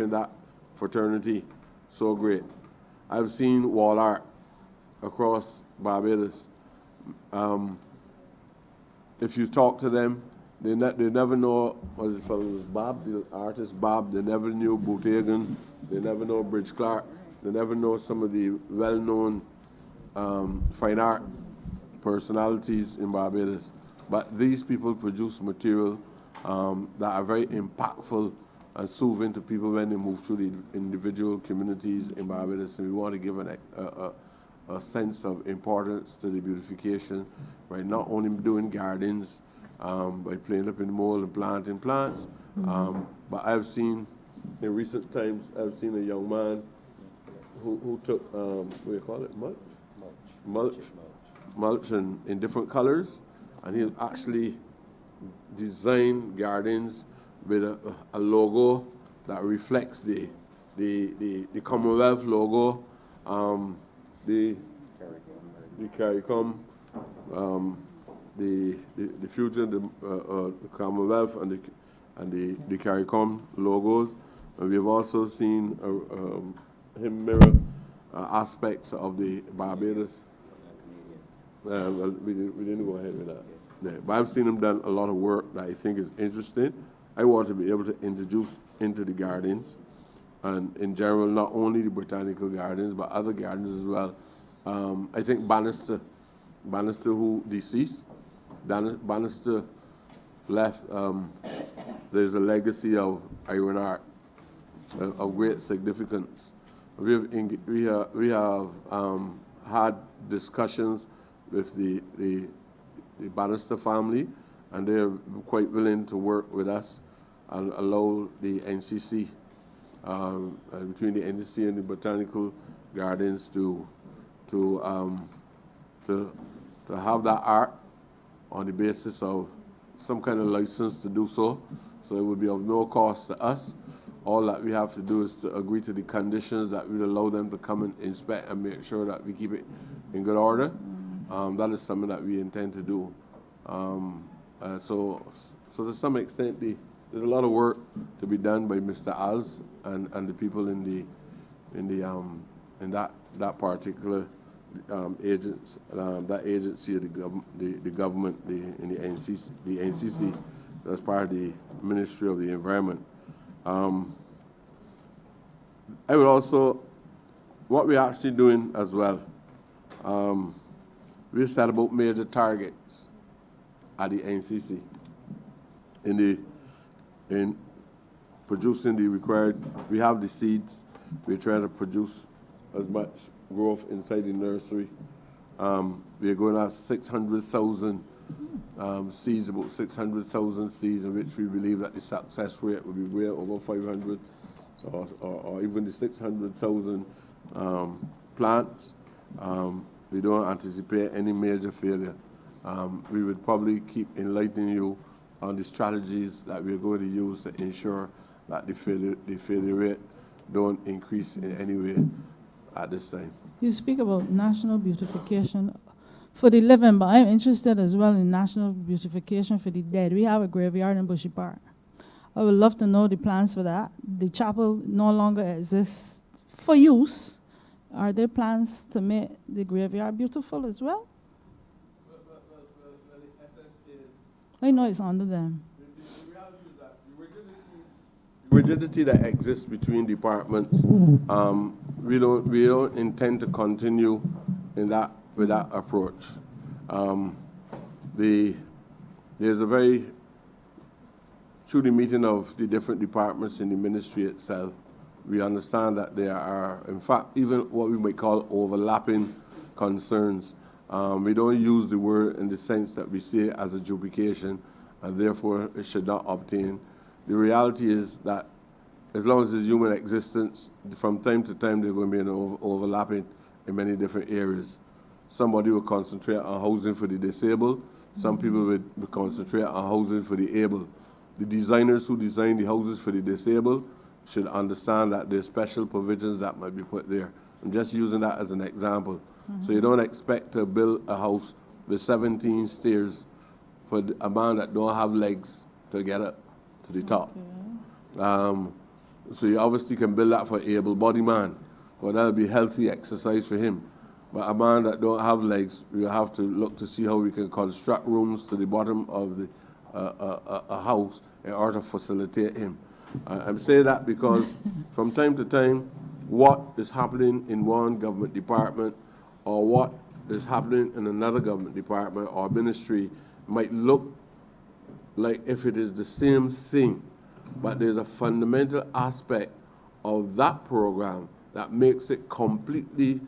in that fraternity so great. I've seen wall art across Barbados. If you talk to them, they never know, what the fellow was Bob, the artist Bob, they never knew Boothagen, they never know Bridge Clark, they never know some of the well-known fine art personalities in Barbados. But these people produce material that are very impactful and soothing to people when they move through the individual communities in Barbados. And we want to give a sense of importance to the beautification, right? Not only doing gardens, by playing up in the mole and planting plants, but I've seen, in recent times, I've seen a young man who took, what do you call it, mulch in different colors, and he actually designed gardens with a logo that reflects the Commonwealth logo, the CARICOM, the future, the Commonwealth and the CARICOM logos. And we've also seen him mirror aspects of the Barbados. Well, we didn't go ahead with that. Yeah, but I've seen him done a lot of work that I think is interesting. I want to be able to introduce into the gardens, and in general, not only the botanical gardens, but other gardens as well. I think Bannister who deceased, Bannister left, there's a legacy of iron art of great significance. We have had discussions with the Bannister family, and they're quite willing to work with us and allow the NCC, between the NCC and the botanical gardens to have that art on the basis of some kind of license to do so. So it would be of no cost to us. All that we have to do is to agree to the conditions that would allow them to come and inspect and make sure that we keep it in good order. That is something that we intend to do. So to some extent, there's a lot of work to be done by Mr. Als and the people in that particular that agency of the government, in the NCC, as part of the Ministry of the Environment. I would also, what we're actually doing as well, we set about major targets at the NCC in producing the required. We have the seeds. We're trying to produce as much growth inside the nursery. We're going to have 600,000 seeds, about 600,000 seeds, in which we believe that the success rate will be way over 500, or even the 600,000 plants. We don't anticipate any major failure. We would probably keep enlightening you on the strategies that we're going to use to ensure that the failure rate don't increase in any way at this time. You speak about national beautification for the living, but I'm interested as well in national beautification for the dead. We have a graveyard in Bushy Park. I would love to know the plans for that. The chapel no longer exists for use. Are there plans to make the graveyard beautiful as well? I know it's under them. The reality is that the rigidity that exists between departments, we don't intend to continue with that approach. There's a very, through the meeting of the different departments in the ministry itself, we understand that there are, in fact, even what we might call overlapping concerns. We don't use the word in the sense that we see it as a duplication, and therefore it should not obtain. The reality is that as long as there's human existence, from time to time there's going to be an overlapping in many different areas. Somebody will concentrate on housing for the disabled. Some people will concentrate on housing for the able. The designers who design the houses for the disabled should understand that there's special provisions that might be put there. I'm just using that as an example. So you don't expect to build a house with 17 stairs for a man that don't have legs to get up to the top. So you obviously can build that for an able-bodied man, but that'll be healthy exercise for him. But a man that don't have legs, we have to look to see how we can construct rooms to the bottom of the a house in order to facilitate him. I'm saying that because from time to time, what is happening in one government department or what is happening in another government department or ministry might look like if it is the same thing, but there's a fundamental aspect of that program that makes it completely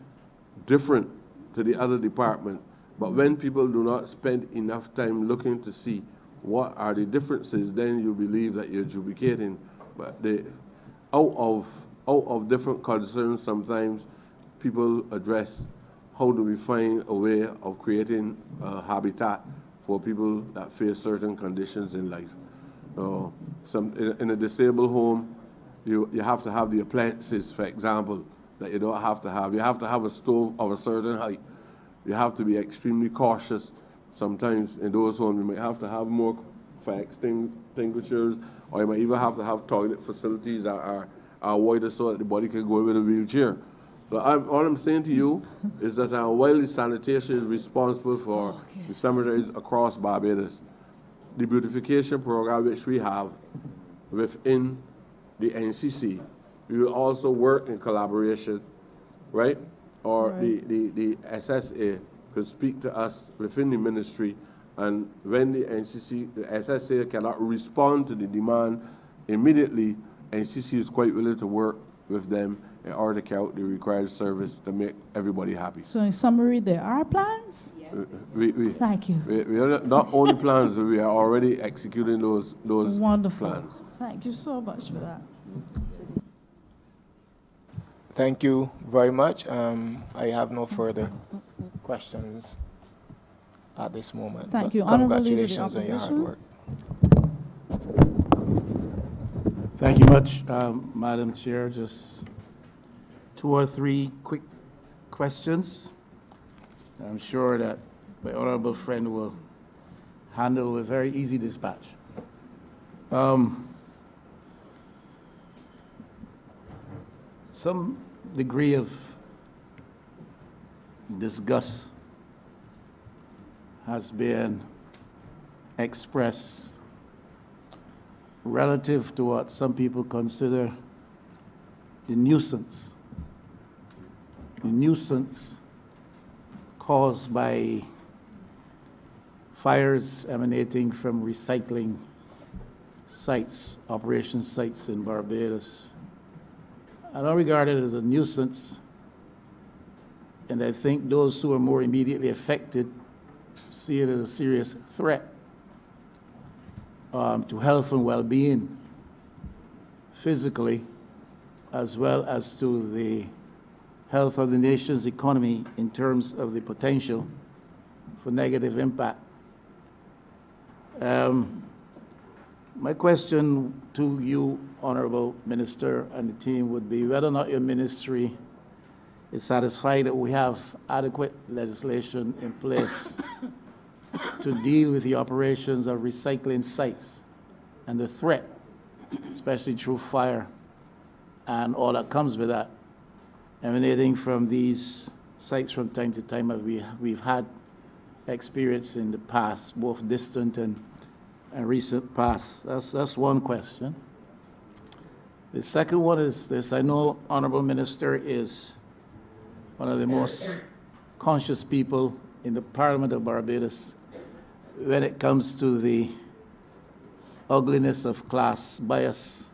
different to the other department. But when people do not spend enough time looking to see what are the differences, then you believe that you're duplicating. But out of different concerns, sometimes people address how do we find a way of creating a habitat for people that face certain conditions in life. In a disabled home, you have to have the appliances, for example, that you don't have to have. You have to have a stove of a certain height. You have to be extremely cautious. Sometimes in those homes, you might have to have more fire extinguishers, or you might even have to have toilet facilities that are wider so that the body can go in with a wheelchair. So all I'm saying to you is that while the sanitation is responsible for the cemeteries across Barbados, the beautification program which we have within the NCC, we will also work in collaboration, right? Or Right. the SSA could speak to us within the ministry, and when the SSA cannot respond to the demand immediately, NCC is quite willing to work with them in order to carry out the required service to make everybody happy. So in summary, there are plans? Thank you. We are not only plans, we are already executing those Wonderful. plans. Thank you so much for that. Thank you very much. I have no further questions at this moment. Thank but you. Honourable Leader of the Congratulations on your hard Opposition. work. Thank you much, Madam Chair. Just 2 or 3 quick questions. I'm sure that my honorable friend will handle with very easy dispatch. Some degree of disgust has been expressed relative to what some people consider the nuisance caused by fires emanating from recycling sites, operation sites in Barbados. I don't regard it as a nuisance, and I think those who are more immediately affected see it as a serious threat to health and well-being, physically, as well as to the health of the nation's economy in terms of the potential for negative impact. My question to you, Honorable Minister, and the team would be whether or not your ministry is satisfied that we have adequate legislation in place to deal with the operations of recycling sites and the threat, especially through fire and all that comes with that, emanating from these sites from time to time. We've had experience in the past, both distant and recent past. That's one question. The second one is this. I know Honorable Minister is one of the most conscious people in the Parliament of Barbados when it comes to the ugliness of class bias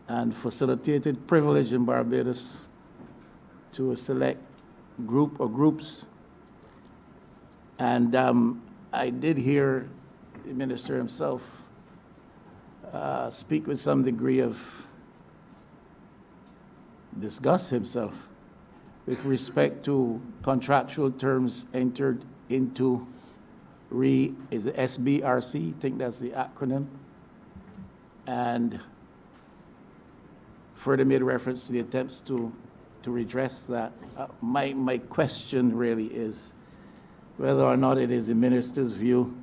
and facilitated privilege in Barbados to a select group or groups. And I did hear the minister himself speak with some degree of disgust himself with respect to contractual terms entered into is it SBRC? I think that's the acronym. And further made reference to the attempts to redress that. My question really is whether or not it is the minister's view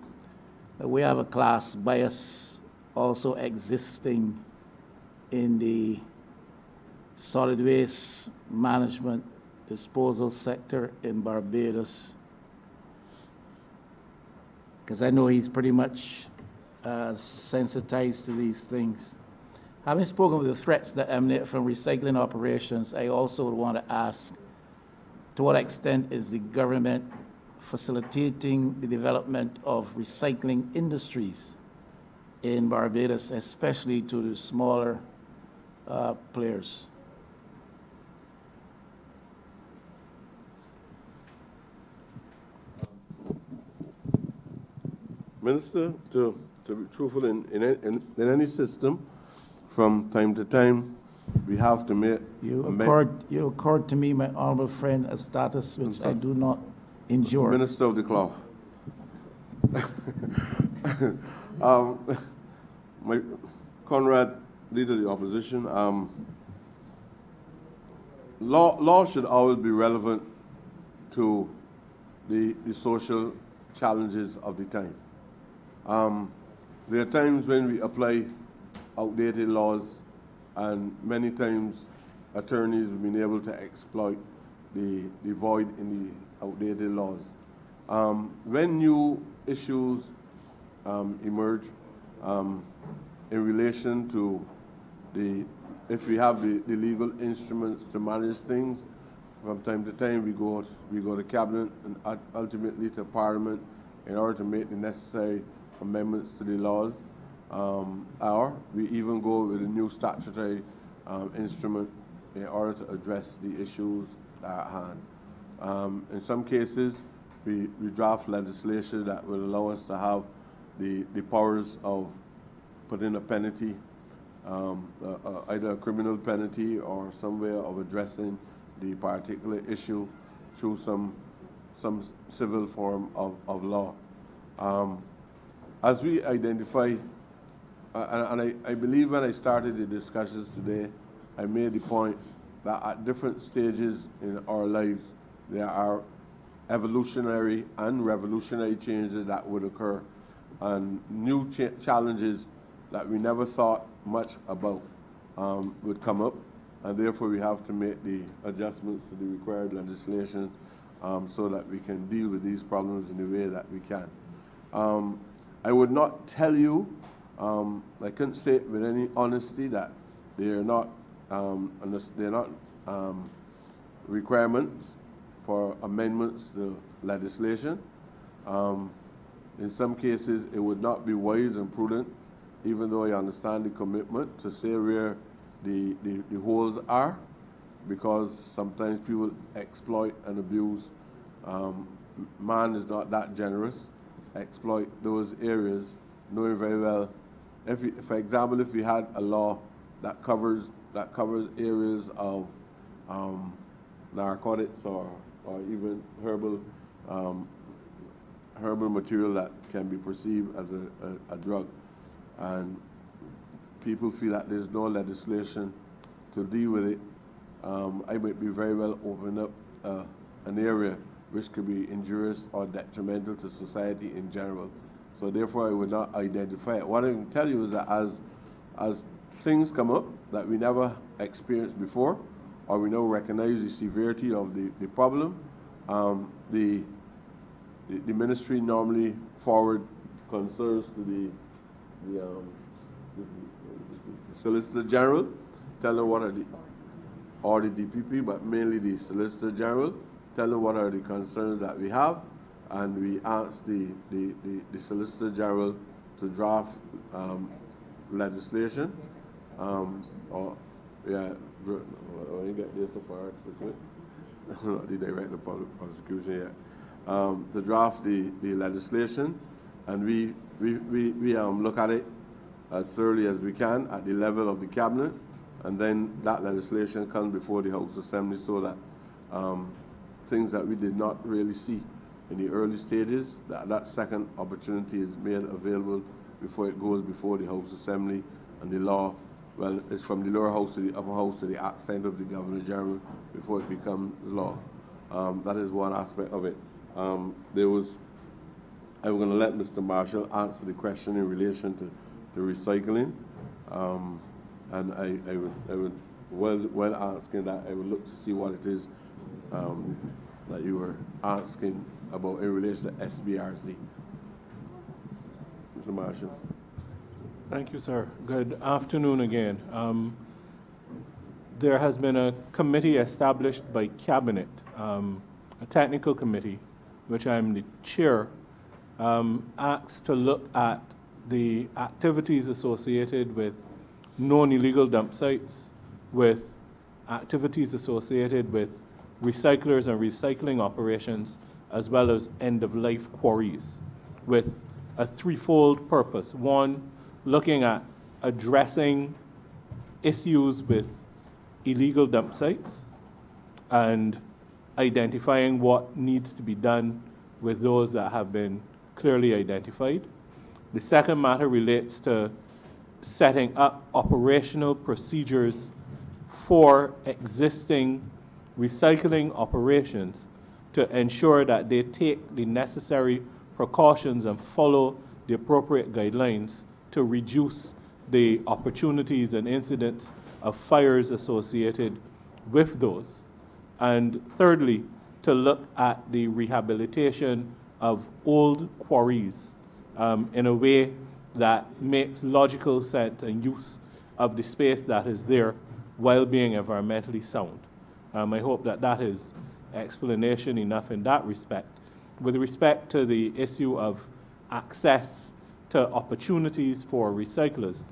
that we have a class bias also existing in the solid waste management disposal sector in Barbados? Because I know he's pretty much sensitized to these things. Having spoken of the threats that emanate from recycling operations, I also would want to ask, to what extent is the government facilitating the development of recycling industries in Barbados, especially to the smaller players? Minister, to be truthful, in any system, from time to time, we have to make... You accord to me, my honorable friend, a status which I do not endure. Minister of the Cloth. My Conrad, Leader of the Opposition, law should always be relevant to the social challenges of the time. There are times when we apply outdated laws, and many times attorneys have been able to exploit the void in the outdated laws. When new issues emerge in relation to if we have the legal instruments to manage things, from time to time we go to Cabinet and ultimately to Parliament in order to make the necessary amendments to the laws. Or we even go with a new statutory instrument in order to address the issues that are at hand. In some cases, we draft legislation that will allow us to have the powers of putting a penalty, either a criminal penalty or some way of addressing the particular issue through some civil form of law. As we identify, and I believe when I started the discussions today, I made the point that at different stages in our lives, there are evolutionary and revolutionary changes that would occur, and new challenges that we never thought much about would come up, and therefore we have to make the adjustments to the required legislation so that we can deal with these problems in the way that we can. I would not tell you, I couldn't say it with any honesty that they're not requirements for amendments to legislation. In some cases, it would not be wise and prudent, even though I understand the commitment, to say where the holes are, because sometimes people exploit and abuse. Man is not that generous. Exploit those areas, knowing very well. For example, if we had a law that covers areas of narcotics or even herbal material that can be perceived as a drug, and people feel that there's no legislation to deal with it, I might be very well open up an area which could be injurious or detrimental to society in general. So therefore, I would not identify it. What I can tell you is that as things come up that we never experienced before, or we now recognize the severity of the problem, the ministry normally forward concerns to the Solicitor General, tell them what are or the DPP, but mainly the Solicitor General, tell them what are the concerns that we have, and we ask the Solicitor General to draft legislation. You get this so far, not the Director of Public Prosecution yet. To draft the legislation, and we look at it as thoroughly as we can at the level of the Cabinet, and then that legislation comes before the House Assembly so that things that we did not really see in the early stages, that second opportunity is made available before it goes before the House Assembly, and the law, well, it's from the lower house to the upper house to the accent of the Governor General before it becomes law. That is one aspect of it. I'm going to let Mr. Marshall answer the question in relation to recycling. and I would, while asking that, I would look to see what it is that you were asking about in relation to SBRC. Mr. Marshall. Thank you, sir. Good afternoon again. There has been a committee established by Cabinet, a technical committee, which I'm the chair, asked to look at the activities associated with known illegal dump sites, with activities associated with recyclers and recycling operations, as well as end-of-life quarries, with a threefold purpose. One, looking at addressing issues with illegal dump sites and identifying what needs to be done with those that have been clearly identified. The second matter relates to setting up operational procedures for existing recycling operations to ensure that they take the necessary precautions and follow the appropriate guidelines to reduce the opportunities and incidents of fires associated with those. And thirdly, to look at the rehabilitation of old quarries in a way that makes logical sense and use of the space that is there while being environmentally sound. I hope that that is explanation enough in that respect. With respect to the issue of access to opportunities for recyclers,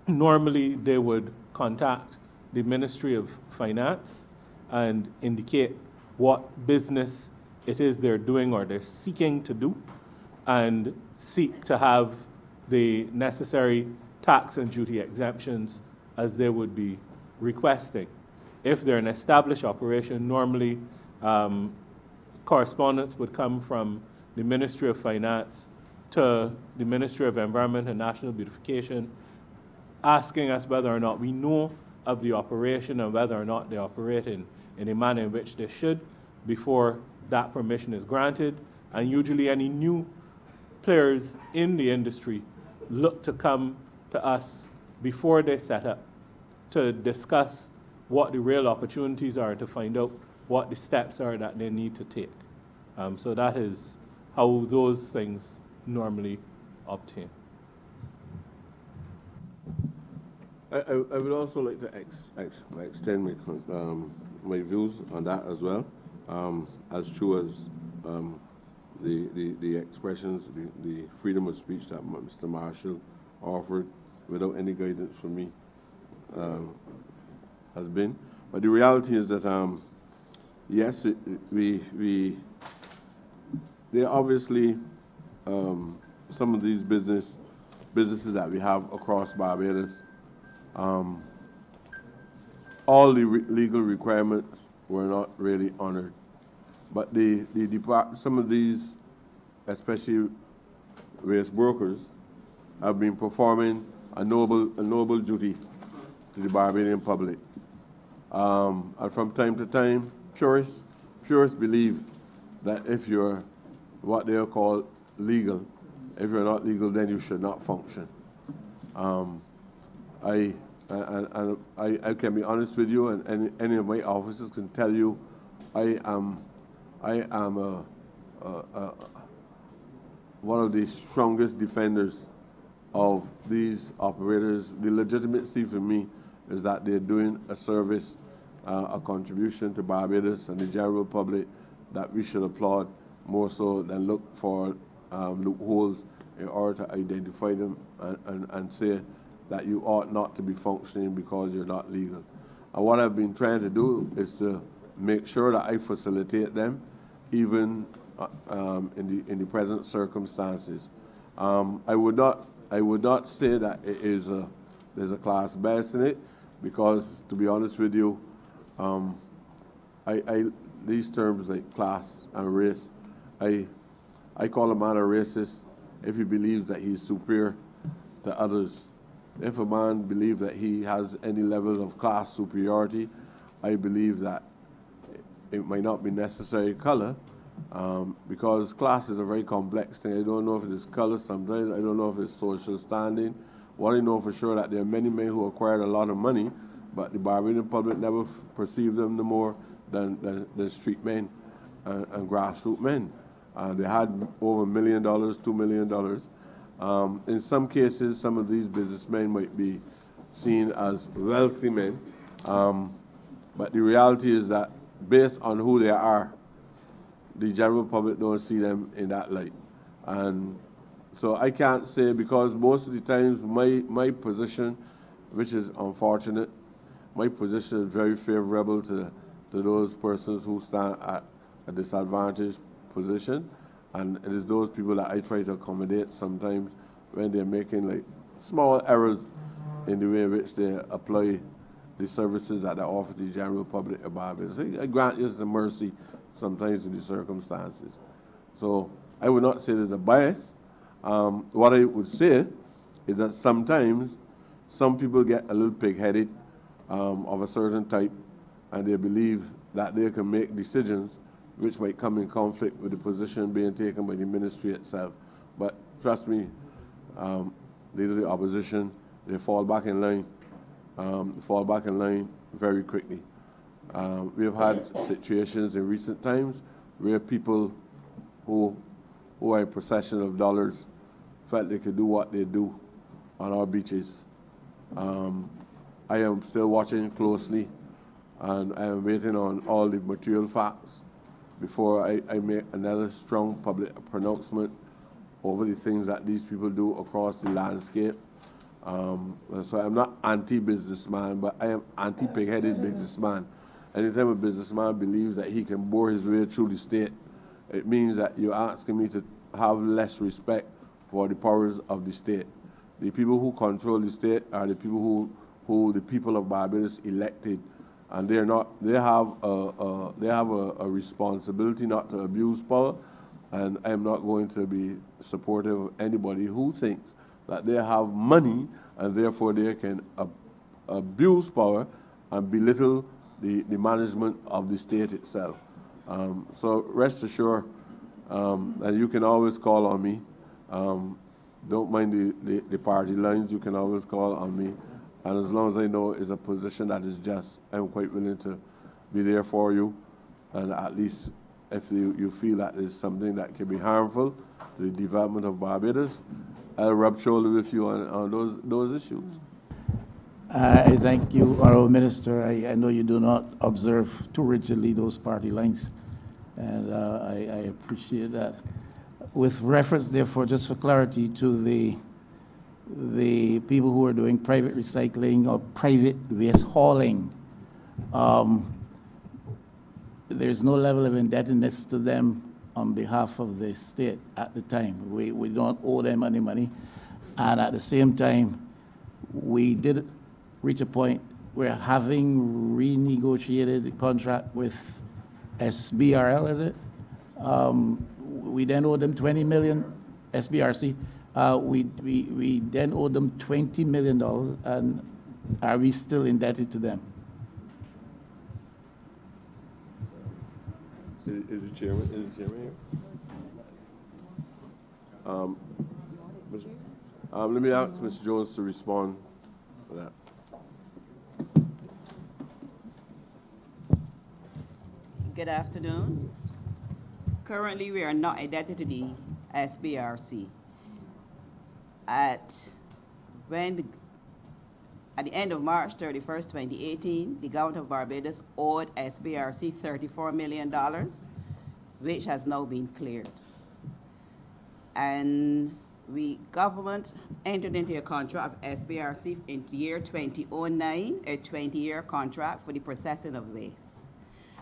normally they would contact the Ministry of Finance and indicate what business it is they're doing or they're seeking to do, and seek to have the necessary tax and duty exemptions as they would be requesting. If they're an established operation, normally correspondence would come from the Ministry of Finance to the Ministry of Environment and National Beautification, asking us whether or not we know of the operation and whether or not they operate in a manner in which they should before that permission is granted. And usually any new players in the industry look to come to us before they set up to discuss what the real opportunities are, to find out what the steps are that they need to take. So that is how those things normally obtain. I would also like to extend my views on that as well, as true as the expressions, the freedom of speech that Mr. Marshall offered without any guidance from me has been. But the reality is that, yes, they obviously, some of these businesses that we have across Barbados, all the legal requirements were not really honored. But some of these, especially waste brokers, have been performing a noble duty to the Barbadian public. And from time to time, purists believe that if you're what they are called legal, if you're not legal, then you should not function. I can be honest with you, and any of my officers can tell you, I am one of the strongest defenders of these operators. The legitimacy for me is that they're doing a service, a contribution to Barbados and the general public that we should applaud more so than look for loopholes in order to identify them and say that you ought not to be functioning because you're not legal. And what I've been trying to do is to make sure that I facilitate them, even in the present circumstances. I would not say that there's a class bias in it, because to be honest with you, these terms like class and race, I call a man a racist if he believes that he's superior to others. If a man believes that he has any level of class superiority, I believe that it might not be necessary color, because class is a very complex thing. I don't know if it is color sometimes, I don't know if it's social standing, What I know for sure that there are many men who acquired a lot of money, but the Barbadian public never perceived them no more than street men and grassroots men. They had over $1 million, $2 million. In some cases, some of these businessmen might be seen as wealthy men, but the reality is that based on who they are, the general public don't see them in that light. And so I can't say, because most of the times my position, which is unfortunate, my position is very favorable to those persons who stand at a disadvantaged position, and it is those people that I try to accommodate sometimes when they're making like small errors in the way in which they apply the services that they offer to the general public of Barbados. I grant you some mercy sometimes in the circumstances. So I would not say there's a bias. What I would say is that sometimes some people get a little pig-headed of a certain type, and they believe that they can make decisions which might come in conflict with the position being taken by the ministry itself. But trust me, leader of the opposition, they fall back in line very quickly. We have had situations in recent times where people who are in possession of dollars felt they could do what they do on our beaches. I am still watching closely, and I am waiting on all the material facts before I make another strong public pronouncement over the things that these people do across the landscape. So I'm not anti-businessman, but I am anti-pig-headed businessman. Anytime a businessman believes that he can bore his way through the state, it means that you're asking me to have less respect for the powers of the state. The people who control the state are the people who the people of Barbados elected, and they have a responsibility not to abuse power, and I am not going to be supportive of anybody who thinks that they have money and therefore they can abuse power and belittle the management of the state itself. So rest assured, and you can always call on me. Don't mind the party lines, you can always call on me. And as long as I know it's a position that is just, I'm quite willing to be there for you. And at least if you feel that there's something that can be harmful to the development of Barbados, I'll rub shoulders with you on those issues. I thank you, Honourable Minister. I know you do not observe too rigidly those party lines, and I appreciate that. With reference, therefore, just for clarity, to the people who are doing private recycling or private waste hauling, there's no level of indebtedness to them on behalf of the state at the time. We don't owe them any money. And at the same time, we did reach a point where, having renegotiated the contract with SBRL, is it? We then owed them 20 million, SBRC. We then owed them $20 million, and are we still indebted to them? Is the chairman here? Let me ask Mr. Jones to respond to that. Good afternoon. Currently, we are not indebted to the SBRC. At the end of March 31st, 2018, the government of Barbados owed SBRC $34 million, which has now been cleared. And government entered into a contract of SBRC in the year 2009, a 20-year contract for the processing of waste.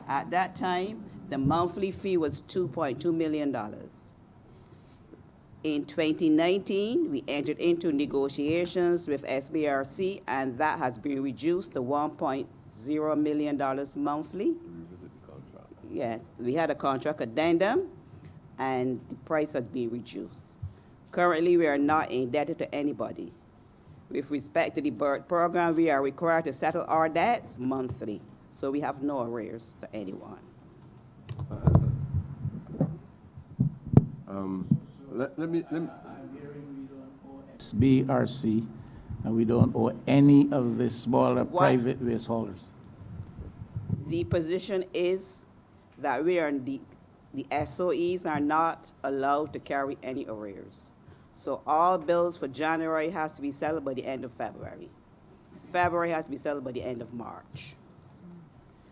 At that time, the monthly fee was $2.2 million. In 2019, we entered into negotiations with SBRC, and that has been reduced to $1.0 million monthly. Revisit the contract. Yes, we had a contract addendum, and the price has been reduced. Currently, we are not indebted to anybody. With respect to the BIRT program, we are required to settle our debts monthly, so we have no arrears to anyone. Let me. SBRC and we don't owe any of the smaller What? private waste haulers. The position is that the SOEs are not allowed to carry any arrears. So all bills for January has to be settled by the end of February. February has to be settled by the end of March.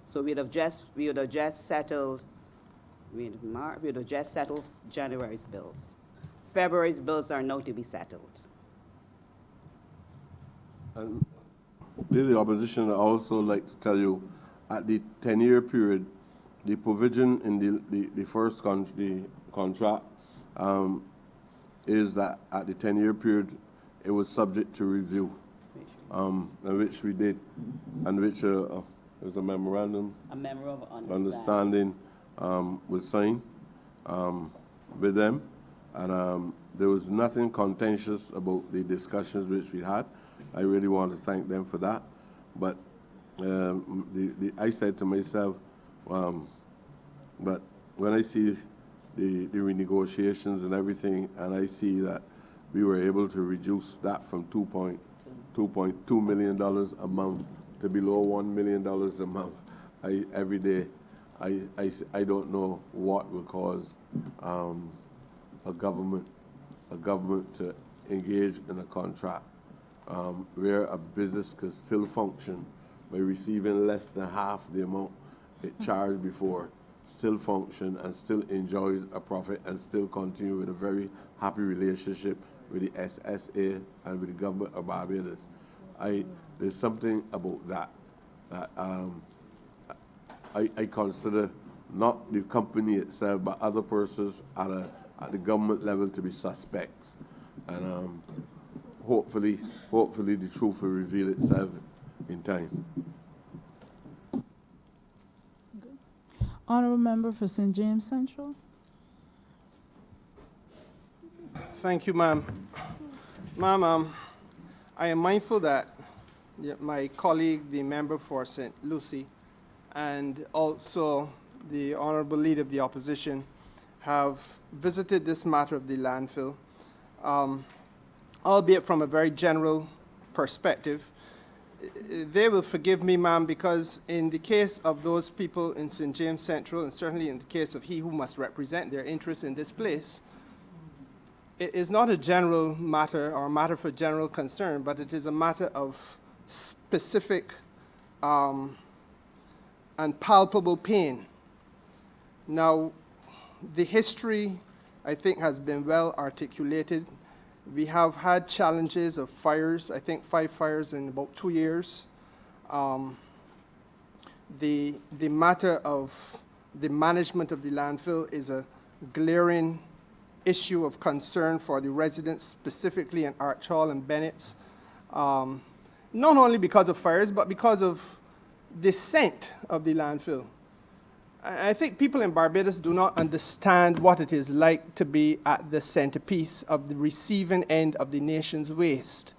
So we would have just settled January's bills. February's bills are now to be settled. And the opposition also like to tell you, at the 10-year period, the provision in the first contract is that at the 10-year period, it was subject to review, and which we did, and which there was a memorandum A memorandum of understanding was signed with them, and there was nothing contentious about the discussions which we had. I really want to thank them for that. But I said to myself, but when I see the renegotiations and everything, and I see that we were able to reduce that from $2.2 million a month to below $1 million a month, every day, I don't know what will cause a government to engage in a contract where a business could still function by receiving less than half the amount it charged before, still function and still enjoys a profit and still continue with a very happy relationship with the SSA and with the government of Barbados. There's something about that I consider not the company itself, but other persons at the government level to be suspects. And hopefully the truth will reveal itself in time. Honorable member for St. James Central. Thank you, ma'am. Ma'am, I am mindful that my colleague, the member for St. Lucie, and also the honorable leader of the opposition have visited this matter of the landfill, albeit from a very general perspective. They will forgive me, ma'am, because in the case of those people in St. James Central, and certainly in the case of he who must represent their interests in this place, it is not a general matter or a matter for general concern, but it is a matter of specific and palpable pain. Now, the history, I think, has been well articulated. We have had challenges of fires, I think 5 fires in about 2 years. The matter of the management of the landfill is a glaring issue of concern for the residents, specifically in Arch Hall and Bennett's. Not only because of fires, but because of the scent of the landfill. I think people in Barbados do not understand what it is like to be at the centerpiece of the receiving end of the nation's waste,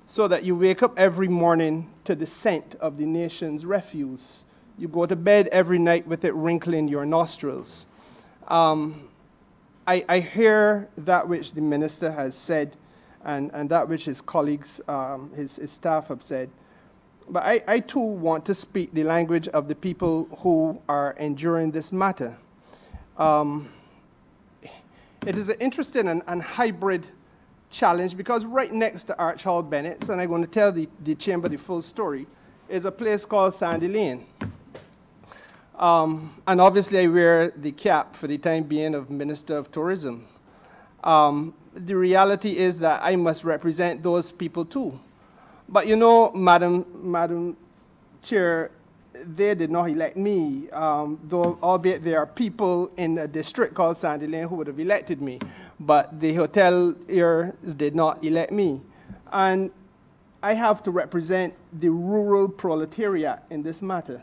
so that you wake up every morning to the scent of the nation's refuse. You go to bed every night with it wrinkling your nostrils. I hear that which the minister has said and that which his colleagues, his staff have said. But I too want to speak the language of the people who are enduring this matter. It is an interesting and hybrid challenge, because right next to Arch Hall Bennett's, and I'm going to tell the chamber the full story, is a place called Sandy Lane. And obviously I wear the cap for the time being of Minister of Tourism. The reality is that I must represent those people too. But you know, Madam Chair, they did not elect me, though albeit there are people in a district called Sandy Lane who would have elected me, but the hoteliers did not elect me. And I have to represent the rural proletariat in this matter.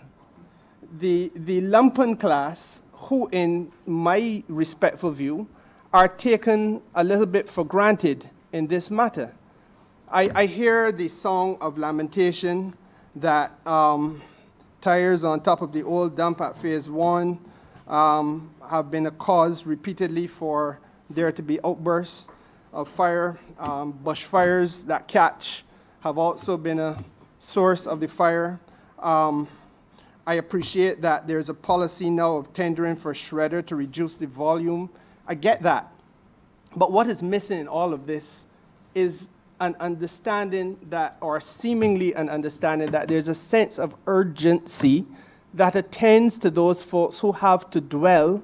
The lumpen class, who in my respectful view, are taken a little bit for granted in this matter. I hear the song of lamentation that tires on top of the old dump at Phase 1 have been a cause repeatedly for there to be outbursts of fire, bushfires that catch have also been a source of the fire. I appreciate that there's a policy now of tendering for a shredder to reduce the volume. I get that. But what is missing in all of this is an understanding that, or seemingly an understanding that there's a sense of urgency that attends to those folks who have to dwell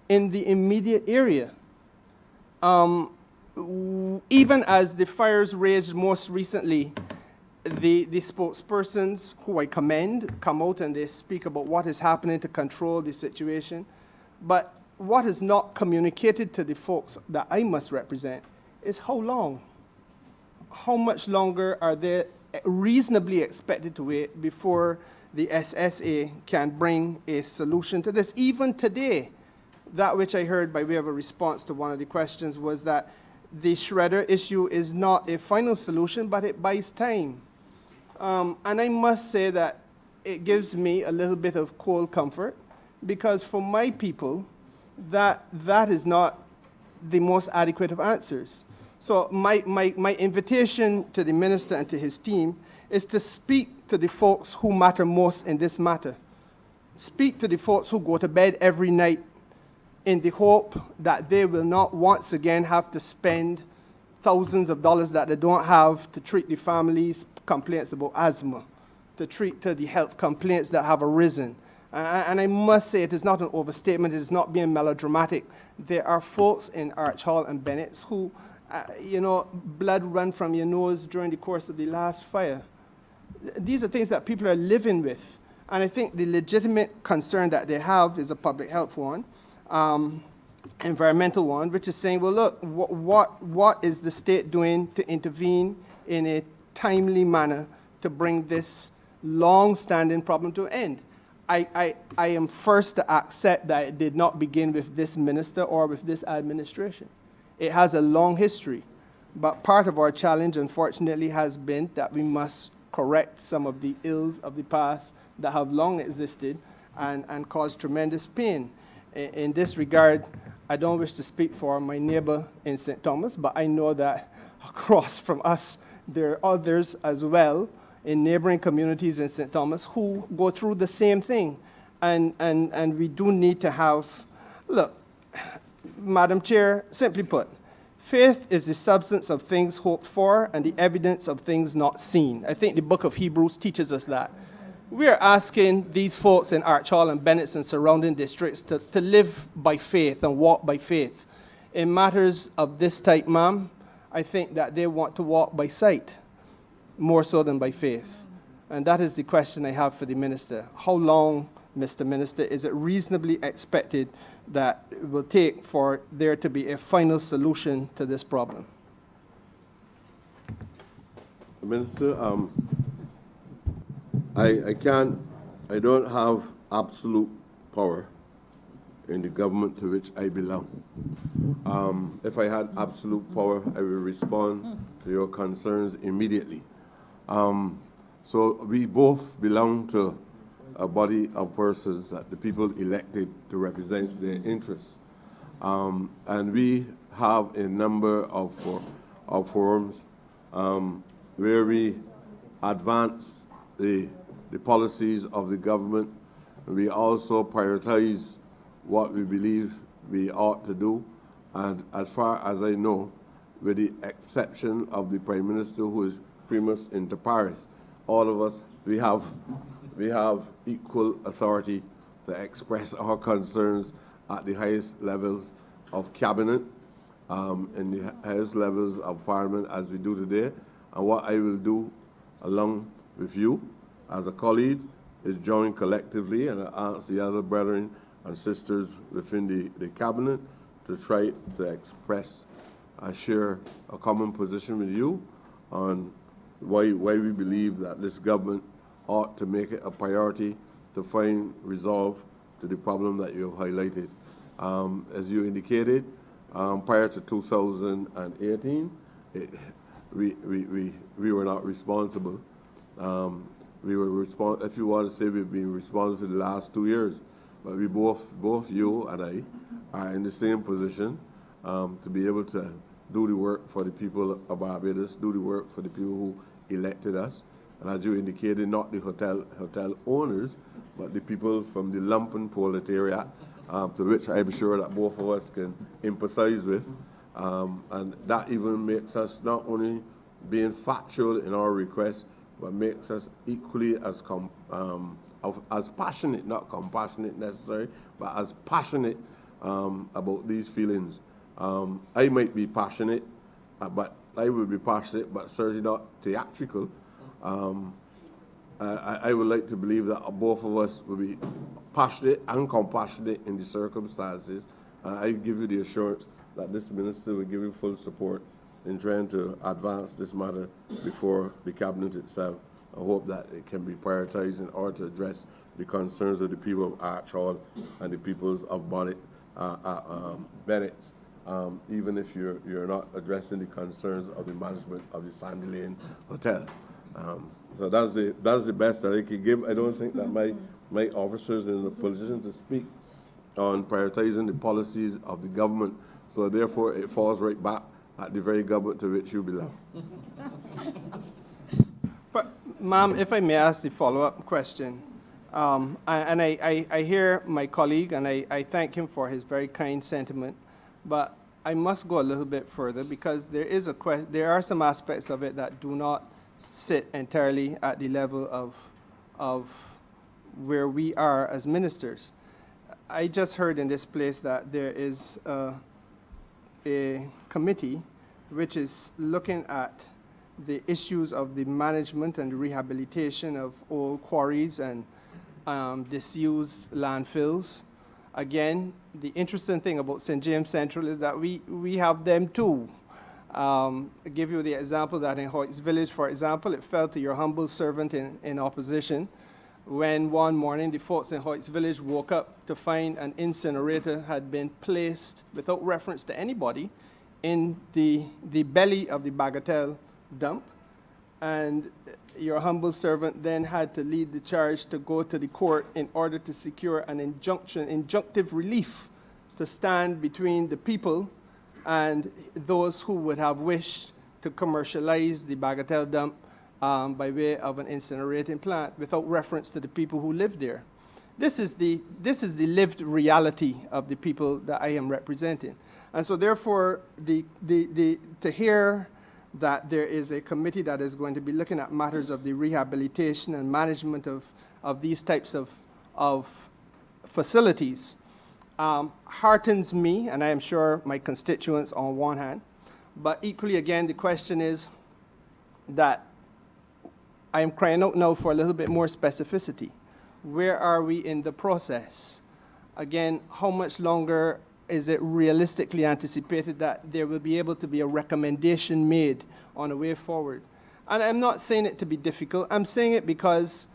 in the immediate area. Even as the fires raged most recently, the spokespersons, who I commend, come out and they speak about what is happening to control the situation. But what is not communicated to the folks that I must represent is how long. How much longer are they reasonably expected to wait before the SSA can bring a solution to this? Even today, that which I heard by way of a response to one of the questions was that the shredder issue is not a final solution, but it buys time. And I must say that it gives me a little bit of cold comfort, because for my people, that is not the most adequate of answers. So my invitation to the minister and to his team is to speak to the folks who matter most in this matter. Speak to the folks who go to bed every night in the hope that they will not once again have to spend thousands of dollars that they don't have to treat the families' complaints about asthma, to treat to the health complaints that have arisen. And I must say, it is not an overstatement, it is not being melodramatic. There are folks in Arch Hall and Bennett's who, blood run from your nose during the course of the last fire. These are things that people are living with. And I think the legitimate concern that they have is a public health one, environmental one, which is saying, well, look, what is the state doing to intervene in a timely manner to bring this long-standing problem to an end? I am first to accept that it did not begin with this minister or with this administration. It has a long history. But part of our challenge, unfortunately, has been that we must correct some of the ills of the past that have long existed and caused tremendous pain. In this regard, I don't wish to speak for my neighbor in St. Thomas, but I know that across from us, there are others as well in neighboring communities in St. Thomas who go through the same thing. And we do need to have, look, Madam Chair, simply put, faith is the substance of things hoped for and the evidence of things not seen. I think the book of Hebrews teaches us that. We are asking these folks in Arch Hall and Bennett's and surrounding districts to live by faith and walk by faith. In matters of this type, ma'am, I think that they want to walk by sight more so than by faith. And that is the question I have for the minister. How long, Mr. Minister, is it reasonably expected that it will take for there to be a final solution to this problem? Minister, I don't have absolute power in the government to which I belong. If I had absolute power, I will respond to your concerns immediately. So we both belong to a body of persons that the people elected to represent their interests. And we have a number of forums where we advance the policies of the government. We also prioritize what we believe we ought to do. And as far as I know, with the exception of the Prime Minister, who is primus inter pares, all of us, we have equal authority to express our concerns at the highest levels of cabinet, in the highest levels of parliament, as we do today. And what I will do, along with you, as a colleague, is join collectively and ask the other brethren and sisters within the cabinet to try to express and share a common position with you on why we believe that this government ought to make it a priority to find resolve to the problem that you have highlighted. As you indicated, prior to 2018, we were not responsible. We were if you want to say we've been responsible for the last 2 years, but we both you and I, are in the same position to be able to do the work for the people of Barbados, do the work for the people who elected us. And as you indicated, not the hotel owners, but the people from the lumpen proletariat, to which I'm sure that both of us can empathize with. And that even makes us not only being factual in our requests, but makes us equally as passionate, not compassionate necessarily, but as passionate about these feelings. I might be passionate, but I will be passionate, but certainly not theatrical. I would like to believe that both of us will be passionate and compassionate in the circumstances. I give you the assurance that this minister will give you full support in trying to advance this matter before the cabinet itself. I hope that it can be prioritized in order to address the concerns of the people of Arch Hall and the peoples of Bennett, even if you're not addressing the concerns of the management of the Sandy Lane Hotel. So that's the best that I can give. I don't think that my officers in a position to speak on prioritizing the policies of the government. So therefore, it falls right back at the very government to which you belong. But, ma'am, if I may ask the follow-up question, I hear my colleague, and I thank him for his very kind sentiment, but I must go a little bit further because there are some aspects of it that do not sit entirely at the level of where we are as ministers. I just heard in this place that there is a committee which is looking at the issues of the management and the rehabilitation of old quarries and disused landfills. Again, the interesting thing about St. James Central is that we have them too. I'll give you the example that in Hoyts Village, for example, it fell to your humble servant in opposition when one morning the folks in Hoyts Village woke up to find an incinerator had been placed without reference to anybody in the belly of the Bagatelle dump. And your humble servant then had to lead the charge to go to the court in order to secure an injunctive relief to stand between the people and those who would have wished to commercialize the Bagatelle dump by way of an incinerating plant without reference to the people who live there. This is the lived reality of the people that I am representing. And so therefore, to hear that there is a committee that is going to be looking at matters of the rehabilitation and management of these types of facilities heartens me, and I am sure my constituents on one hand. But equally, again, the question is that I am crying out now for a little bit more specificity. Where are we in the process? Again, how much longer is it realistically anticipated that there will be able to be a recommendation made on a way forward? And I'm not saying it to be difficult. I'm saying it because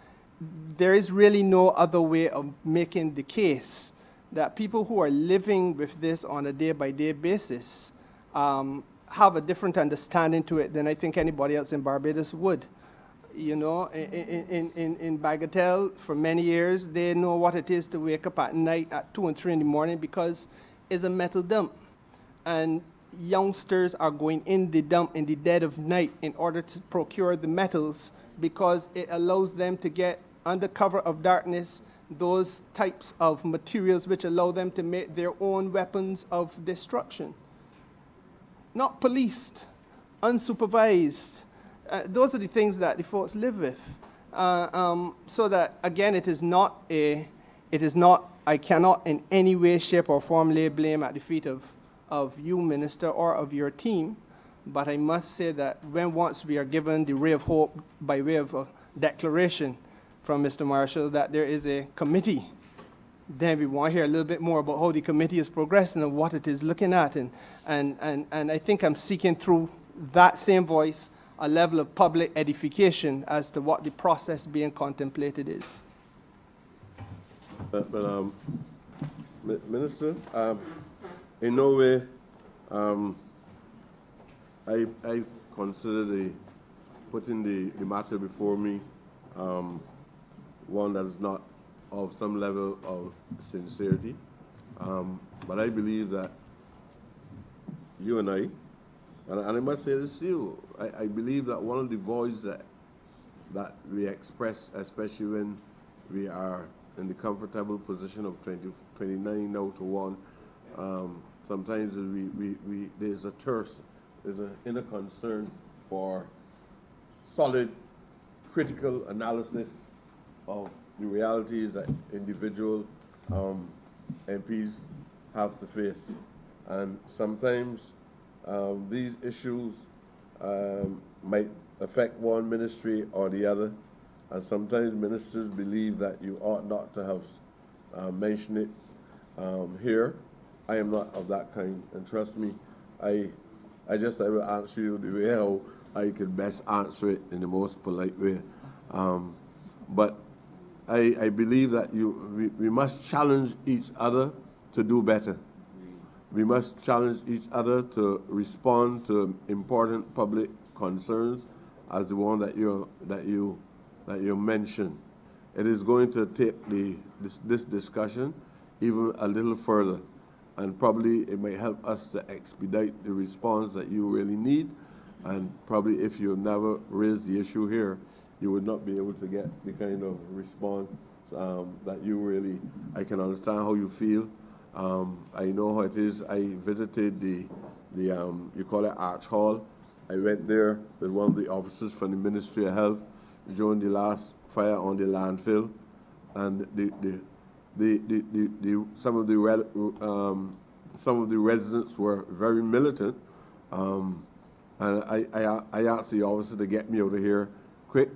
there is really no other way of making the case that people who are living with this on a day-by-day basis have a different understanding to it than I think anybody else in Barbados would. You know, in Bagatelle, for many years, they know what it is to wake up at night at 2 and 3 in the morning because it's a metal dump. And youngsters are going in the dump in the dead of night in order to procure the metals because it allows them to get under cover of darkness those types of materials which allow them to make their own weapons of destruction. Not policed, unsupervised. Those are the things that the folks live with. So that, again, I cannot in any way, shape, or form lay blame at the feet of you, Minister, or of your team. But I must say that when once we are given the ray of hope by way of a declaration from Mr. Marshall that there is a committee, then we want to hear a little bit more about how the committee is progressing and what it is looking at. And I think I'm seeking through that same voice a level of public edification as to what the process being contemplated is. But Minister, in no way I consider putting the matter before me one that is not of some level of sincerity. But I believe that you and I And I must say this to you, I believe that one of the voices that we express, especially when we are in the comfortable position of 29 now to 1, sometimes there's a thirst, there's an inner concern for solid, critical analysis of the realities that individual MPs have to face. And sometimes these issues might affect one ministry or the other, and sometimes ministers believe that you ought not to have mentioned it here. I am not of that kind, and trust me, I will answer you the way how I can best answer it in the most polite way. But I believe that we must challenge each other to do better. We must challenge each other to respond to important public concerns as the one that you mentioned. It is going to take this discussion even a little further, and probably it may help us to expedite the response that you really need. And probably if you never raised the issue here, you would not be able to get the kind of response that you really. I can understand how you feel. I know how it is. I visited the you call it Arch Hall. I went there with one of the officers from the Ministry of Health during the last fire on the landfill, and some of the residents were very militant, and I asked the officer to get me out of here quick.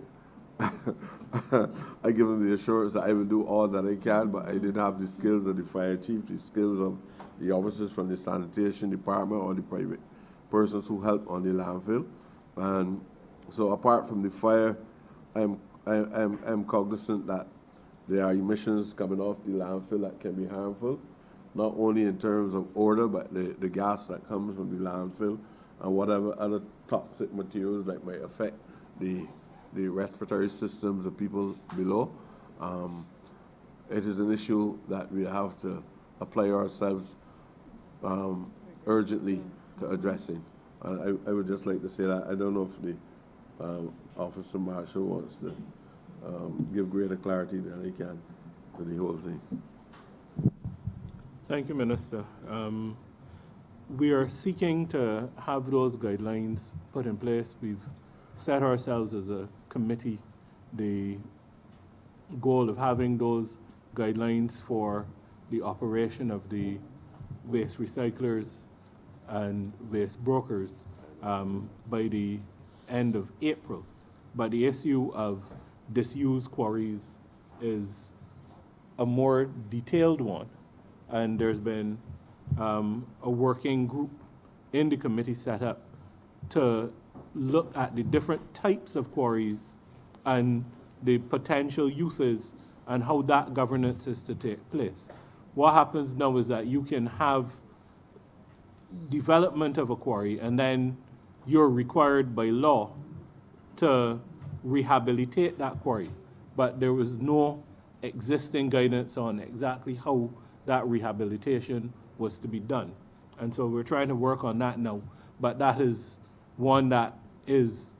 I give him the assurance that I will do all that I can, but I didn't have the skills of the fire chief, the skills of the officers from the sanitation department or the private persons who help on the landfill. And so apart from the fire, I'm cognizant that there are emissions coming off the landfill that can be harmful, not only in terms of odor, but the gas that comes from the landfill and whatever other toxic materials that may affect the respiratory systems of people below. It is an issue that we have to apply ourselves urgently to addressing. And I would just like to say that I don't know if the Officer Marshall wants to give greater clarity than he can to the whole thing. Thank you, Minister. We are seeking to have those guidelines put in place. We've set ourselves as a committee the goal of having those guidelines for the operation of the waste recyclers and waste brokers by the end of April. But the issue of disused quarries is a more detailed one, and there's been a working group in the committee set up to look at the different types of quarries and the potential uses and how that governance is to take place. What happens now is that you can have development of a quarry and then you're required by law to rehabilitate that quarry, but there was no existing guidance on exactly how that rehabilitation was to be done. And so we're trying to work on that now, but that is one that is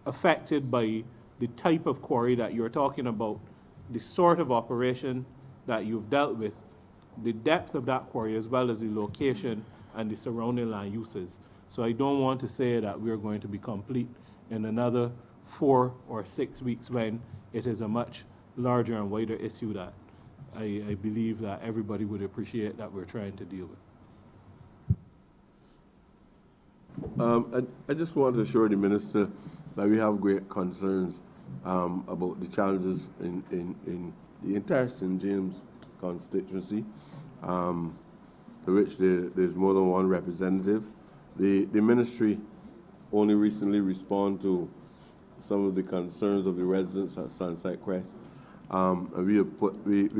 affected by the type of quarry that you're talking about, the sort of operation that you've dealt with, the depth of that quarry, as well as the location and the surrounding land uses. So I don't want to say that we're going to be complete in another 4 or 6 weeks when it is a much larger and wider issue that I believe that everybody would appreciate that we're trying to deal with. I just want to assure the Minister that we have great concerns about the challenges in the entire St. James constituency, to which there's more than one representative. The ministry only recently responded to some of the concerns of the residents at Sunset Crest. And we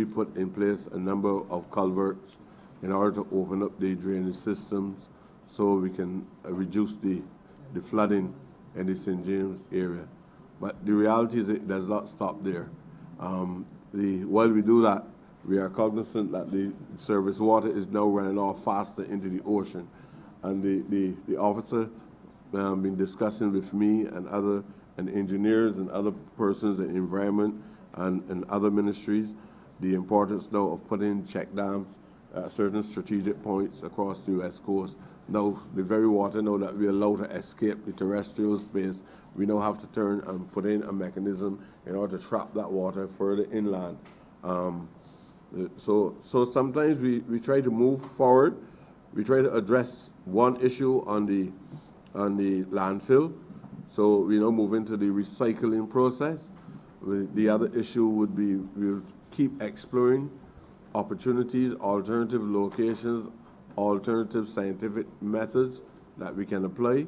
put in place a number of culverts in order to open up the drainage systems so we can reduce the flooding in the St. James area. But the reality is it does not stop there. While we do that, we are cognizant that the surface water is now running off faster into the ocean. And the officer been discussing with me and engineers and other persons in environment and other ministries the importance now of putting check dams at certain strategic points across the West Coast. Now, the very water now that we allow to escape the terrestrial space, we now have to turn and put in a mechanism in order to trap that water further inland. So sometimes we try to move forward. We try to address one issue on the landfill. So we now move into the recycling process. The other issue would be we'll keep exploring opportunities, alternative locations, alternative scientific methods that we can apply,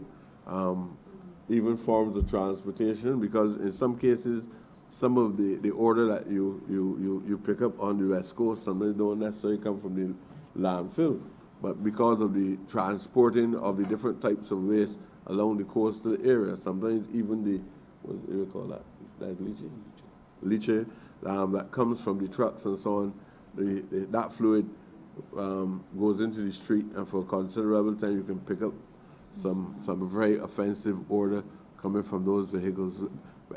even forms of transportation, because in some cases, some of the order that you pick up on the West Coast, sometimes don't necessarily come from the landfill, but because of the transporting of the different types of waste along the coastal area, sometimes even the, what do you call that? That leachate that comes from the trucks and so on, that fluid goes into the street, and for a considerable time you can pick up some very offensive odor coming from those vehicles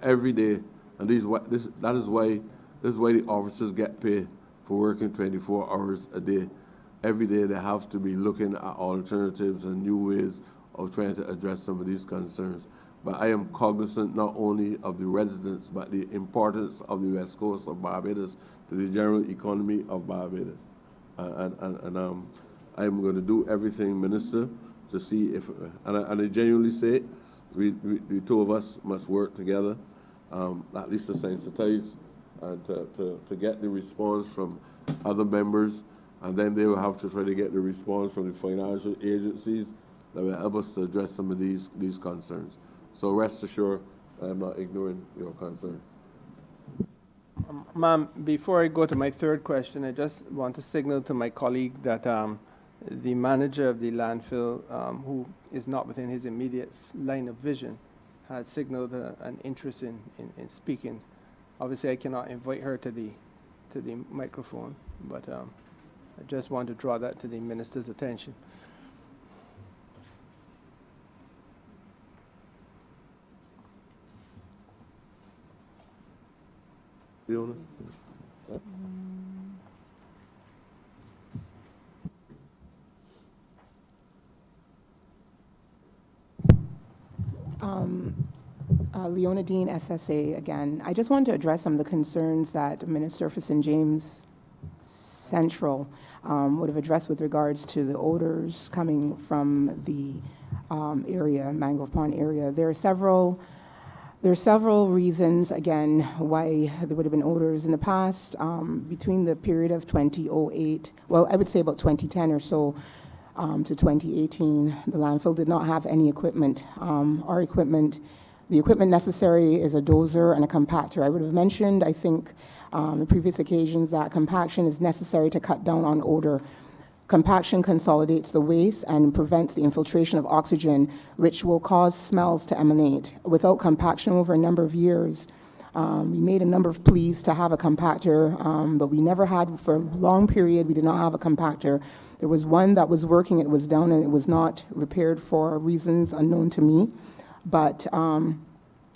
every day. And that is why the officers get paid for working 24 hours a day. Every day they have to be looking at alternatives and new ways of trying to address some of these concerns. But I am cognizant not only of the residents, but the importance of the West Coast of Barbados to the general economy of Barbados. And I'm going to do everything, Minister, to see if, and I genuinely say it, the two of us must work together, at least to sensitize and to get the response from other members, and then they will have to try to get the response from the financial agencies that will help us to address some of these concerns. So rest assured, I'm not ignoring your concern. Ma'am, before I go to my third question, I just want to signal to my colleague that the manager of the landfill, who is not within his immediate line of vision, had signaled an interest in speaking. Obviously, I cannot invite her to the microphone, but I just want to draw that to the minister's attention. Leona Dean, SSA, again. I just wanted to address some of the concerns that Minister for St. James Central would have addressed with regards to the odors coming from the area, Mangrove Pond area. There are several reasons, again, why there would have been odors in the past. Between the period of 2008, well, I would say about 2010 or so, to 2018, the landfill did not have any equipment. The equipment necessary is a dozer and a compactor. I would have mentioned, I think, in previous occasions that compaction is necessary to cut down on odor. Compaction consolidates the waste and prevents the infiltration of oxygen, which will cause smells to emanate. Without compaction over a number of years, we made a number of pleas to have a compactor, but we never had, for a long period, we did not have a compactor. There was one that was working, it was down, and it was not repaired for reasons unknown to me. But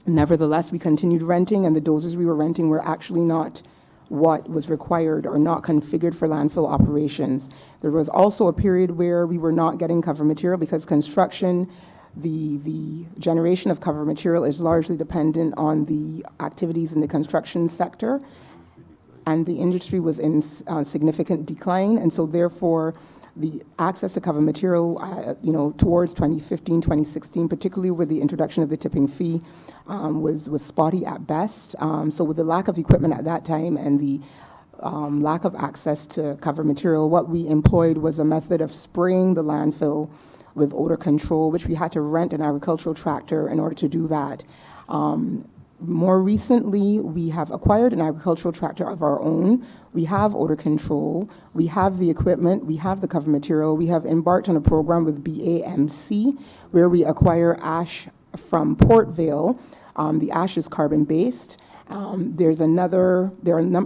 nevertheless, we continued renting, and the dozers we were renting were actually not what was required or not configured for landfill operations. There was also a period where we were not getting cover material because construction, the generation of cover material is largely dependent on the activities in the construction sector, and the industry was in significant decline, and so therefore the access to cover material, towards 2015, 2016, particularly with the introduction of the tipping fee, was spotty at best. So with the lack of equipment at that time and the lack of access to cover material, what we employed was a method of spraying the landfill with odor control, which we had to rent an agricultural tractor in order to do that. More recently, we have acquired an agricultural tractor of our own. We have odor control. We have the equipment. We have the cover material. We have embarked on a program with BAMC where we acquire ash from Port Vale. The ash is carbon-based, There's another,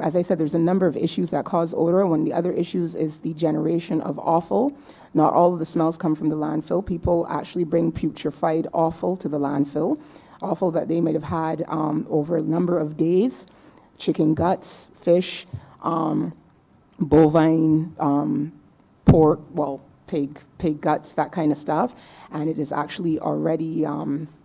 as I said, there's a number of issues that cause odor. One of the other issues is the generation of offal. Not all of the smells come from the landfill. People actually bring putrefied offal to the landfill, offal that they might have had over a number of days, chicken guts, fish, bovine, pork, well, pig guts, that kind of stuff, and it is actually already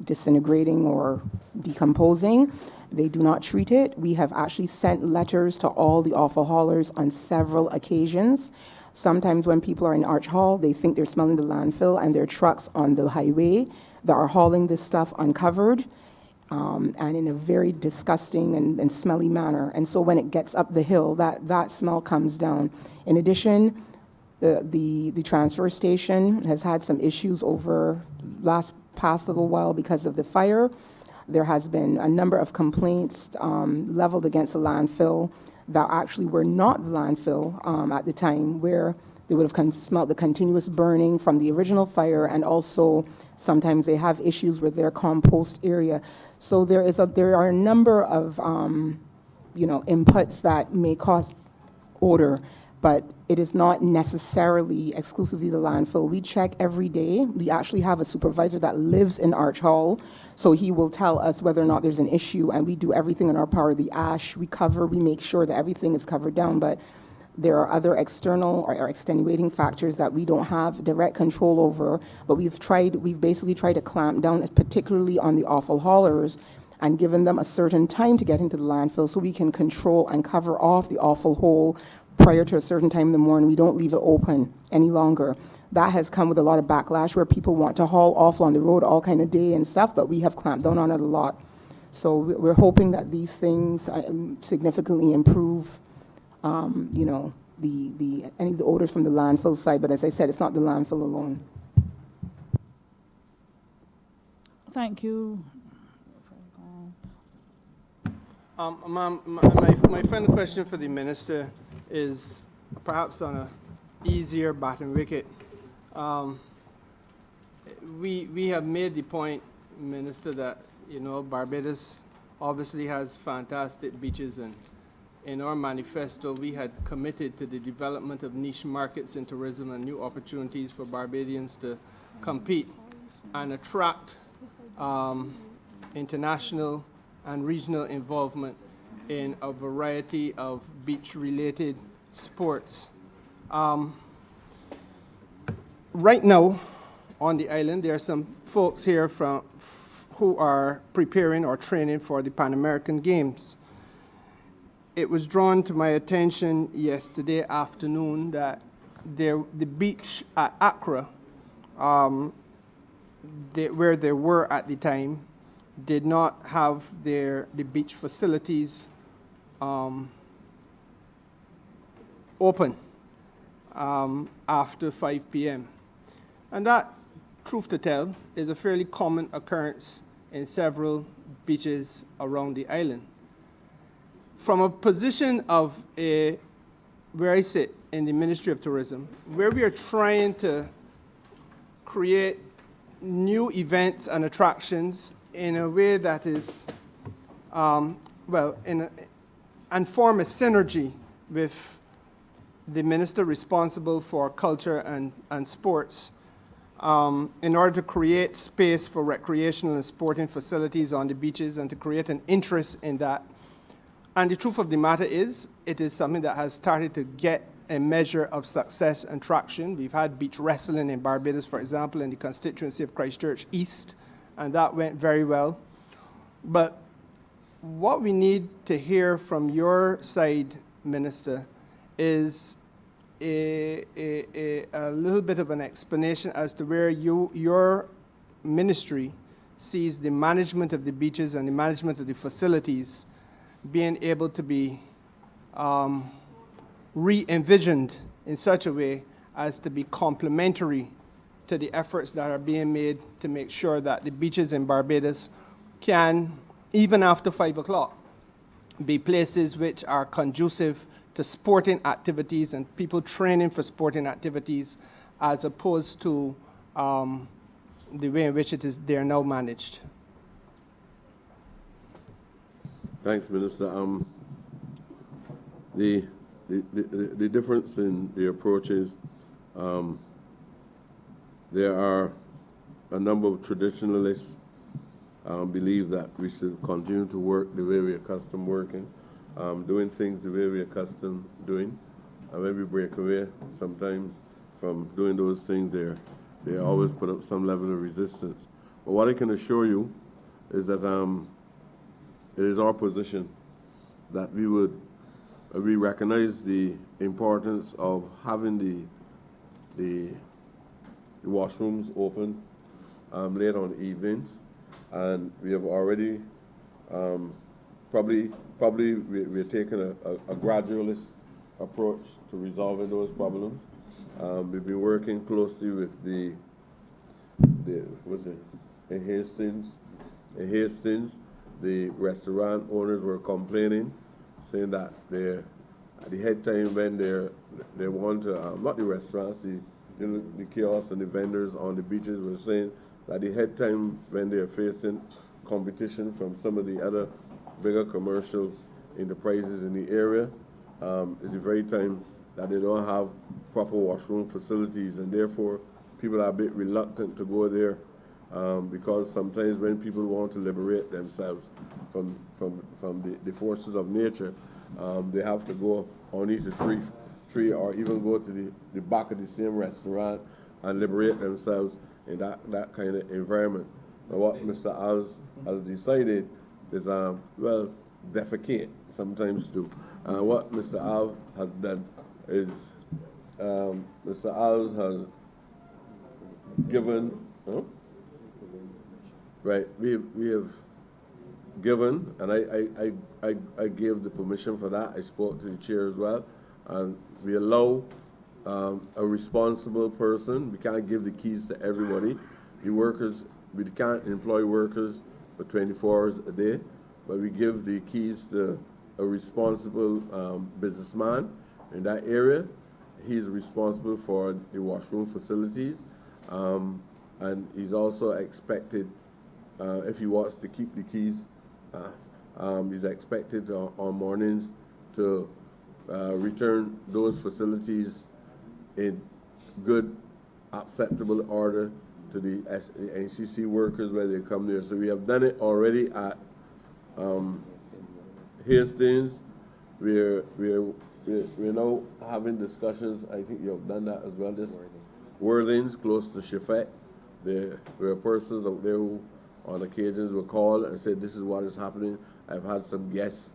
disintegrating or decomposing. They do not treat it. We have actually sent letters to all the offal haulers on several occasions. Sometimes when people are in Arch Hall, they think they're smelling the landfill, and there are trucks on the highway that are hauling this stuff uncovered, and in a very disgusting and smelly manner. And so when it gets up the hill, that smell comes down. In addition, the transfer station has had some issues over past little while because of the fire. There has been a number of complaints leveled against the landfill that actually were not the landfill at the time, where they would have smelled the continuous burning from the original fire, and also sometimes they have issues with their compost area. So there are a number of inputs that may cause odor, but it is not necessarily exclusively the landfill. We check every day. We actually have a supervisor that lives in Arch Hall, so he will tell us whether or not there's an issue, and we do everything in our power. The ash we cover, we make sure that everything is covered down, but there are other external or extenuating factors that we don't have direct control over, but we've basically tried to clamp down, particularly on the offal haulers, and given them a certain time to get into the landfill so we can control and cover off the offal hole prior to a certain time in the morning. We don't leave it open any longer. That has come with a lot of backlash where people want to haul offal on the road all kind of day and stuff, but we have clamped down on it a lot. So we're hoping that these things significantly improve any of the odors from the landfill side, but as I said, it's not the landfill alone. Thank you. Ma'am, my final question for the minister is perhaps on a easier batting wicket. We have made the point, Minister, that Barbados obviously has fantastic beaches, and in our manifesto we had committed to the development of niche markets in tourism and new opportunities for Barbadians to compete and attract international and regional involvement in a variety of beach-related sports. Right now on the island, there are some folks here who are preparing or training for the Pan American Games. It was drawn to my attention yesterday afternoon that the beach at Accra, where they were at the time, did not have the beach facilities open after 5 p.m. And that, truth to tell, is a fairly common occurrence in several beaches around the island. From a position of where I sit in the Ministry of Tourism, where we are trying to create new events and attractions in a way that is, and form a synergy with the minister responsible for culture and sports, in order to create space for recreational and sporting facilities on the beaches and to create an interest in that. And the truth of the matter is, it is something that has started to get a measure of success and traction. We've had beach wrestling in Barbados, for example, in the constituency of Christchurch East, and that went very well. But what we need to hear from your side, Minister, is a little bit of an explanation as to where your ministry sees the management of the beaches and the management of the facilities being able to be re-envisioned in such a way as to be complementary to the efforts that are being made to make sure that the beaches in Barbados can, even after 5 o'clock, be places which are conducive to sporting activities and people training for sporting activities, as opposed to the way in which they are now managed. Thanks, Minister. The difference in the approaches, there are a number of traditionalists believe that we should continue to work the way we're accustomed working, doing things the way we're accustomed doing. And when we break away, sometimes from doing those things, they always put up some level of resistance. But what I can assure you is that it is our position that we recognize the importance of having the washrooms open late on evenings, and we have already probably we're taking a gradualist approach to resolving those problems. We've been working closely with in Hastings, the restaurant owners were complaining, saying that at the head time when they want to, not the restaurants, the kiosks and the vendors on the beaches were saying that the head time when they're facing competition from some of the other bigger commercial enterprises in the area is the very time that they don't have proper washroom facilities, and therefore people are a bit reluctant to go there because sometimes when people want to liberate themselves from the forces of nature, they have to go underneath the tree or even go to the back of the same restaurant and liberate themselves in that kind of environment. Now what Mr. Alves has decided is, well, defecate sometimes too. What Mr. Alves has done is, Mr. Alves has given, right, we have given, and I gave the permission for that. I spoke to the chair as well, and we allow a responsible person. We can't give the keys to everybody. The workers, we can't employ workers for 24 hours a day, but we give the keys to a responsible businessman in that area. He's responsible for the washroom facilities, and he's also expected, if he wants to keep the keys, he's expected on mornings to return those facilities in good, acceptable order to the NCC workers when they come there. So we have done it already at Hastings. We're now having discussions. I think you have done that as well. This Worthings, close to Shefet. There were persons out there who, on occasions, will call and say, "This is what is happening." I've had some guests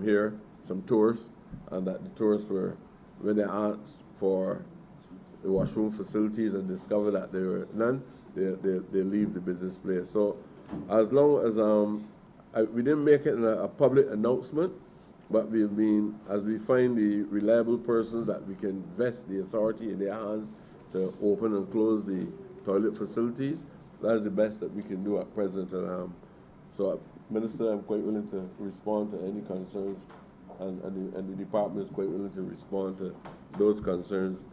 here, some tourists, and that the tourists were, when they asked for the washroom facilities and discovered that there were none, they leave the business place. So, as long as we didn't make it in a public announcement, but we've been, as we find the reliable persons that we can vest the authority in their hands to open and close the toilet facilities, that is the best that we can do at present. So, Minister, I'm quite willing to respond to any concerns, and the department is quite willing to respond to those concerns.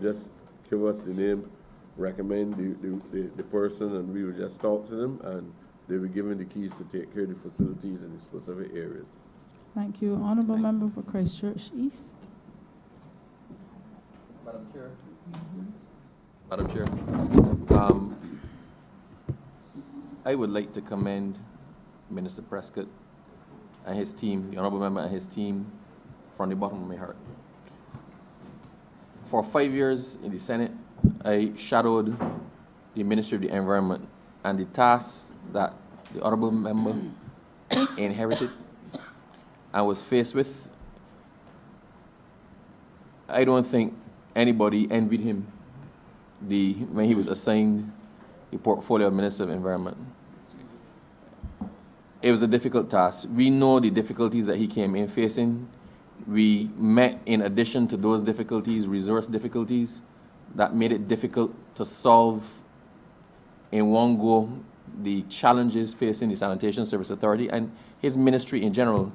Just give us the name, recommend the person, and we will just talk to them, and they will be given the keys to take care of the facilities in the specific areas. Thank you. Honorable Member for Christchurch East. Madam Chair. Madam Chair. I would like to commend Minister Prescott and his team, the Honorable Member and his team, from the bottom of my heart. For 5 years in the Senate, I shadowed the Ministry of the Environment, and the tasks that the Honorable Member inherited and was faced with, I don't think anybody envied him when he was assigned the portfolio of Minister of Environment. It was a difficult task. We know the difficulties that he came in facing. We met, in addition to those difficulties, resource difficulties that made it difficult to solve in one go the challenges facing the Sanitation Service Authority and his ministry in general.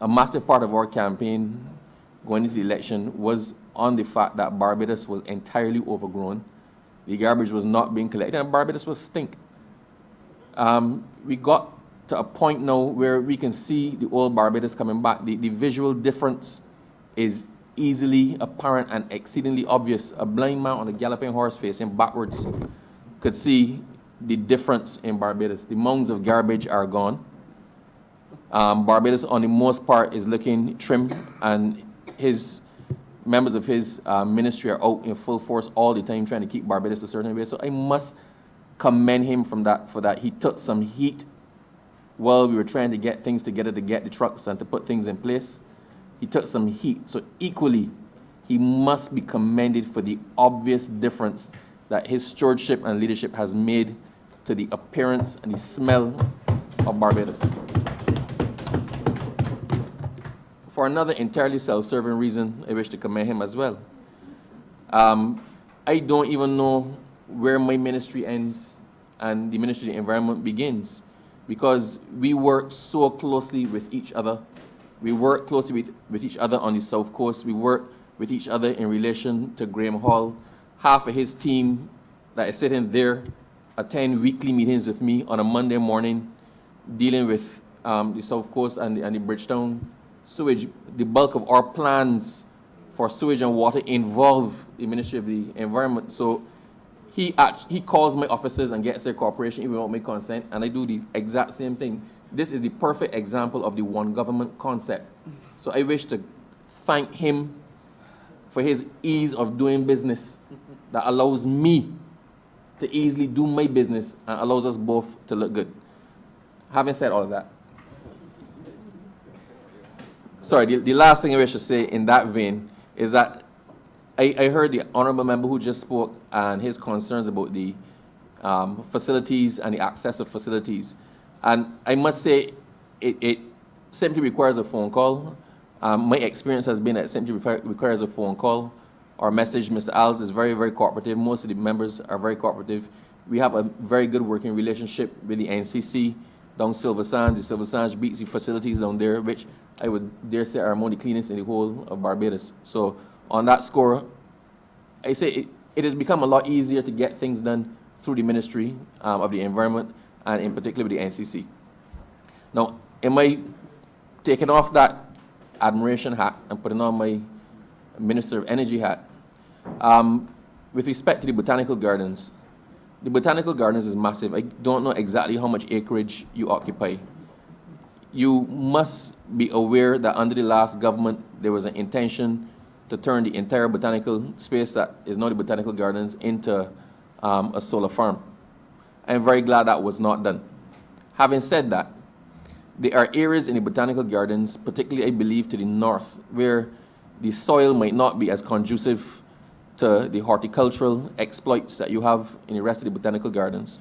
A massive part of our campaign going into the election was on the fact that Barbados was entirely overgrown. The garbage was not being collected, and Barbados was stink. We got to a point now where we can see the old Barbados coming back. The visual difference is easily apparent and exceedingly obvious. A blind man on a galloping horse facing backwards could see the difference in Barbados. The mounds of garbage are gone. Barbados, on the most part, is looking trim, and members of his ministry are out in full force all the time trying to keep Barbados a certain way. So I must commend him for that. He took some heat while we were trying to get things together to get the trucks and to put things in place. He took some heat. So equally, he must be commended for the obvious difference that his stewardship and leadership has made to the appearance and the smell of Barbados. For another entirely self-serving reason, I wish to commend him as well. I don't even know where my ministry ends and the Ministry of the Environment begins, because we work so closely with each other. We work closely with each other on the South Coast. We work with each other in relation to Graham Hall. Half of his team that is sitting there attend weekly meetings with me on a Monday morning, dealing with the South Coast and the Bridgetown sewage. The bulk of our plans for sewage and water involve the Ministry of the Environment. So he calls my officers and gets their cooperation even without my consent, and I do the exact same thing. This is the perfect example of the one government concept. So I wish to thank him for his ease of doing business that allows me to easily do my business and allows us both to look good. Having said all of that, sorry, the last thing I wish to say in that vein is that I heard the honorable member who just spoke and his concerns about the facilities and the access of facilities. And I must say, it simply requires a phone call. My experience has been that it simply requires a phone call or message. Mr. Alves is very, very cooperative. Most of the members are very cooperative. We have a very good working relationship with the NCC down Silver Sands. The Silver Sands beach, the facilities down there, which I would dare say are among the cleanest in the whole of Barbados. So on that score, I say it has become a lot easier to get things done through the Ministry of the Environment, and in particular with the NCC. Now, am I taking off that admiration hat and putting on my Minister of Energy hat? With respect to the Botanical Gardens, the Botanical Gardens is massive. I don't know exactly how much acreage you occupy. You must be aware that under the last government, there was an intention to turn the entire botanical space that is now the Botanical Gardens into a solar farm. I'm very glad that was not done. Having said that, there are areas in the Botanical Gardens, particularly I believe to the north, where the soil might not be as conducive to the horticultural exploits that you have in the rest of the Botanical Gardens.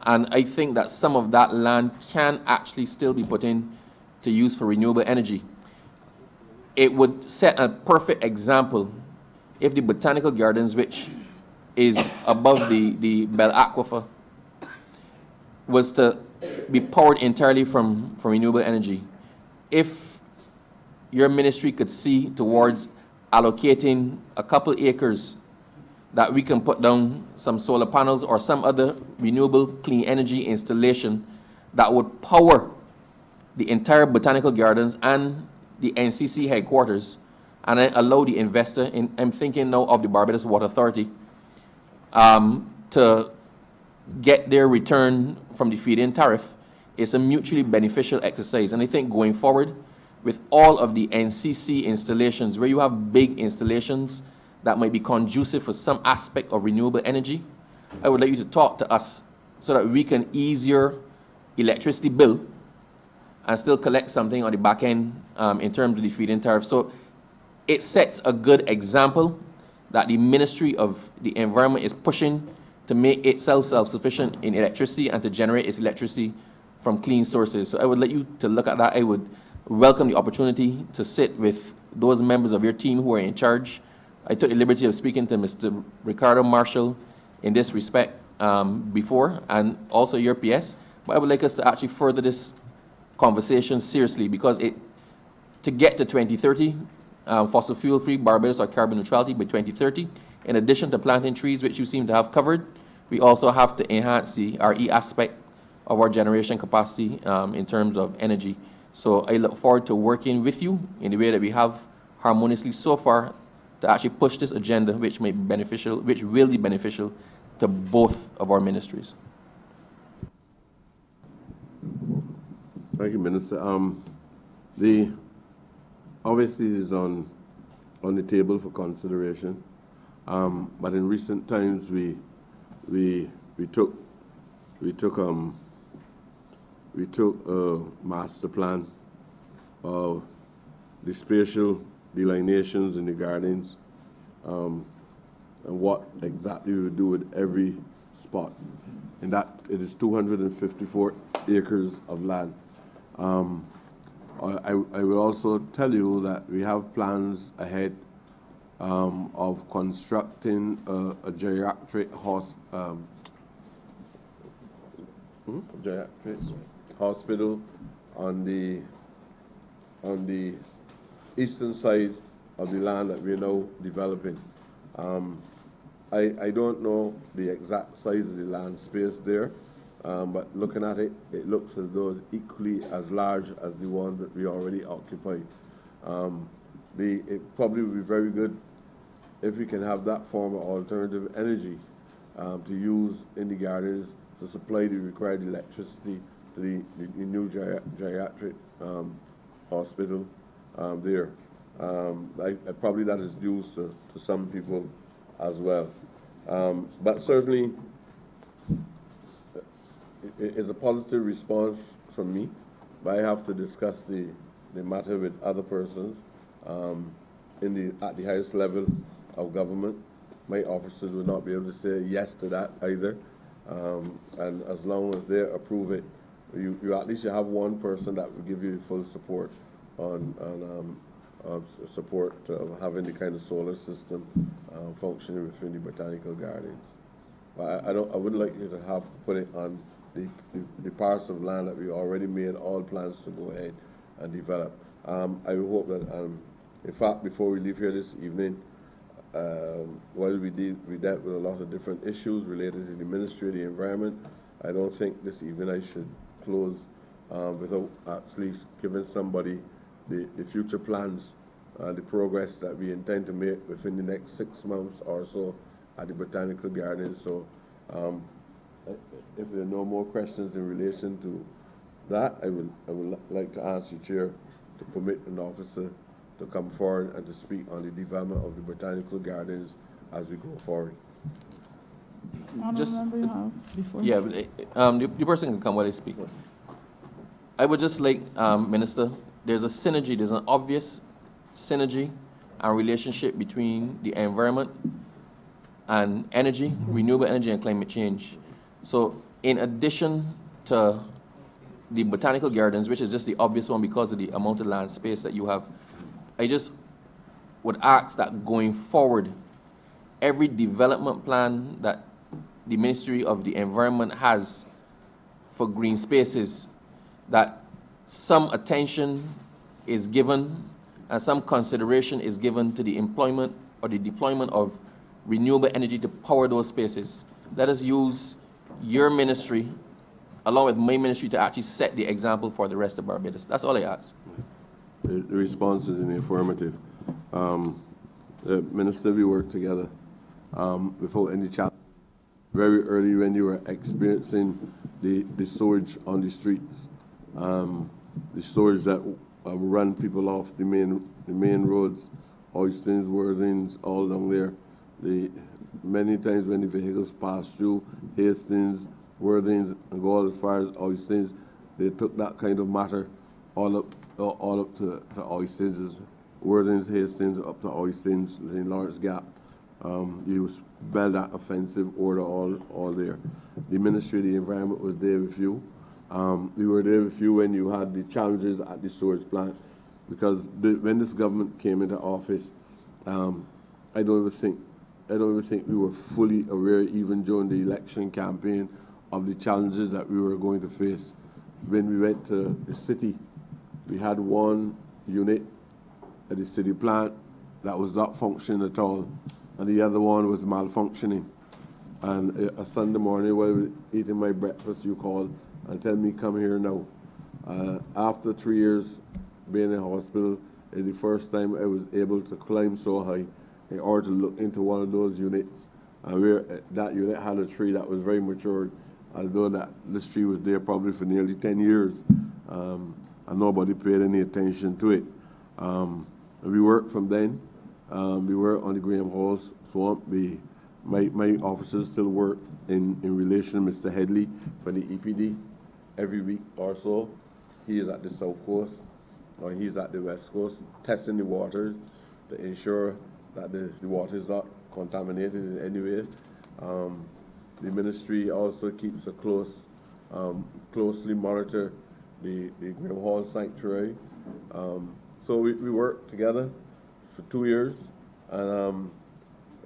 And I think that some of that land can actually still be put in to use for renewable energy. It would set a perfect example if the Botanical Gardens, which is above the Bell Aquifer, was to be powered entirely from renewable energy. If your ministry could see towards allocating a couple acres that we can put down some solar panels or some other renewable clean energy installation that would power the entire Botanical Gardens and the NCC headquarters, and then allow the investor, I'm thinking now of the Barbados Water Authority, to get their return from the feed-in tariff. It's a mutually beneficial exercise. And I think going forward, with all of the NCC installations, where you have big installations that might be conducive for some aspect of renewable energy, I would like you to talk to us so that we can ease your electricity bill and still collect something on the back end in terms of the feed-in tariff. So it sets a good example that the Ministry of the Environment is pushing to make itself self-sufficient in electricity and to generate its electricity from clean sources. So I would like you to look at that. I would welcome the opportunity to sit with those members of your team who are in charge. I took the liberty of speaking to Mr. Ricardo Marshall in this respect before, and also your PS. But I would like us to actually further this conversation seriously, because to get to 2030, fossil fuel-free Barbados or carbon neutrality by 2030, in addition to planting trees, which you seem to have covered, we also have to enhance the RE aspect of our generation capacity in terms of energy. So I look forward to working with you in the way that we have harmoniously so far to actually push this agenda, which will be beneficial to both of our ministries. Thank you, Minister. Obviously it is on the table for consideration, but in recent times we took a master plan of the spatial delineations in the gardens, and what exactly we would do with every spot. And that it is 254 acres of land. I will also tell you that we have plans ahead of constructing a geriatric hospital on the eastern side of the land that we are now developing. I don't know the exact size of the land space there, but looking at it, it looks as though it's equally as large as the one that we already occupy. It probably would be very good if we can have that form of alternative energy to use in the gardens to supply the required electricity to the new geriatric hospital there. Probably that is news to some people as well. But certainly, it is a positive response from me, but I have to discuss the matter with other persons at the highest level of government. My officers will not be able to say yes to that either. And as long as they approve it, you at least have one person that will give you full support on having the kind of solar system functioning within the botanical gardens. But I wouldn't like you to have to put it on the parts of land that we already made all plans to go ahead and develop. I hope that, in fact, before we leave here this evening, while we dealt with a lot of different issues related to the Ministry of the Environment, I don't think this evening I should close without at least giving somebody the future plans, the progress that we intend to make within the next 6 months or so at the Botanical Gardens. So if there are no more questions in relation to that, I would like to ask you, Chair, to permit an officer to come forward and to speak on the development of the Botanical Gardens as we go forward. Just, before. Yeah, the person can come while I speak. I would just like, Minister, there's a synergy, there's an obvious synergy and relationship between the environment and energy, renewable energy and climate change. So in addition to the Botanical Gardens, which is just the obvious one because of the amount of land space that you have, I just would ask that going forward, every development plan that the Ministry of the Environment has for green spaces, that some attention is given and some consideration is given to the employment or the deployment of renewable energy to power those spaces. Let us use your ministry along with my ministry to actually set the example for the rest of Barbados. That's all I ask. The response is in the affirmative. Minister, we worked together without any challenge. Very early when you were experiencing the sewage on the streets, the sewage that run people off the main roads, Oistins, Worthings, all along there. Many times when the vehicles pass through Hastings, Worthings, and go as far as Oistins, they took that kind of matter all up to Oistins, Worthings, Hastings, up to Oistins, St. Lawrence Gap. You spell that offensive order all there. The Ministry of the Environment was there with you. We were there with you when you had the challenges at the storage plant, because when this government came into office, I don't even think we were fully aware, even during the election campaign, of the challenges that we were going to face. When we went to the city, we had one unit at the city plant that was not functioning at all, and the other one was malfunctioning. And a Sunday morning while we were eating my breakfast, you called and tell me come here now. After 3 years being in hospital, is the first time I was able to climb so high in order to look into one of those units. And where that unit had a tree that was very matured, although that this tree was there probably for nearly 10 years, and nobody paid any attention to it. We worked from then. We worked on the Graham Halls swamp. My officers still work in relation to Mr. Headley for the EPD every week or so. He is at the South Coast, or he's at the West Coast, testing the water to ensure that the water is not contaminated in any way. The ministry also keeps a closely monitor the Graham Hall Sanctuary. So we work together for 2 years and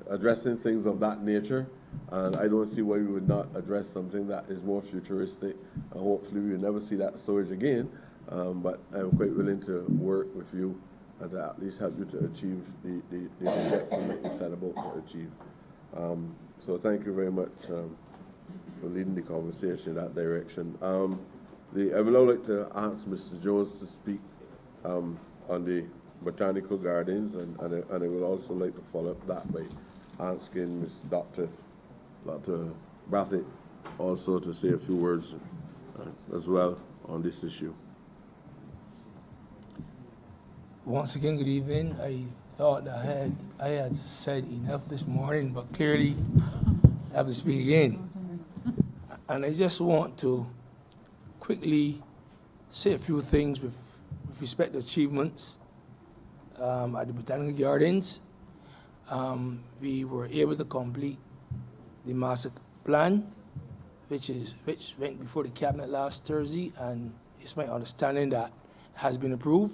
addressing things of that nature. And I don't see why we would not address something that is more futuristic. And hopefully we will never see that storage again. But I'm quite willing to work with you and to at least help you to achieve the objective that you set about to achieve. So thank you very much for leading the conversation in that direction. I would now like to ask Mr. Jones to speak on the botanical gardens, and I would also like to follow up that by asking Dr. Brathwaite also to say a few words as well on this issue. Once again, good evening. I thought I had said enough this morning, but clearly I have to speak again. And I just want to quickly say a few things with respect to achievements at the Botanical Gardens. We were able to complete the master plan, which went before the cabinet last Thursday, and it's my understanding that has been approved.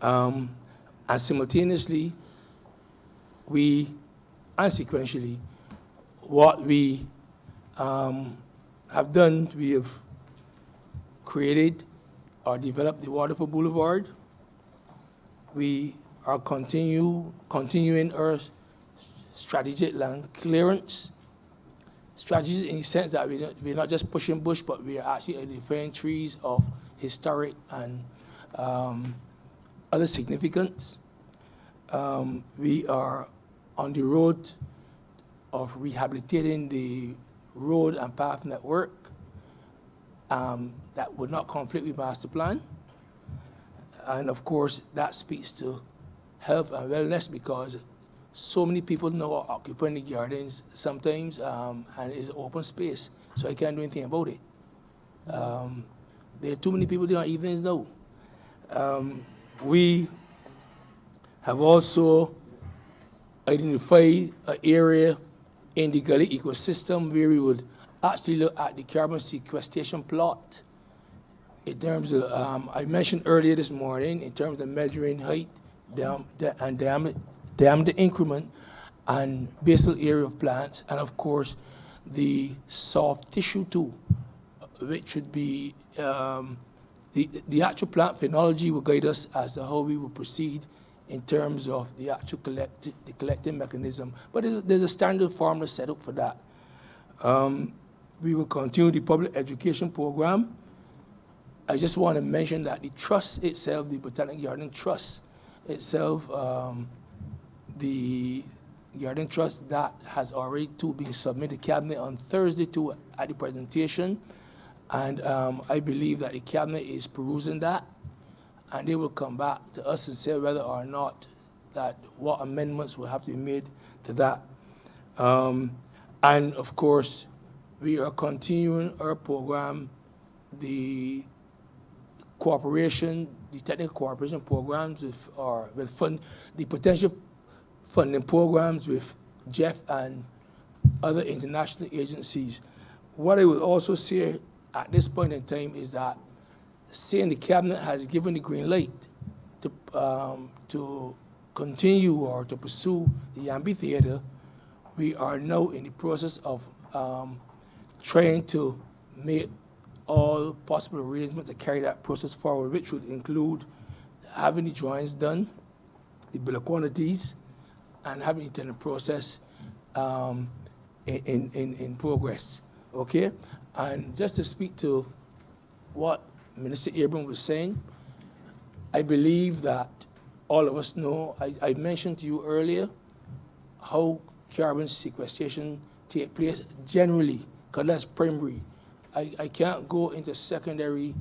And simultaneously, and sequentially, what we have done, we have created or developed the Waterford Boulevard. We are continuing our strategic land clearance strategies, in the sense that we're not just pushing bush, but we are actually identifying trees of historic and other significance. We are on the road of rehabilitating the road and path network that would not conflict with master plan. And of course, that speaks to health and wellness, because so many people now are occupying the gardens sometimes, and it's open space, so I can't do anything about it. There are too many people there on evenings now. We have also identified an area in the gully ecosystem where we would actually look at the carbon sequestration plot in terms of, I mentioned earlier this morning, in terms of measuring height and diameter increment and basal area of plants, and of course the soft tissue too, which should be the actual plant phenology will guide us as to how we will proceed in terms of the actual collecting mechanism. But there's a standard formula set up for that. We will continue the public education program. I just want to mention that the trust itself, the Botanic Garden Trust itself, the Garden Trust, that has already been submitted to Cabinet on Thursday at the presentation. And I believe that the Cabinet is perusing that, and they will come back to us and say whether or not what amendments will have to be made to that. And of course, we are continuing our program, the technical cooperation programs with the potential funding programs with Jeff and other international agencies. What I would also say at this point in time is that, saying the Cabinet has given the green light to continue or to pursue the amphitheater, we are now in the process of trying to make all possible arrangements to carry that process forward, which would include having the drawings done, the bill of quantities, and having the tender process in progress. Okay? And just to speak to what Minister Abrams was saying, I believe that all of us know, I mentioned to you earlier how carbon sequestration take place generally, because that's primary. I can't go into secondary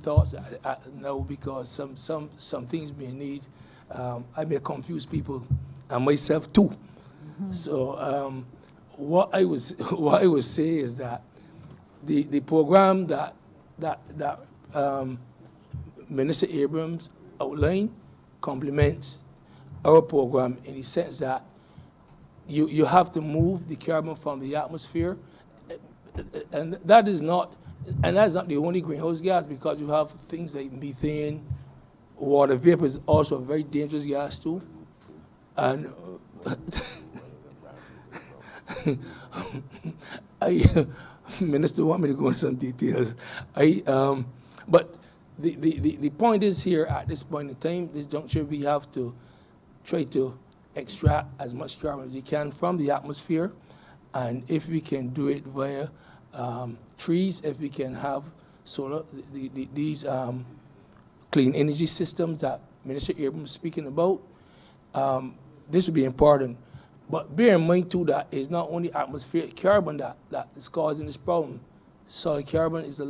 thoughts now, because some things may need, I may confuse people and myself too. So what I would say is that the program that Minister Abrams outlined complements our program in the sense that you have to move the carbon from the atmosphere, and that's not the only greenhouse gas, because you have things like methane. Water vapor is also a very dangerous gas too, and Minister want me to go into some details. But the point is here at this point in time, this juncture, we have to try to extract as much carbon as we can from the atmosphere, and if we can do it via trees, if we can have solar, these clean energy systems that Minister Abrams is speaking about, this would be important. But bear in mind too that it's not only atmospheric carbon that is causing this problem. Solid carbon is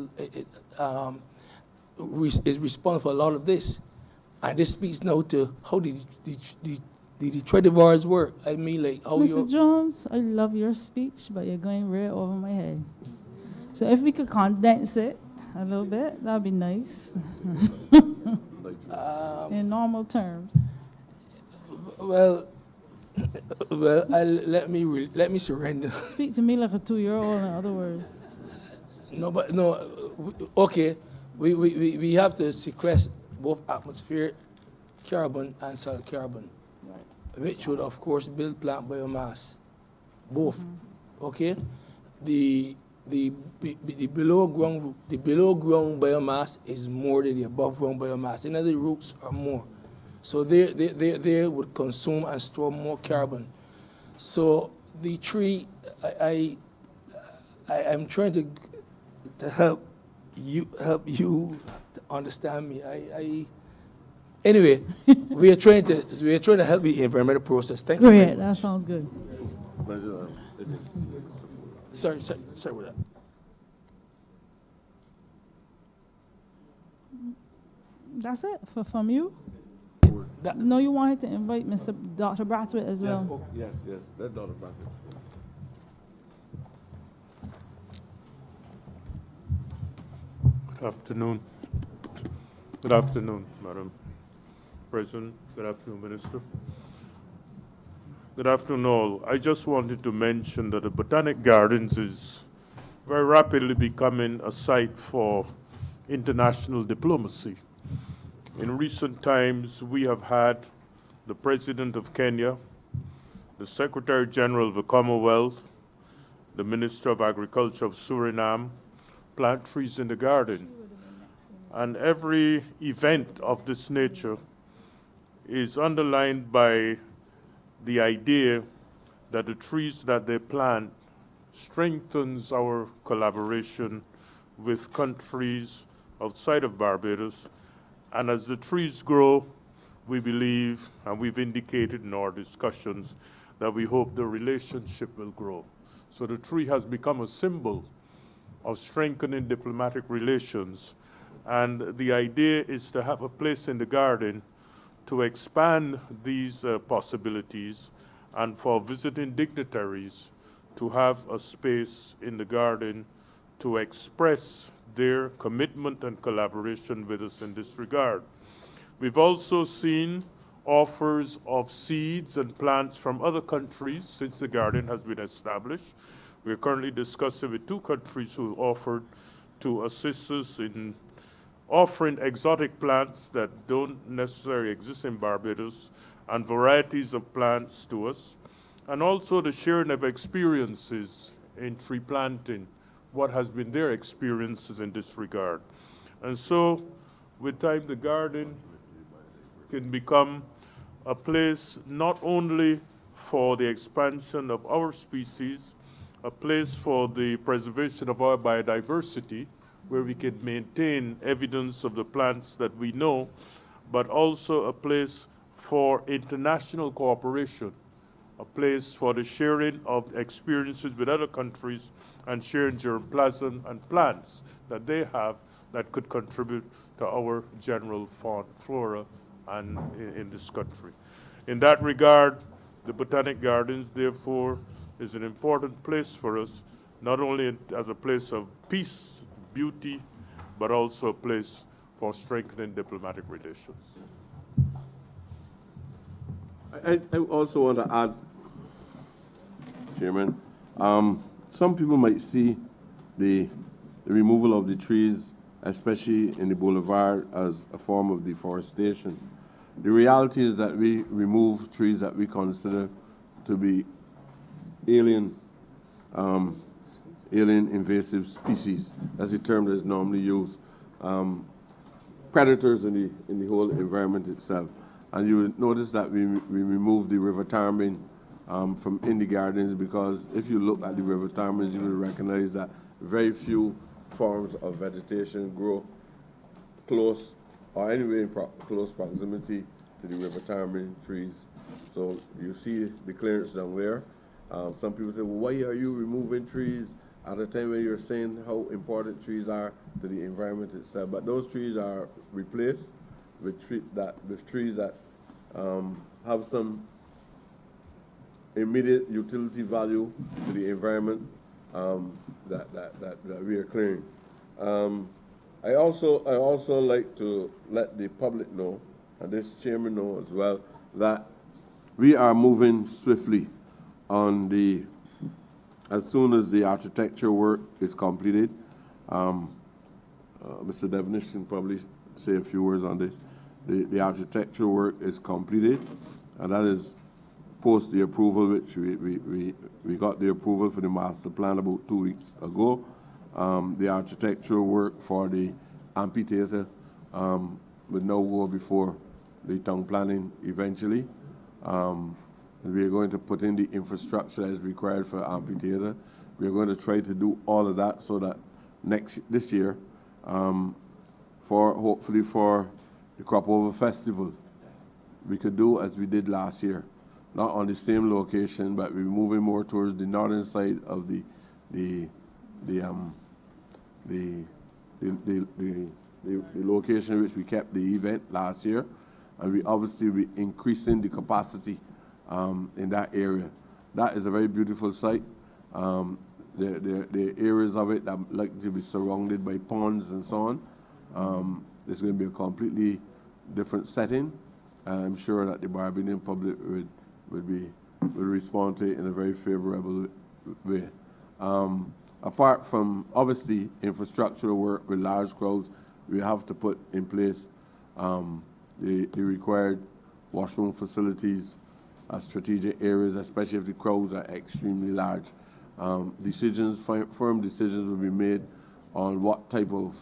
responsible for a lot of this, and this speaks now to how the Detroit reservoirs work. I mean, like how Mr. Jones, I love your speech, but you're going right over my head. So if we could condense it a little bit, that'd be nice. In normal terms. Well, let me surrender. Speak to me like a 2-year-old, in other words. Okay, we have to sequester both atmospheric carbon and solid carbon, which would of course build plant biomass, both. Okay, the below ground biomass is more than the above ground biomass. In other, roots are more. So they would consume and store more carbon. So the tree, I'm trying to help you to understand me. Anyway, we are trying to help the environmental process. Thank you. Great, that sounds good. Sorry with that. That's it from you? No, you wanted to invite Dr. Brathwaite as well. Yes, that's Dr. Brathwaite. Good afternoon. Good afternoon, Madam President. Good afternoon, Minister. Good afternoon, all. I just wanted to mention that the Botanic Gardens is very rapidly becoming a site for international diplomacy. In recent times, we have had the President of Kenya, the Secretary General of the Commonwealth, the Minister of Agriculture of Suriname plant trees in the garden. And every event of this nature is underlined by the idea that the trees that they plant strengthens our collaboration with countries outside of Barbados. And as the trees grow, we believe, and we've indicated in our discussions, that we hope the relationship will grow. So the tree has become a symbol of strengthening diplomatic relations. And the idea is to have a place in the garden to expand these possibilities, and for visiting dignitaries to have a space in the garden to express their commitment and collaboration with us in this regard. We've also seen offers of seeds and plants from other countries since the garden has been established. We're currently discussing with 2 countries who offered to assist us in offering exotic plants that don't necessarily exist in Barbados and varieties of plants to us, and also the sharing of experiences in tree planting, what has been their experiences in this regard. And so, with time, the garden can become a place not only for the expansion of our species, a place for the preservation of our biodiversity, where we can maintain evidence of the plants that we know, but also a place for international cooperation, a place for the sharing of experiences with other countries and sharing germplasm and plants that they have that could contribute to our general flora and in this country. In that regard, the Botanic Gardens, therefore, is an important place for us, not only as a place of peace, beauty, but also a place for strengthening diplomatic relations. I also want to add, Chairman, some people might see the removal of the trees, especially in the boulevard, as a form of deforestation. The reality is that we remove trees that we consider to be alien invasive species. That's the term that is normally used. Predators in the whole environment itself. And you will notice that we remove the river ptarmigan from in the gardens, because if you look at the river ptarmigans, you will recognize that very few forms of vegetation grow close or anywhere in close proximity to the river ptarmigan trees. So you see the clearance down there. Some people say, well, why are you removing trees at a time when you're saying how important trees are to the environment itself? But those trees are replaced with trees that have some immediate utility value to the environment that we are clearing. I also like to let the public know, and this chairman know as well, that we are moving swiftly on as soon as the architecture work is completed. Mr. Devenish can probably say a few words on this. The architectural work is completed, and that is post the approval, which we got the approval for the master plan about 2 weeks ago. The architectural work for the amphitheater will now go before the town planning eventually. We are going to put in the infrastructure that is required for amphitheater. We are going to try to do all of that so that this year, hopefully for the Crop Over Festival, we could do as we did last year, not on the same location, but we're moving more towards the northern side of the location in which we kept the event last year, and we obviously be increasing the capacity in that area. That is a very beautiful site. The areas of it that like to be surrounded by ponds and so on. It's going to be a completely different setting, and I'm sure that the Barbadian public would respond to it in a very favorable way. Apart from obviously infrastructural work with large crowds, we have to put in place the required washroom facilities, strategic areas, especially if the crowds are extremely large. Firm decisions will be made on what type of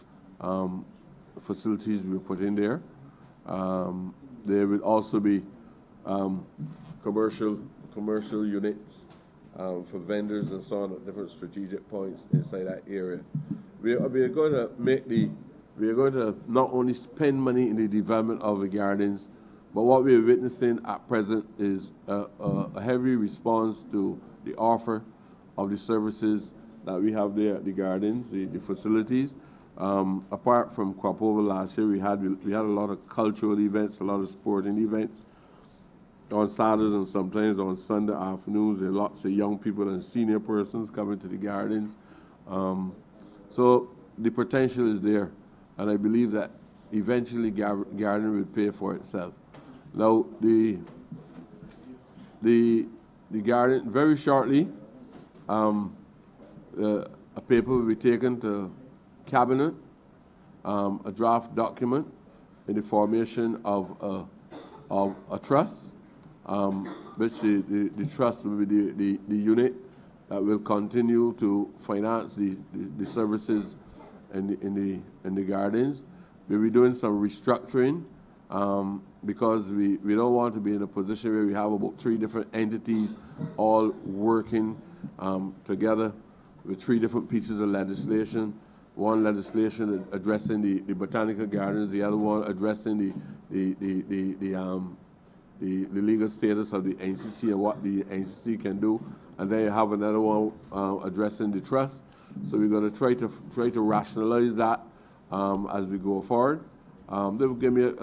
facilities we put in there. There will also be commercial units for vendors and so on at different strategic points inside that area. We are going to not only spend money in the development of the gardens, but what we are witnessing at present is a heavy response to the offer of the services that we have there at the gardens, the facilities. Apart from Crop Over last year, we had a lot of cultural events, a lot of sporting events on Saturdays and sometimes on Sunday afternoons. There are lots of young people and senior persons coming to the gardens. So the potential is there, and I believe that eventually garden will pay for itself. Now, the garden, very shortly, a paper will be taken to Cabinet, a draft document in the formation of a trust, which the trust will be the unit that will continue to finance the services in the gardens. We'll be doing some restructuring because we don't want to be in a position where we have about 3 different entities all working together with 3 different pieces of legislation. One legislation addressing the botanical gardens, the other one addressing the legal status of the NCC and what the NCC can do, and then you have another one addressing the trust. So we're going to try to rationalize that as we go forward. They will give me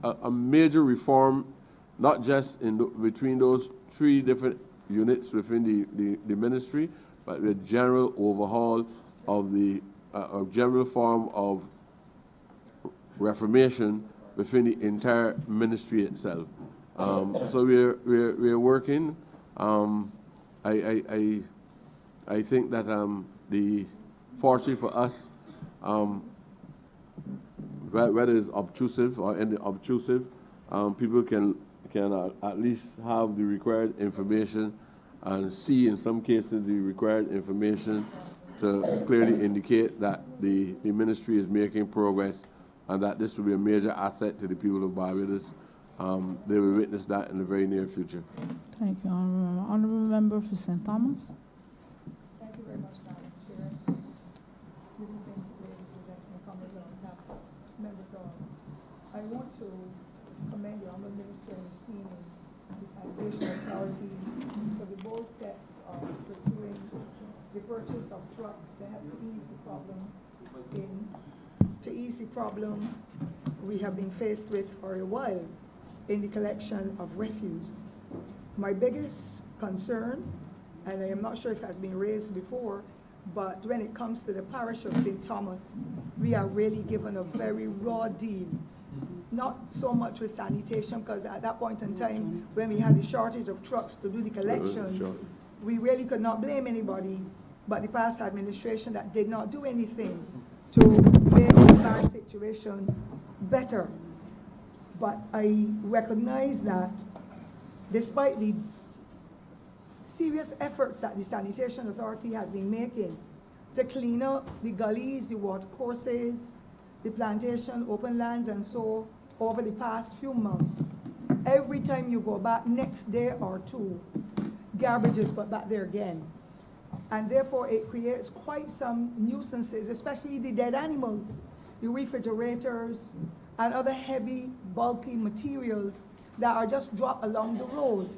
a major reform, not just between those 3 different units within the ministry, but a general overhaul of a general form of reformation within the entire ministry itself. So we're working. I think that the fortunately for us, whether it's obtrusive or unobtrusive, people can at least have the required information and see in some cases the required information to clearly indicate that the ministry is making progress and that this will be a major asset to the people of Barbados. They will witness that in the very near future. Thank you, Honourable Member. Honourable Member for St. Thomas. Thank you very much, Madam Chair. Good evening, ladies and gentlemen, Comrades and members of. I want to commend the Honourable Minister and his team and the Sanitation Authority for the bold steps of pursuing the purchase of trucks to help to ease the problem we have been faced with for a while in the collection of refuse. My biggest concern, and I am not sure if it has been raised before, but when it comes to the parish of St. Thomas, we are really given a very raw deal. Not so much with sanitation, because at that point in time, when we had the shortage of trucks to do the collection, we really could not blame anybody but the past administration that did not do anything to make the bad situation better. But I recognize that despite the serious efforts that the Sanitation Authority has been making to clean up the gullies, the water courses, the plantation, open lands, and so over the past few months, every time you go back next day or 2, garbage is put back there again. And therefore it creates quite some nuisances, especially the dead animals, the refrigerators, and other heavy, bulky materials that are just dropped along the road.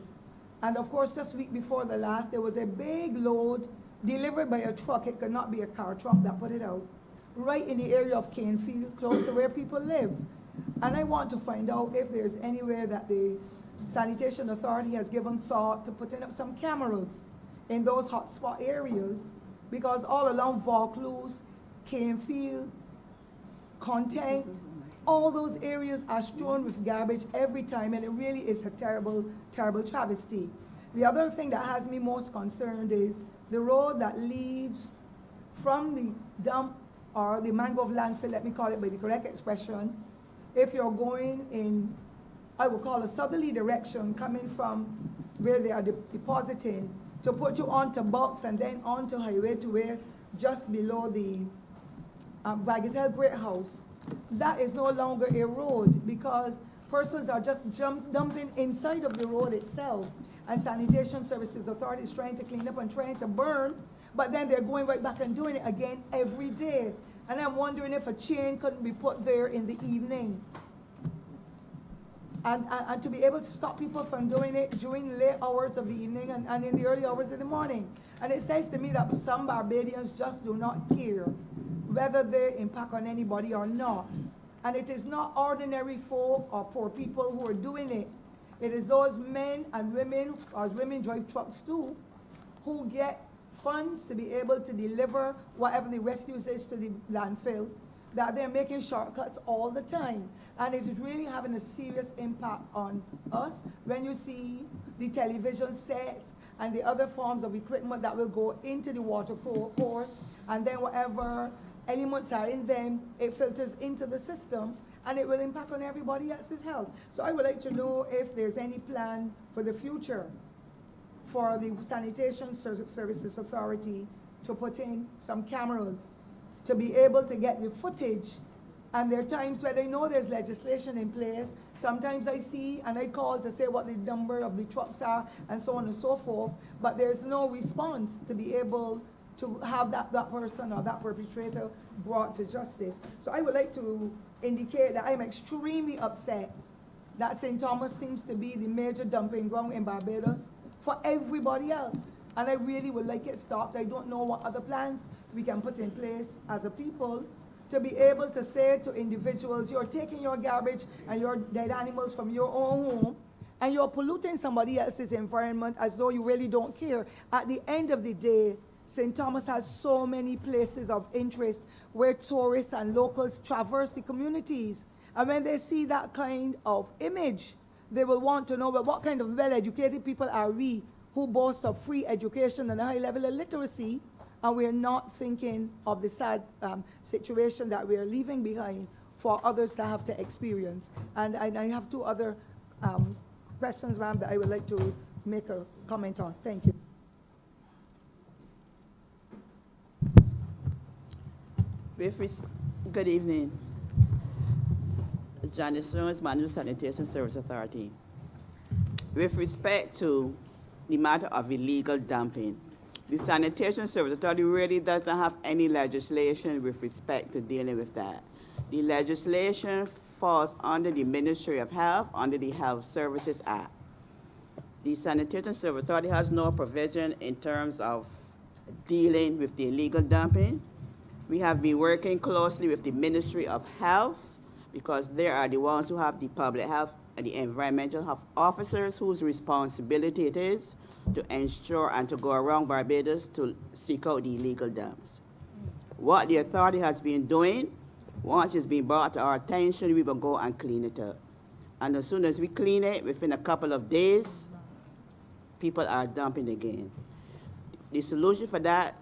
And of course, just week before the last, there was a big load delivered by a truck. It could not be a car truck that put it out, right in the area of Canefield, close to where people live. And I want to find out if there's anywhere that the Sanitation Authority has given thought to putting up some cameras in those hotspot areas, because all along Vaucluse, Canefield, Content, all those areas are strewn with garbage every time, and it really is a terrible, terrible travesty. The other thing that has me most concerned is the road that leaves from the dump or the mangrove landfill, let me call it by the correct expression. If you're going in, I would call a southerly direction, coming from where they are depositing, to put you onto Box and then onto Highway to where just below the Bagatelle Great House, that is no longer a road because persons are just dumping inside of the road itself, and Sanitation Services Authority is trying to clean up and trying to burn, but then they're going right back and doing it again every day. And I'm wondering if a chain couldn't be put there in the evening. And to be able to stop people from doing it during late hours of the evening and in the early hours of the morning. And it says to me that some Barbadians just do not care whether they impact on anybody or not. And it is not ordinary folk or poor people who are doing it. It is those men and women, as women drive trucks too, who get funds to be able to deliver whatever the refuse is to the landfill, that they're making shortcuts all the time. And it is really having a serious impact on us when you see the television sets and the other forms of equipment that will go into the water course, and then whatever elements are in them, it filters into the system, and it will impact on everybody else's health. So I would like to know if there's any plan for the future for the Sanitation Services Authority to put in some cameras to be able to get the footage. And there are times where they know there's legislation in place Sometimes I see and I call to say what the number of the trucks are and so on and so forth, but there's no response to be able to have that person or that perpetrator brought to justice. So I would like to indicate that I'm extremely upset that St. Thomas seems to be the major dumping ground in Barbados for everybody else. And I really would like it stopped. I don't know what other plans we can put in place as a people to be able to say to individuals, you're taking your garbage and your dead animals from your own home, and you're polluting somebody else's environment as though you really don't care. At the end of the day, St. Thomas has so many places of interest where tourists and locals traverse the communities. And when they see that kind of image, they will want to know, well, what kind of well-educated people are we who boast of free education and a high level of literacy, and we're not thinking of the sad situation that we're leaving behind for others to have to experience. And I have two other questions, ma'am, that I would like to make a comment on. Thank you. Good evening. Janice Jones, Manager Sanitation Service Authority. With respect to the matter of illegal dumping, the Sanitation Service Authority really doesn't have any legislation with respect to dealing with that. The legislation falls under the Ministry of Health, under the Health Services Act. The Sanitation Service Authority has no provision in terms of dealing with the illegal dumping. We have been working closely with the Ministry of Health because they are the ones who have the public health and the environmental health officers whose responsibility it is to ensure and to go around Barbados to seek out the illegal dumps. What the authority has been doing, once it's been brought to our attention, we will go and clean it up. And as soon as we clean it, within a couple of days, people are dumping again. The solution for that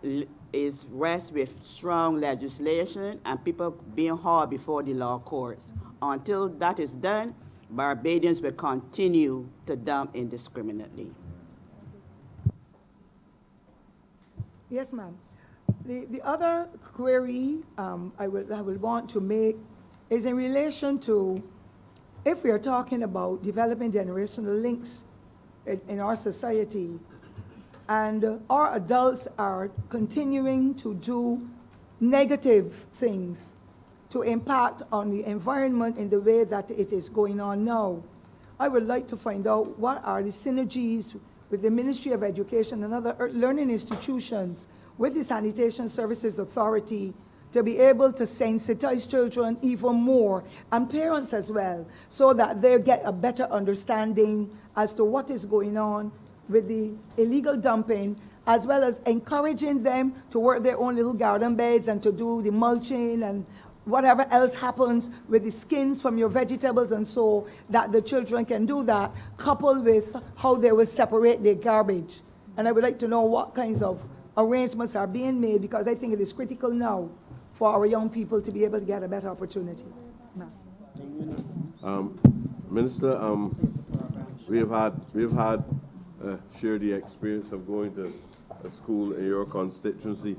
is rest with strong legislation and people being hauled before the law courts. Until that is done, Barbadians will continue to dump indiscriminately. Yes, ma'am. The other query I would want to make is in relation to, if we are talking about developing generational links in our society, and our adults are continuing to do negative things to impact on the environment in the way that it is going on now, I would like to find out what are the synergies with the Ministry of Education and other learning institutions with the Sanitation Services Authority to be able to sensitize children even more, and parents as well, so that they get a better understanding as to what is going on with the illegal dumping, as well as encouraging them to work their own little garden beds and to do the mulching and whatever else happens with the skins from your vegetables, and so that the children can do that, coupled with how they will separate their garbage. And I would like to know what kinds of arrangements are being made, because I think it is critical now for our young people to be able to get a better opportunity. Minister, we've had shared the experience of going to a school in your constituency,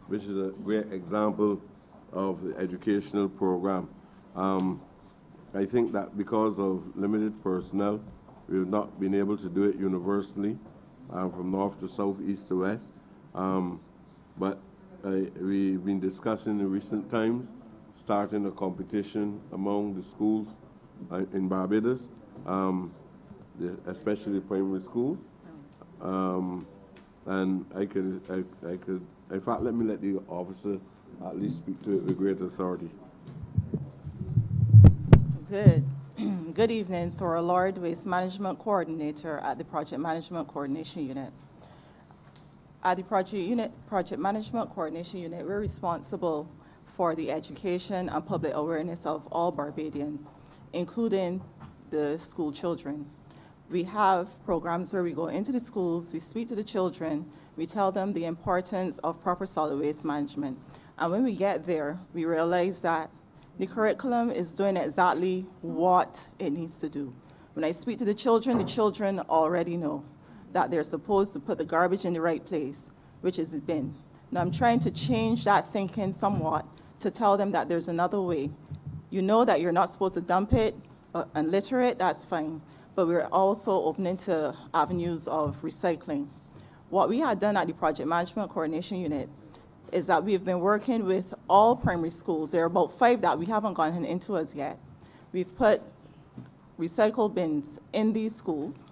which is a great example of the educational program. I think that because of limited personnel, we have not been able to do it universally, from north to south, east to west. But we've been discussing in recent times starting a competition among the schools in Barbados, especially primary schools. And I could, in fact, let me let the officer at least speak to it with great authority. Good evening, Thora Lord, Waste Management Coordinator at the Project Management Coordination Unit. At the Project Management Coordination Unit, we're responsible for the education and public awareness of all Barbadians, including the school children. We have programs where we go into the schools, we speak to the children, we tell them the importance of proper solid waste management. And when we get there, we realize that the curriculum is doing exactly what it needs to do. When I speak to the children already know that they're supposed to put the garbage in the right place, which is the bin. Now I'm trying to change that thinking somewhat to tell them that there's another way. You know that you're not supposed to dump it and litter it, that's fine. But we're also opening to avenues of recycling. What we had done at the Project Management Coordination Unit is that we've been working with all primary schools. There are about 5 that we haven't gone into as yet. We've put recycle bins in these schools,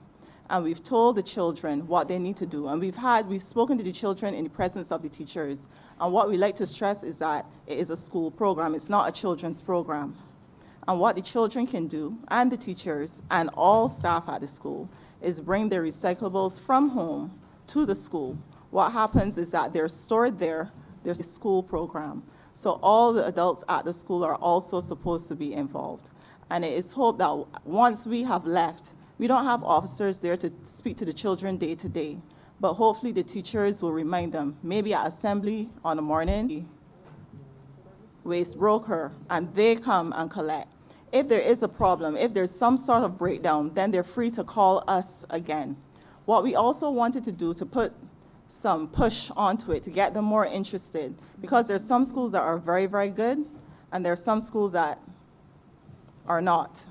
and we've told the children what they need to do. And we've spoken to the children in the presence of the teachers. And what we like to stress is that it is a school program. It's not a children's program. And what the children can do, and the teachers, and all staff at the school, is bring their recyclables from home to the school. What happens is that they're stored there. There's a school program. So all the adults at the school are also supposed to be involved. And it is hoped that once we have left, we don't have officers there to speak to the children day to day, but hopefully the teachers will remind them, maybe at assembly on the morning, waste broker, and they come and collect. If there is a problem, if there's some sort of breakdown, then they're free to call us again. What we also wanted to do to put some push onto it, to get them more interested, because there's some schools that are very, very good, and there's some schools that are not.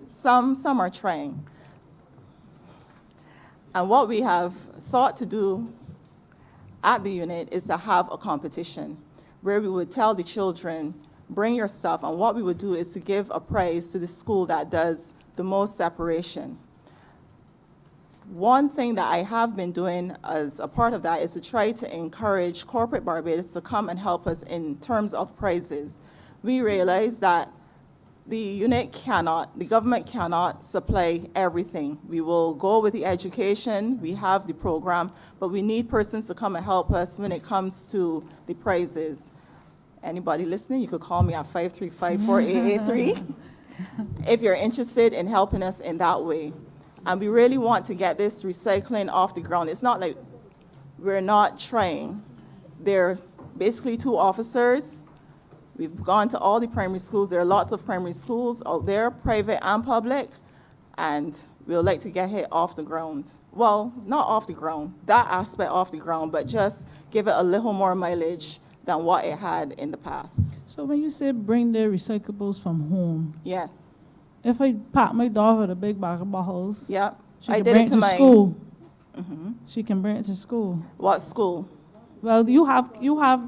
Some are trying. And what we have thought to do at the unit is to have a competition where we would tell the children, bring your stuff, and what we would do is to give a prize to the school that does the most separation. One thing that I have been doing as a part of that is to try to encourage corporate Barbados to come and help us in terms of prizes. We realize that the government cannot supply everything. We will go with the education, we have the program, but we need persons to come and help us when it comes to the prizes. Anybody listening, you could call me at 535-4883 if you're interested in helping us in that way. And we really want to get this recycling off the ground. It's not like we're not trying. They're basically 2 officers. We've gone to all the primary schools. There are lots of primary schools out there, private and public, and we would like to get it off the ground. Well, not off the ground, that aspect off the ground, but just give it a little more mileage than what it had in the past. So when you say bring their recyclables from home, Yes. if I pack my dog with a big bag of bottles, Yep. she I can did bring it it to to mine. school. Mm-hmm. She can bring it to school. What school? Well, you have,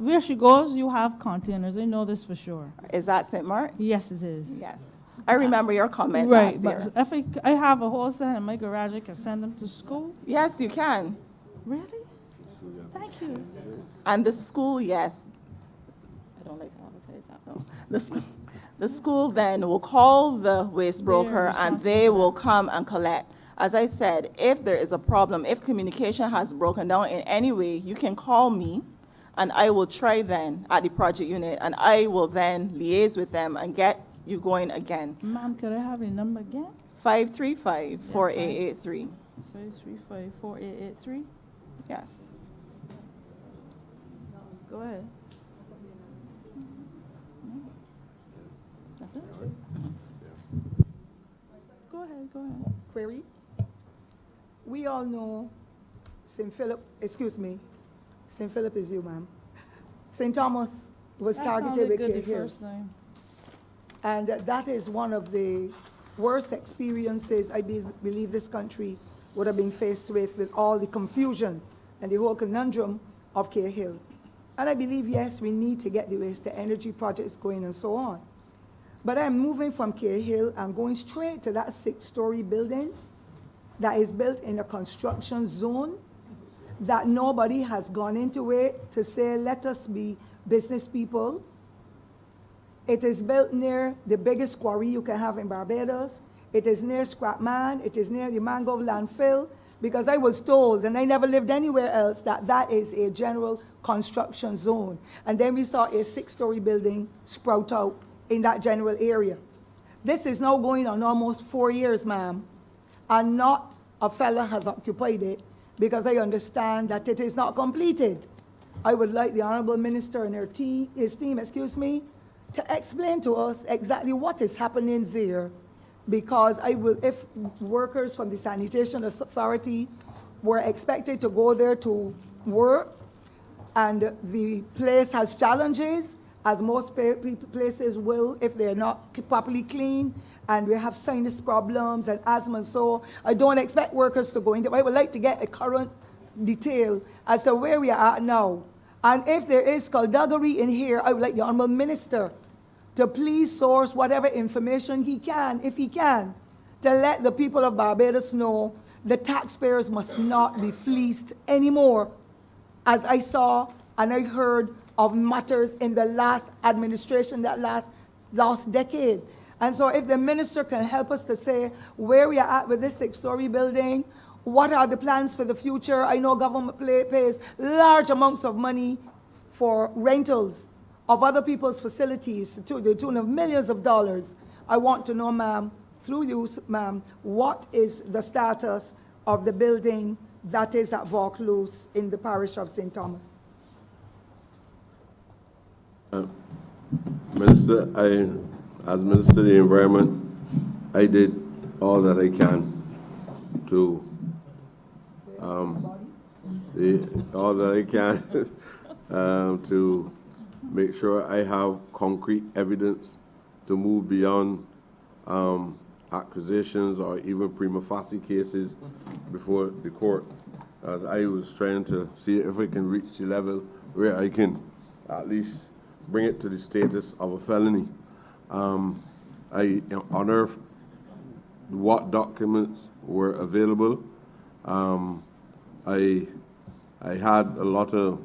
where she goes, you have containers. I know this for sure. Is that St. Mark's? Yes, it is. Yes. I remember your comment Right, last but year. if I have a whole set in my garage, I can send them to school? Yes, you can. Really? Thank you. And the school, yes. I don't like to advertise that, no. The school then will call the waste broker and they will come and collect. As I said, if there is a problem, if communication has broken down in any way, you can call me and I will try then at the project unit and I will then liaise with them and get you going again. Ma'am, could I have your number again? 535-4883. 535-4883. Yes. Go ahead. That's it? Go ahead. Query? We all know St. Philip is you, ma'am. St. Thomas was That targeted sounded with good Cave the Hill. first time. And that is one of the worst experiences I believe this country would have been faced with all the confusion and the whole conundrum of Cave Hill. And I believe, yes, we need to get the waste to energy projects going and so on. But I'm moving from Cave Hill and going straight to that 6-story building that is built in a construction zone that nobody has gone into it to say, let us be business people. It is built near the biggest quarry you can have in Barbados. It is near Scrapman. It is near the Mangrove landfill, because I was told, and I never lived anywhere else, that that is a general construction zone. And then we saw a 6-story building sprout out in that general area. This is now going on almost 4 years, ma'am, and not a fella has occupied it, because I understand that it is not completed. I would like the Honorable Minister and his team, to explain to us exactly what is happening there, because if workers from the Sanitation Authority were expected to go there to work, and the place has challenges, as most places will if they're not properly clean, and we have sinus problems and asthma. So I don't expect workers to go into, I would like to get a current detail as to where we are at now. And if there is skullduggery in here, I would like the Honorable Minister to please source whatever information he can, if he can, to let the people of Barbados know the taxpayers must not be fleeced anymore, as I saw and I heard of matters in the last administration, that last decade. And so if the minister can help us to say where we are at with this 6-story building, what are the plans for the future? I know government pays large amounts of money for rentals of other people's facilities to the tune of millions of dollars. I want to know, ma'am, through you, ma'am, what is the status of the building that is at Vaucluse in the parish of St. Thomas? Minister, as Minister of the Environment, I did all that I can to to make sure I have concrete evidence to move beyond accusations or even prima facie cases before the court. As I was trying to see if I can reach the level where I can at least bring it to the status of a felony. I unearthed what documents were available. I had a lot of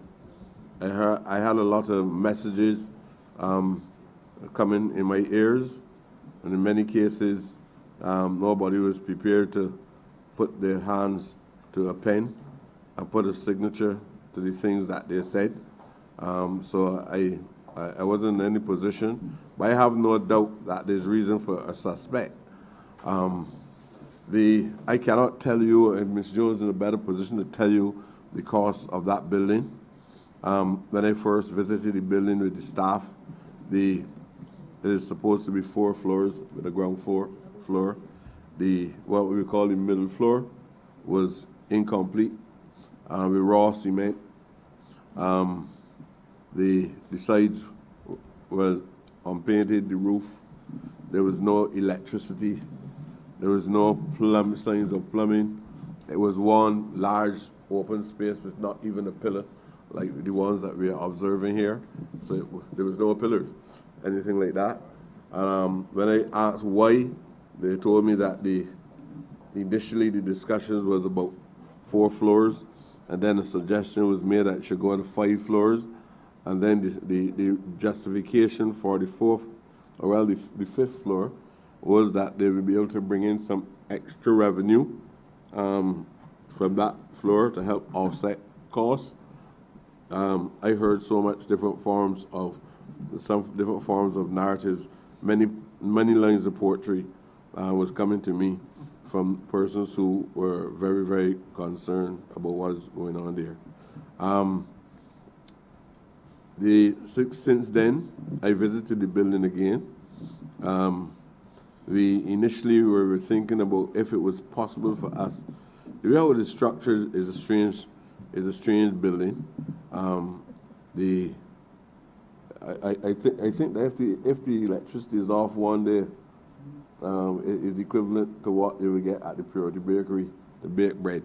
messages coming in my ears, and in many cases, nobody was prepared to put their hands to a pen and put a signature to the things that they said. So I wasn't in any position, but I have no doubt that there's reason for a suspect. I cannot tell you, and Ms. Jones is in a better position to tell you the cost of that building. When I first visited the building with the staff, it is supposed to be 4 floors with a ground floor. What we call the middle floor was incomplete with raw cement. The sides were unpainted, the roof. There was no electricity. There was no signs of plumbing. It was one large open space with not even a pillar, like the ones that we are observing here. So there was no pillars, anything like that. When I asked why, they told me that initially the discussions was about 4 floors, and then a suggestion was made that it should go to 5 floors, and then the justification for the 5th floor was that they would be able to bring in some extra revenue from that floor to help offset costs. I heard so much different forms of narratives. Many lines of poetry was coming to me from persons who were very, very concerned about what is going on there. Since then, I visited the building again. We initially were thinking about if it was possible for us. The way how the structure is a strange building. I think that if the electricity is off one day, it is equivalent to what you would get at the Purity Bakery, the baked bread.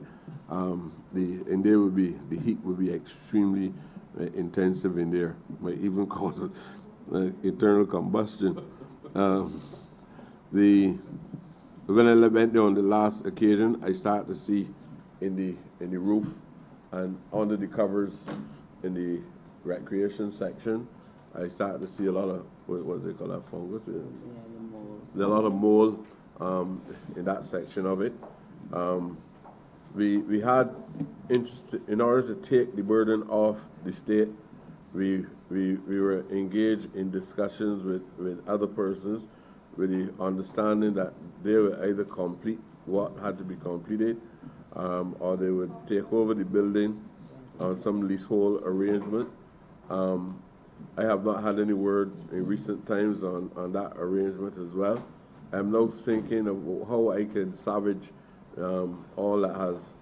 And there would be, the heat would be extremely intensive in there, might even cause internal combustion. When I went there on the last occasion, I started to see in the roof and under the covers in the recreation section, I started to see a lot of, what do they call that, fungus? Yeah, a lot of mold in that section of it. We had interest, in order to take the burden off the state, we were engaged in discussions with other persons with the understanding that they would either complete what had to be completed or they would take over the building on some leasehold arrangement. I have not had any word in recent times on that arrangement as well. I'm now thinking of how I can salvage all that has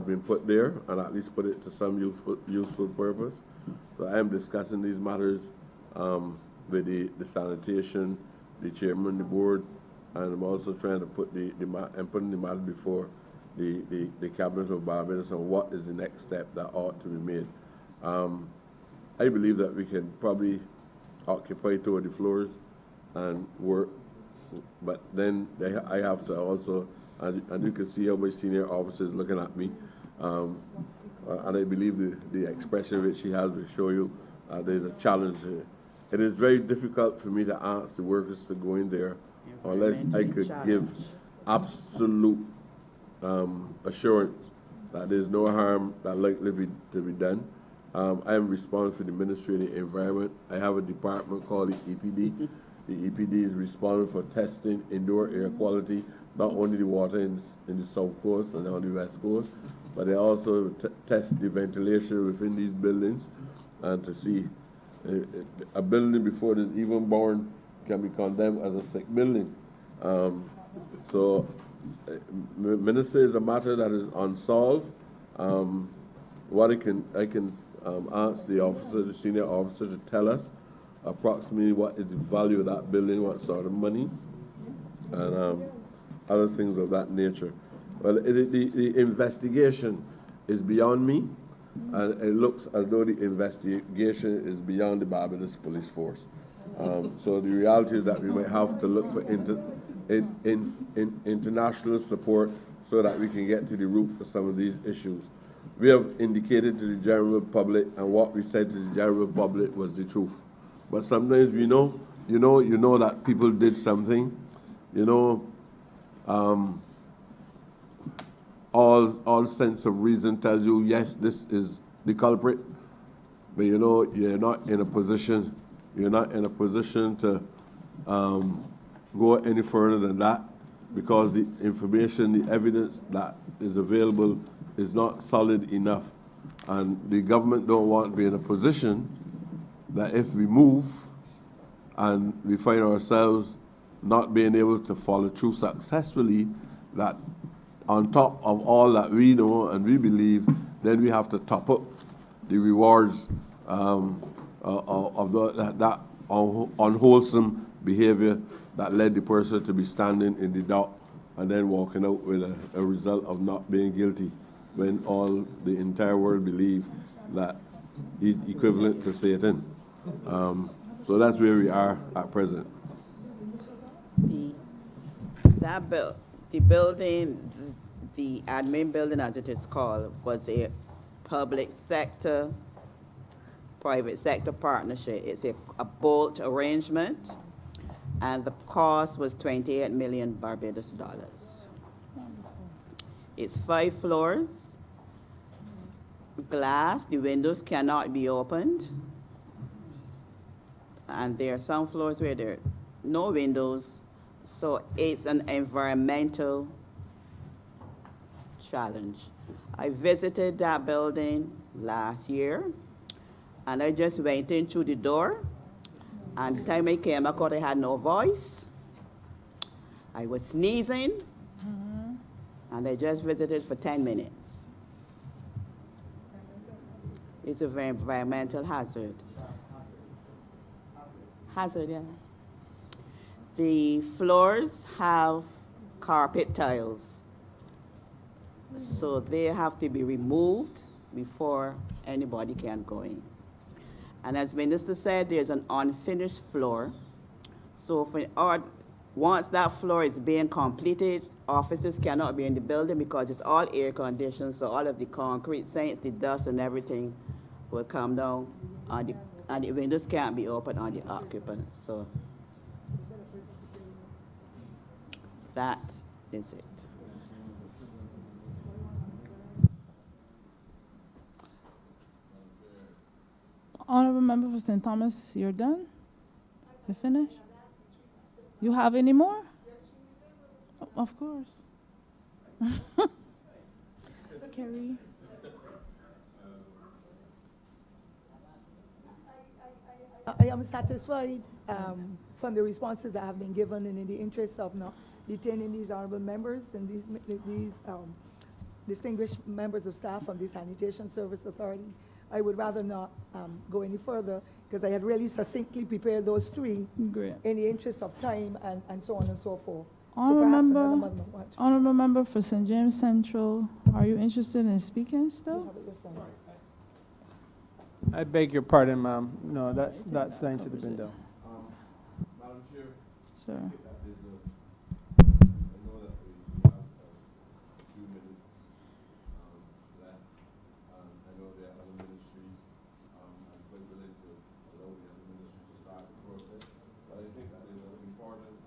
been put there and at least put it to some useful purpose. So I am discussing these matters with the sanitation, the chairman, the board, and I'm also trying to put putting the matter before the cabinet of Barbados on what is the next step that ought to be made. I believe that we can probably occupy two of the floors and work, but then I have to also, and you can see how my senior officer is looking at me, and I believe the expression which she has will show you there's a challenge here. It is very difficult for me to ask the workers to go in there unless I could give absolute assurance that there's no harm that likely to be done. I am responsible for the Ministry of the Environment. I have a department called the EPD. The EPD is responsible for testing indoor air quality, not only the water in the South Coast and on the West Coast, but they also test the ventilation within these buildings and to see a building before it is even born can be condemned as a sick building. So, Minister, is a matter that is unsolved. What I can ask the officer, the senior officer, to tell us approximately what is the value of that building, what sort of money, and other things of that nature. Well, the investigation is beyond me, and it looks as though the investigation is beyond the Barbados Police Force. So the reality is that we might have to look for international support so that we can get to the root of some of these issues. We have indicated to the general public, and what we said to the general public was the truth. But sometimes we know, you know that people did something, all sense of reason tells you, yes, this is the culprit, but you're not in a position to go any further than that, because the information, the evidence that is available is not solid enough. And the government don't want to be in a position that if we move and we find ourselves not being able to follow through successfully, that on top of all that we know and we believe, then we have to top up the rewards of that unwholesome behavior that led the person to be standing in the dock and then walking out with a result of not being guilty, when all the entire world believe that he's equivalent to Satan. So that's where we are at present. The building, the admin building as it is called, was a public sector, private sector partnership. It's a bolt arrangement, and the cost was 28 million Barbados dollars. It's 5 floors, glass, the windows cannot be opened, and there are some floors where there are no windows, so it's an environmental challenge. I visited that building last year, and I just went in through the door, and the time I came back out, I had no voice. I was sneezing, and I just visited for 10 minutes. It's a very environmental hazard. Yeah. The floors have carpet tiles, so they have to be removed before anybody can go in. And as Minister said, there's an unfinished floor. So once that floor is being completed, officers cannot be in the building because it's all air conditioned, so all of the concrete sinks, the dust and everything will come down, and the windows can't be opened on the occupants. So that is it. Honorable Member for St. Thomas, you're done? You finished? You have any more? Of course. Kerry. I am satisfied from the responses that have been given, and in the interest of not detaining these honorable members and these distinguished members of staff from the Sanitation Service Authority, I would rather not go any further because I had really succinctly prepared those three Great. in the interest of time and so on and so forth. Honorable perhaps another member, amendment, what? honorable member for St. James Central, are you interested in speaking You still? have it yourself. I beg your pardon, ma'am. No, that's line should have been done. Madam Chair, Sir. I know that we have a few minutes left. I know there are other ministries. I'm quite willing to allow the other ministries to start the process. But I think that is an important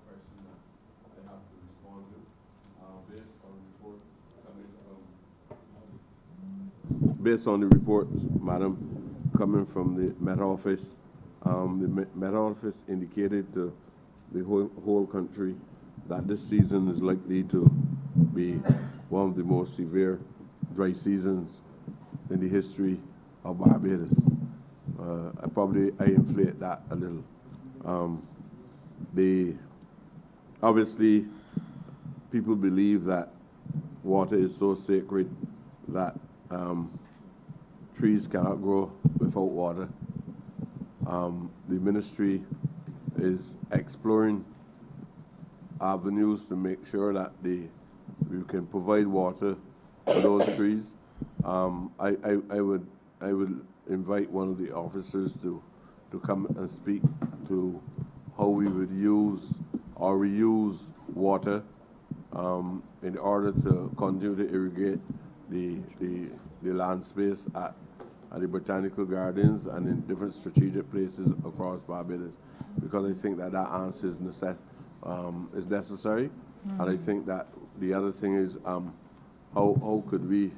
question that I have to respond to based on reports coming from. Based on the reports, Madam, coming from the Met Office, the Met Office indicated to the whole country that this season is likely to be one of the most severe dry seasons in the history of Barbados. I inflate that a little. Obviously, people believe that water is so sacred that trees cannot grow without water. The ministry is exploring avenues to make sure that we can provide water for those trees. I would invite one of the officers to come and speak to how we would use or reuse water in order to continue to irrigate the land space at the Botanical Gardens and in different strategic places across Barbados, because I think that answer is necessary. And I think that the other thing is how could we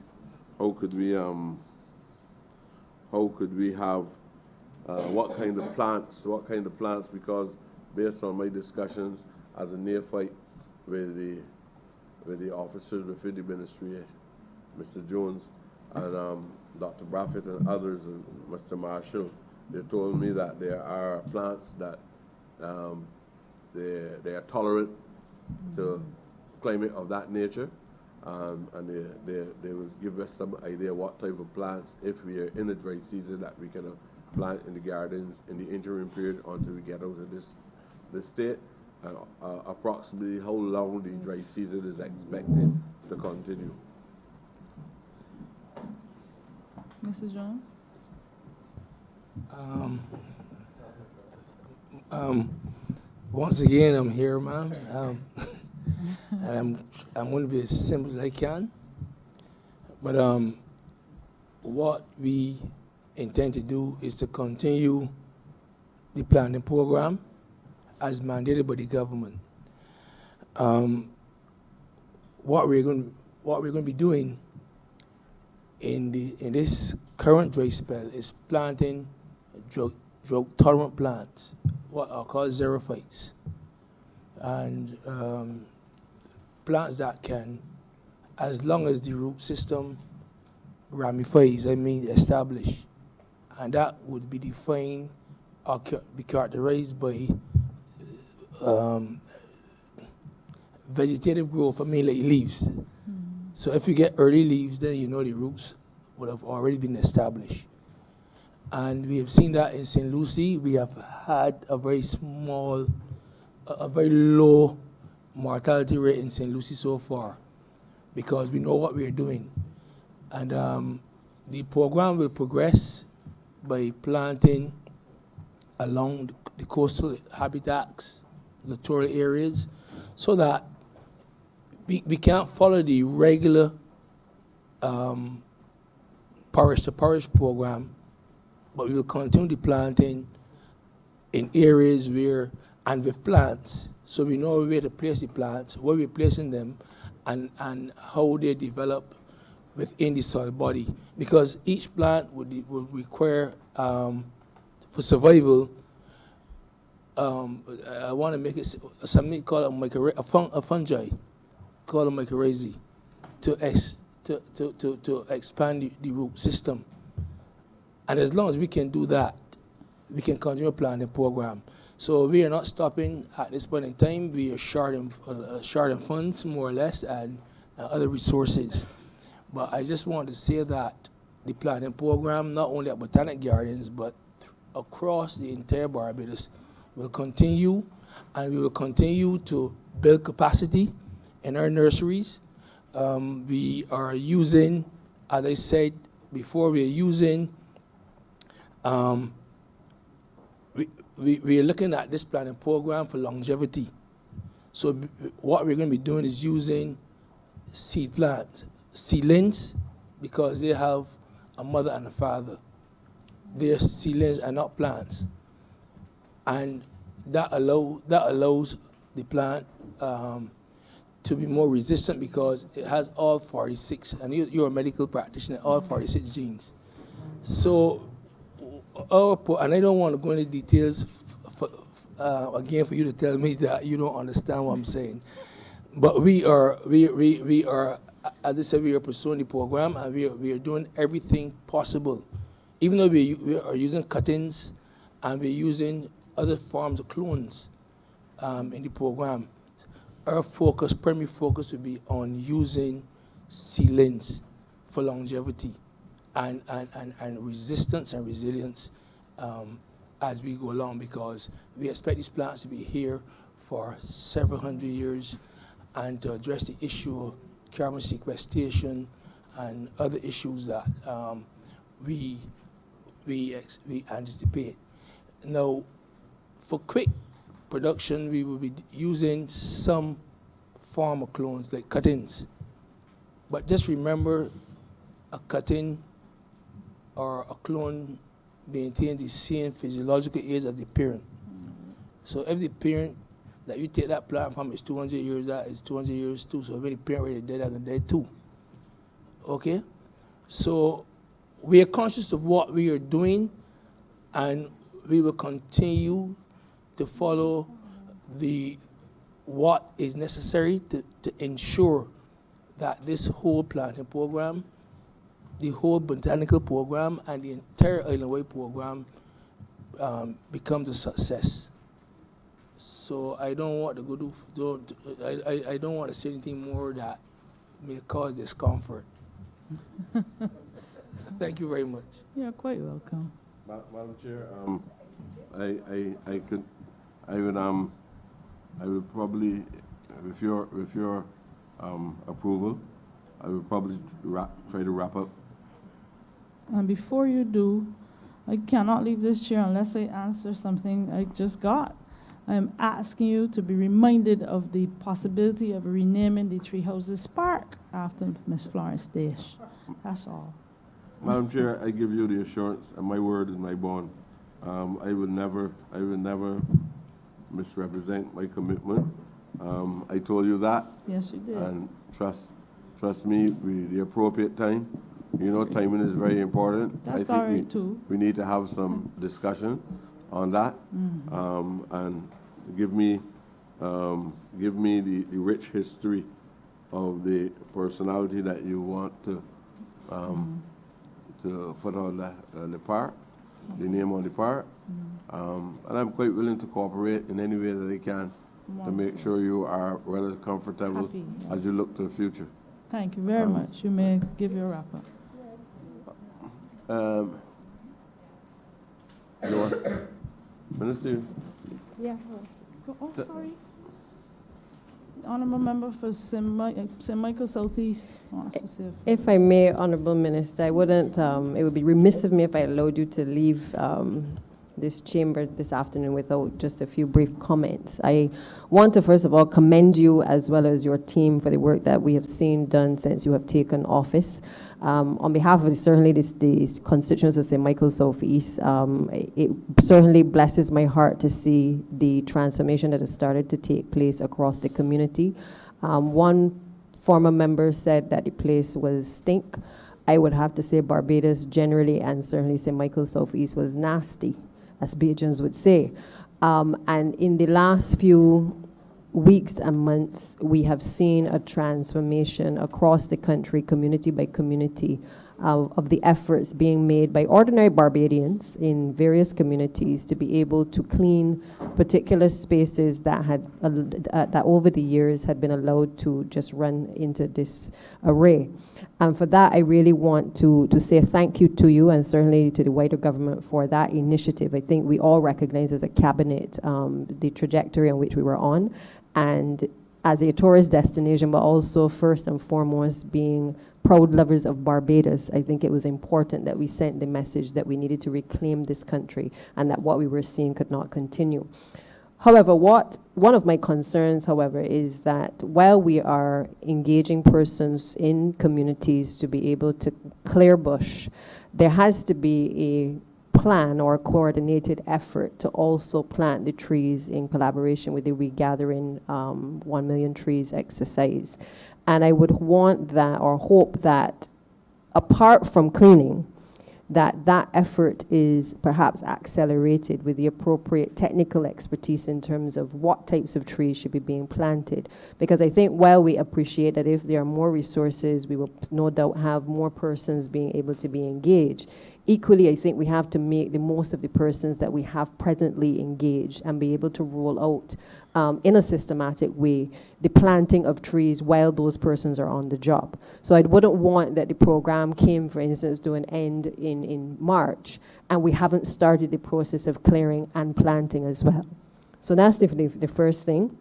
have what kind of plants, because based on my discussions as a neophyte with the officers within the ministry, Mr. Jones and Dr. Braffett and others, and Mr. Marshall, they told me that there are plants that they are tolerant to climate of that nature, and they will give us some idea what type of plants, if we are in a dry season, that we can plant in the gardens in the interim period until we get out of this state, and approximately how long the dry season is expected to continue. Mr. Jones? Once again, I'm here, ma'am. And I'm going to be as simple as I can. But what we intend to do is to continue the planning program as mandated by the government. What we're going to be doing in this current dry spell is planting drought-tolerant plants, what are called xerophytes, and plants that can, as long as the root system ramifies, establish, and that would be defined or be characterized by vegetative growth, like leaves. So if you get early leaves, then you know the roots would have already been established. And we have seen that in St. Lucie. We have had a very low mortality rate in St. Lucie so far, because we know what we are doing. And the program will progress by planting along the coastal habitats, littoral areas, so that we can't follow the regular parish-to-parish program, but we will continue the planting in areas where, and with plants, so we know where to place the plants, where we're placing them, and how they develop within the soil body. Because each plant would require, for survival, I want to make it something called a fungi, called a mycorrhizae, to expand the root system. And as long as we can do that, we can continue planning program. So we are not stopping at this point in time. We are short in funds, more or less, and other resources. But I just want to say that the planting program, not only at Botanic Gardens, but across the entire Barbados will continue, and we will continue to build capacity in our nurseries. We are using, as I said before, we are using, we are looking at this planning program for longevity. So what we're going to be doing is using seed plants, seedlings, because they have a mother and a father. Their seedlings are not plants. And that allows the plant to be more resistant because it has all 46, and you're a medical practitioner, all 46 genes. So, and I don't want to go into details again for you to tell me that you don't understand what I'm saying. But we are, as I said, we are pursuing the program, and we are doing everything possible. Even though we are using cuttings and we're using other forms of clones in the program, our primary focus will be on using seedlings for longevity and resistance and resilience as we go along, because we expect these plants to be here for several hundred years, and to address the issue of carbon sequestration and other issues that we anticipate. Now, for quick production, we will be using some form of clones like cuttings. But just remember, a cutting or a clone maintains the same physiological age as the parent. So if the parent that you take that plant from is 200 years, that is 200 years too. So if the parent already dead, they're dead too. Okay? So we are conscious of what we are doing, and we will continue to follow what is necessary to ensure that this whole planting program, the whole botanical program, and the entire Island-wide program becomes a success. So I don't want to I don't want to say anything more that may cause discomfort. Thank you very much. You're quite welcome. Madam Chair, I would probably, with your approval, I would probably try to wrap up. And before you do, I cannot leave this chair unless I answer something I just got. I'm asking you to be reminded of the possibility of renaming the Three Houses Park after Miss Florence Dash. That's all. Madam Chair, I give you the assurance, and my word is my bond. I will never misrepresent my commitment. I told you that. Yes, you did. And trust me, the appropriate time. You know, timing is very important. That's I all right think too. we need to have some discussion on that, and give me the rich history of the personality that you want to put on the park, the name on the park. And I'm quite willing to cooperate in any way that I can to make sure you are well as comfortable as you look to the future. Thank you very much. You may give your wrap-up. Minister? Yeah. Oh, sorry. Honourable member for St. Michael Southeast wants to say. If I may, Honourable Minister, I wouldn't, it would be remiss of me if I allowed you to leave this chamber this afternoon without just a few brief comments. I want to first of all commend you as well as your team for the work that we have seen done since you have taken office. On behalf of certainly the constituents of St. Michael Southeast, it certainly blesses my heart to see the transformation that has started to take place across the community. One former member said that the place was stink. I would have to say Barbados generally, and certainly St. Michael Southeast, was nasty, as Bajans would say. And in the last few weeks and months, we have seen a transformation across the country, community by community, of the efforts being made by ordinary Barbadians in various communities to be able to clean particular spaces that had that over the years had been allowed to just run into disarray. And for that, I really want to say thank you to you and certainly to the wider government for that initiative. I think we all recognize as a cabinet the trajectory on which we were on, and as a tourist destination, but also first and foremost being proud lovers of Barbados, I think it was important that we sent the message that we needed to reclaim this country and that what we were seeing could not continue. However, one of my concerns, however, is that while we are engaging persons in communities to be able to clear bush, there has to be a plan or a coordinated effort to also plant the trees in collaboration with the Regathering 1 Million Trees exercise. And I would want that or hope that apart from cleaning, that effort is perhaps accelerated with the appropriate technical expertise in terms of what types of trees should be being planted. Because I think while we appreciate that if there are more resources, we will no doubt have more persons being able to be engaged. Equally, I think we have to make the most of the persons that we have presently engaged and be able to roll out in a systematic way the planting of trees while those persons are on the job. So I wouldn't want that the program came, for instance, to an end in March and we haven't started the process of clearing and planting as well. So that's the first thing.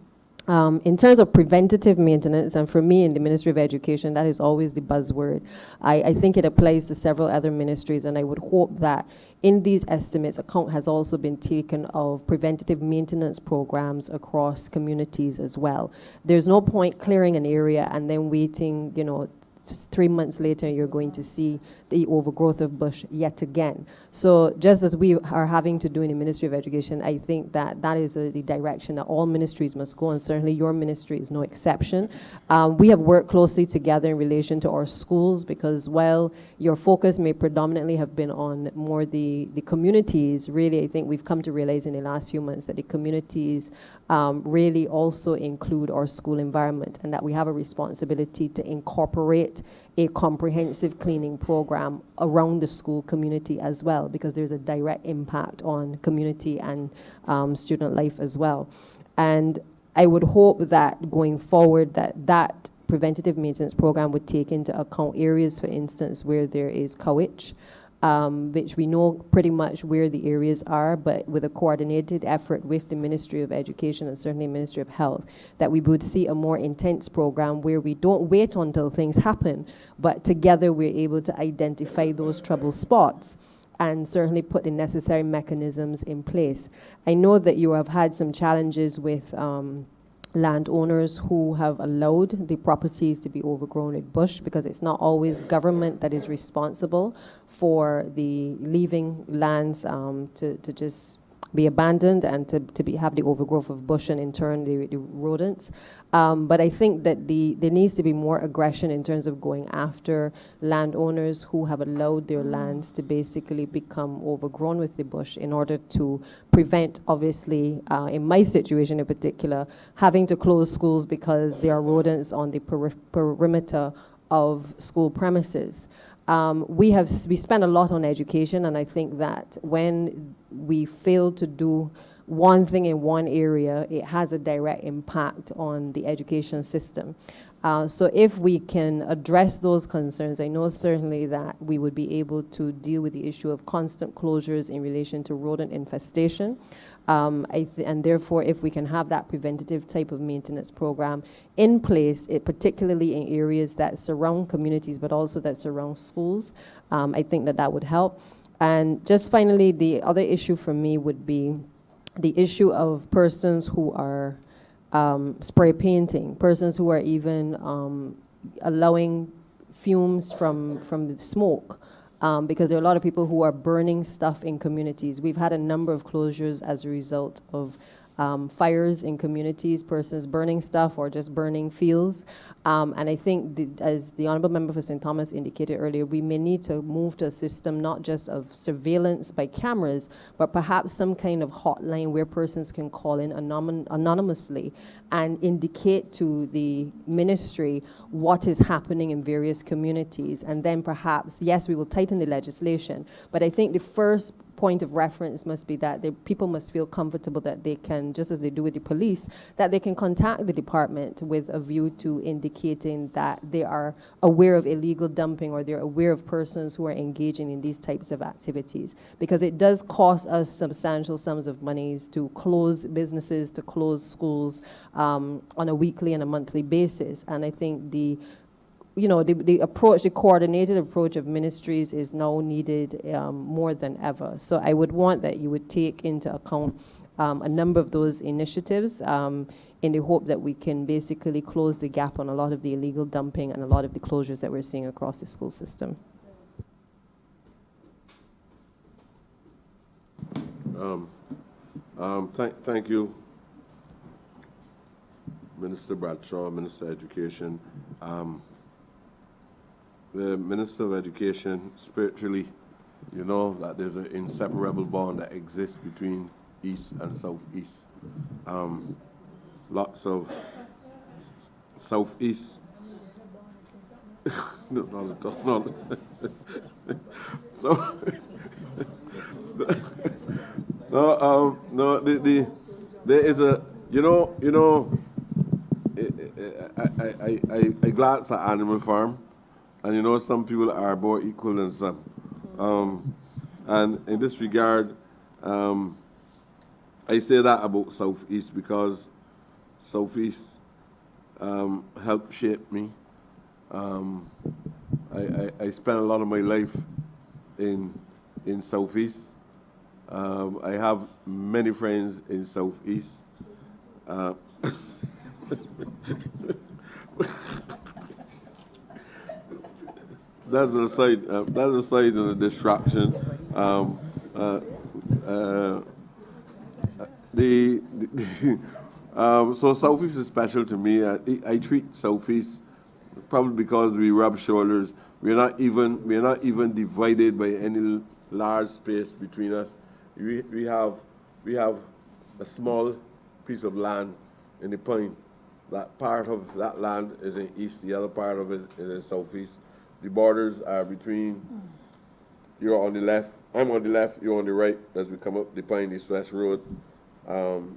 In terms of preventative maintenance, and for me in the Ministry of Education, that is always the buzzword. I think it applies to several other ministries, and I would hope that in these estimates, account has also been taken of preventative maintenance programs across communities as well. There's no point clearing an area and then waiting, 3 months later, you're going to see the overgrowth of bush yet again. So just as we are having to do in the Ministry of Education, I think that is the direction that all ministries must go, and certainly your ministry is no exception. We have worked closely together in relation to our schools, because while your focus may predominantly have been on more the communities, really I think we've come to realize in the last few months that the communities really also include our school environment, and that we have a responsibility to incorporate a comprehensive cleaning program around the school community as well, because there's a direct impact on community and student life as well. And I would hope that going forward that preventative maintenance program would take into account areas, for instance, where there is cowage, which we know pretty much where the areas are, but with a coordinated effort with the Ministry of Education and certainly Ministry of Health, that we would see a more intense program where we don't wait until things happen, but together we're able to identify those trouble spots and certainly put the necessary mechanisms in place. I know that you have had some challenges with landowners who have allowed the properties to be overgrown with bush, because it's not always government that is responsible for the leaving lands to just be abandoned and to have the overgrowth of bush and in turn the rodents. But I think that there needs to be more aggression in terms of going after landowners who have allowed their lands to basically become overgrown with the bush, in order to prevent, obviously, in my situation in particular, having to close schools because there are rodents on the perimeter of school premises. We spend a lot on education, and I think that when we fail to do one thing in one area, it has a direct impact on the education system. So if we can address those concerns, I know certainly that we would be able to deal with the issue of constant closures in relation to rodent infestation. And therefore, if we can have that preventative type of maintenance program in place, particularly in areas that surround communities, but also that surround schools, I think that would help. And just finally, the other issue for me would be the issue of persons who are spray painting, persons who are even allowing fumes from the smoke. Because there are a lot of people who are burning stuff in communities. We've had a number of closures as a result of fires in communities, persons burning stuff or just burning fields. And I think, as the Honourable Member for St. Thomas indicated earlier, we may need to move to a system not just of surveillance by cameras, but perhaps some kind of hotline where persons can call in anonymously and indicate to the ministry what is happening in various communities. And then perhaps, yes, we will tighten the legislation, but I think the first point of reference must be that people must feel comfortable that they can, just as they do with the police, that they can contact the department with a view to indicating that they are aware of illegal dumping or they're aware of persons who are engaging in these types of activities. Because it does cost us substantial sums of monies to close businesses, to close schools on a weekly and a monthly basis. And I think the approach, the coordinated approach of ministries is now needed more than ever. So I would want that you would take into account a number of those initiatives in the hope that we can basically close the gap on a lot of the illegal dumping and a lot of the closures that we're seeing across the school system. Thank you, Minister Bradshaw, Minister of Education. The Minister of Education, spiritually, you know that there's an inseparable bond that exists between East and Southeast. Lots of Southeast. No. So, there is a, I glance at Animal Farm. And some people are more equal than some. And in this regard, I say that about Southeast because Southeast helped shape me. I spent a lot of my life in Southeast. I have many friends in Southeast. That's a side. That's a side of the distraction. So Southeast is special to me. I treat Southeast probably because we rub shoulders. We're not even divided by any large space between us. We have a small piece of land in the point. That part of that land is in east. The other part of it is in Southeast. The borders are between, you're on the left, I'm on the left, you're on the right as we come up the Pine East West Road.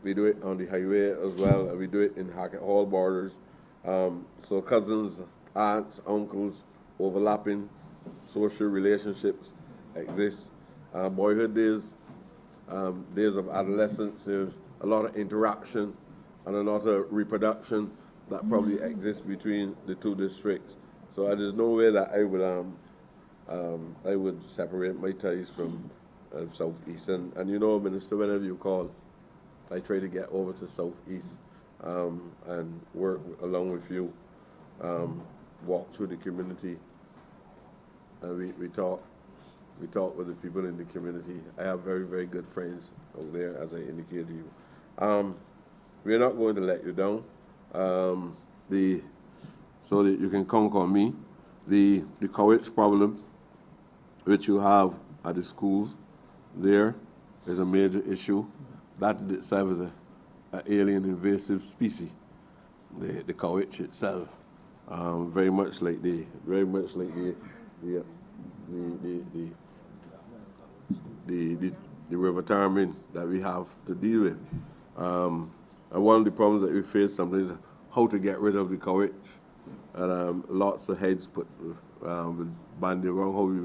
We do it on the highway as well, and we do it in Hackett Hall borders. So cousins, aunts, uncles, overlapping social relationships exist. Boyhood days, days of adolescence, there's a lot of interaction and a lot of reproduction that probably exists between the two districts. So there's no way that I would separate my ties from Southeast. And Minister, whenever you call, I try to get over to Southeast and work along with you, walk through the community, and we talk with the people in the community. I have very, very good friends out there, as I indicated to you. We're not going to let you down. So that you can count on me. The courage problem which you have at the schools there is a major issue. That in itself is an alien invasive species. The courage itself, very much like the river ptarmigan that we have to deal with. And one of the problems that we face sometimes is how to get rid of the courage. And lots of heads put bandied around how we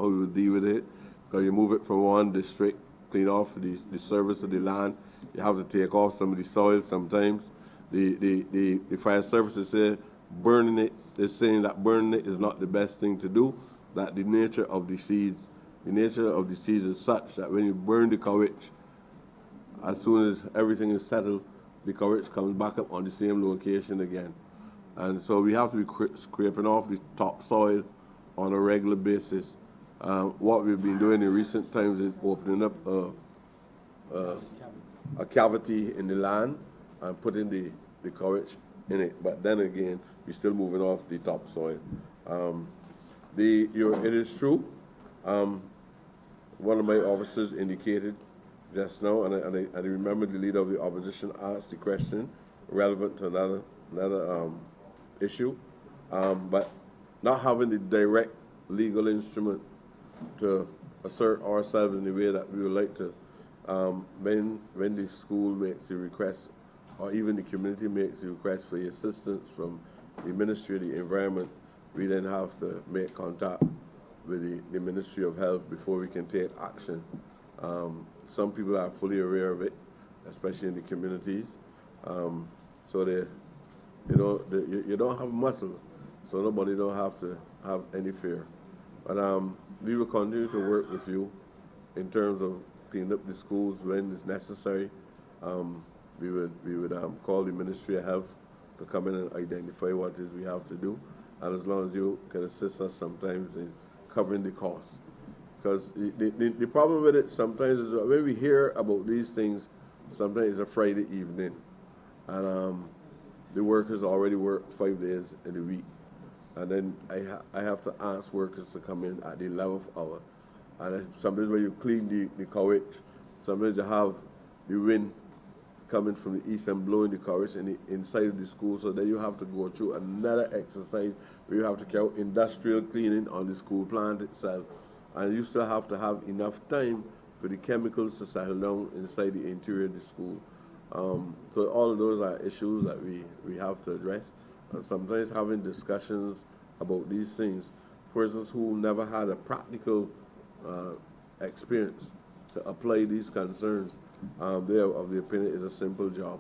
would deal with it. Because you move it from one district, clean off the surface of the land. You have to take off some of the soil sometimes. The fire services say burning it, they're saying that burning it is not the best thing to do, that the nature of the seeds is such that when you burn the courage, as soon as everything is settled, the courage comes back up on the same location again. And so we have to be scraping off the topsoil on a regular basis. What we've been doing in recent times is opening up a cavity in the land and putting the courage in it. But then again, we're still moving off the topsoil. It is true. One of my officers indicated just now, and I remember the leader of the opposition asked the question relevant to another issue, but not having the direct legal instrument to assert ourselves in the way that we would like to, when the school makes the request, or even the community makes the request for the assistance from the Ministry of the Environment, we then have to make contact with the Ministry of Health before we can take action. Some people are fully aware of it, especially in the communities. So you don't have muscle, so nobody don't have to have any fear. But we will continue to work with you in terms of cleaning up the schools when it's necessary. We would call the Ministry of Health to come in and identify what it is we have to do, and as long as you can assist us sometimes in covering the costs. Because the problem with it sometimes is that when we hear about these things, sometimes it's a Friday evening, and the workers already work 5 days in a week. And then I have to ask workers to come in at the 11th hour. And sometimes when you clean the courage, sometimes you have the wind coming from the east and blowing the courage inside of the school, so then you have to go through another exercise where you have to carry out industrial cleaning on the school plant itself. And you still have to have enough time for the chemicals to settle down inside the interior of the school. So all of those are issues that we have to address. And sometimes having discussions about these things, persons who never had a practical experience to apply these concerns, they are of the opinion is a simple job.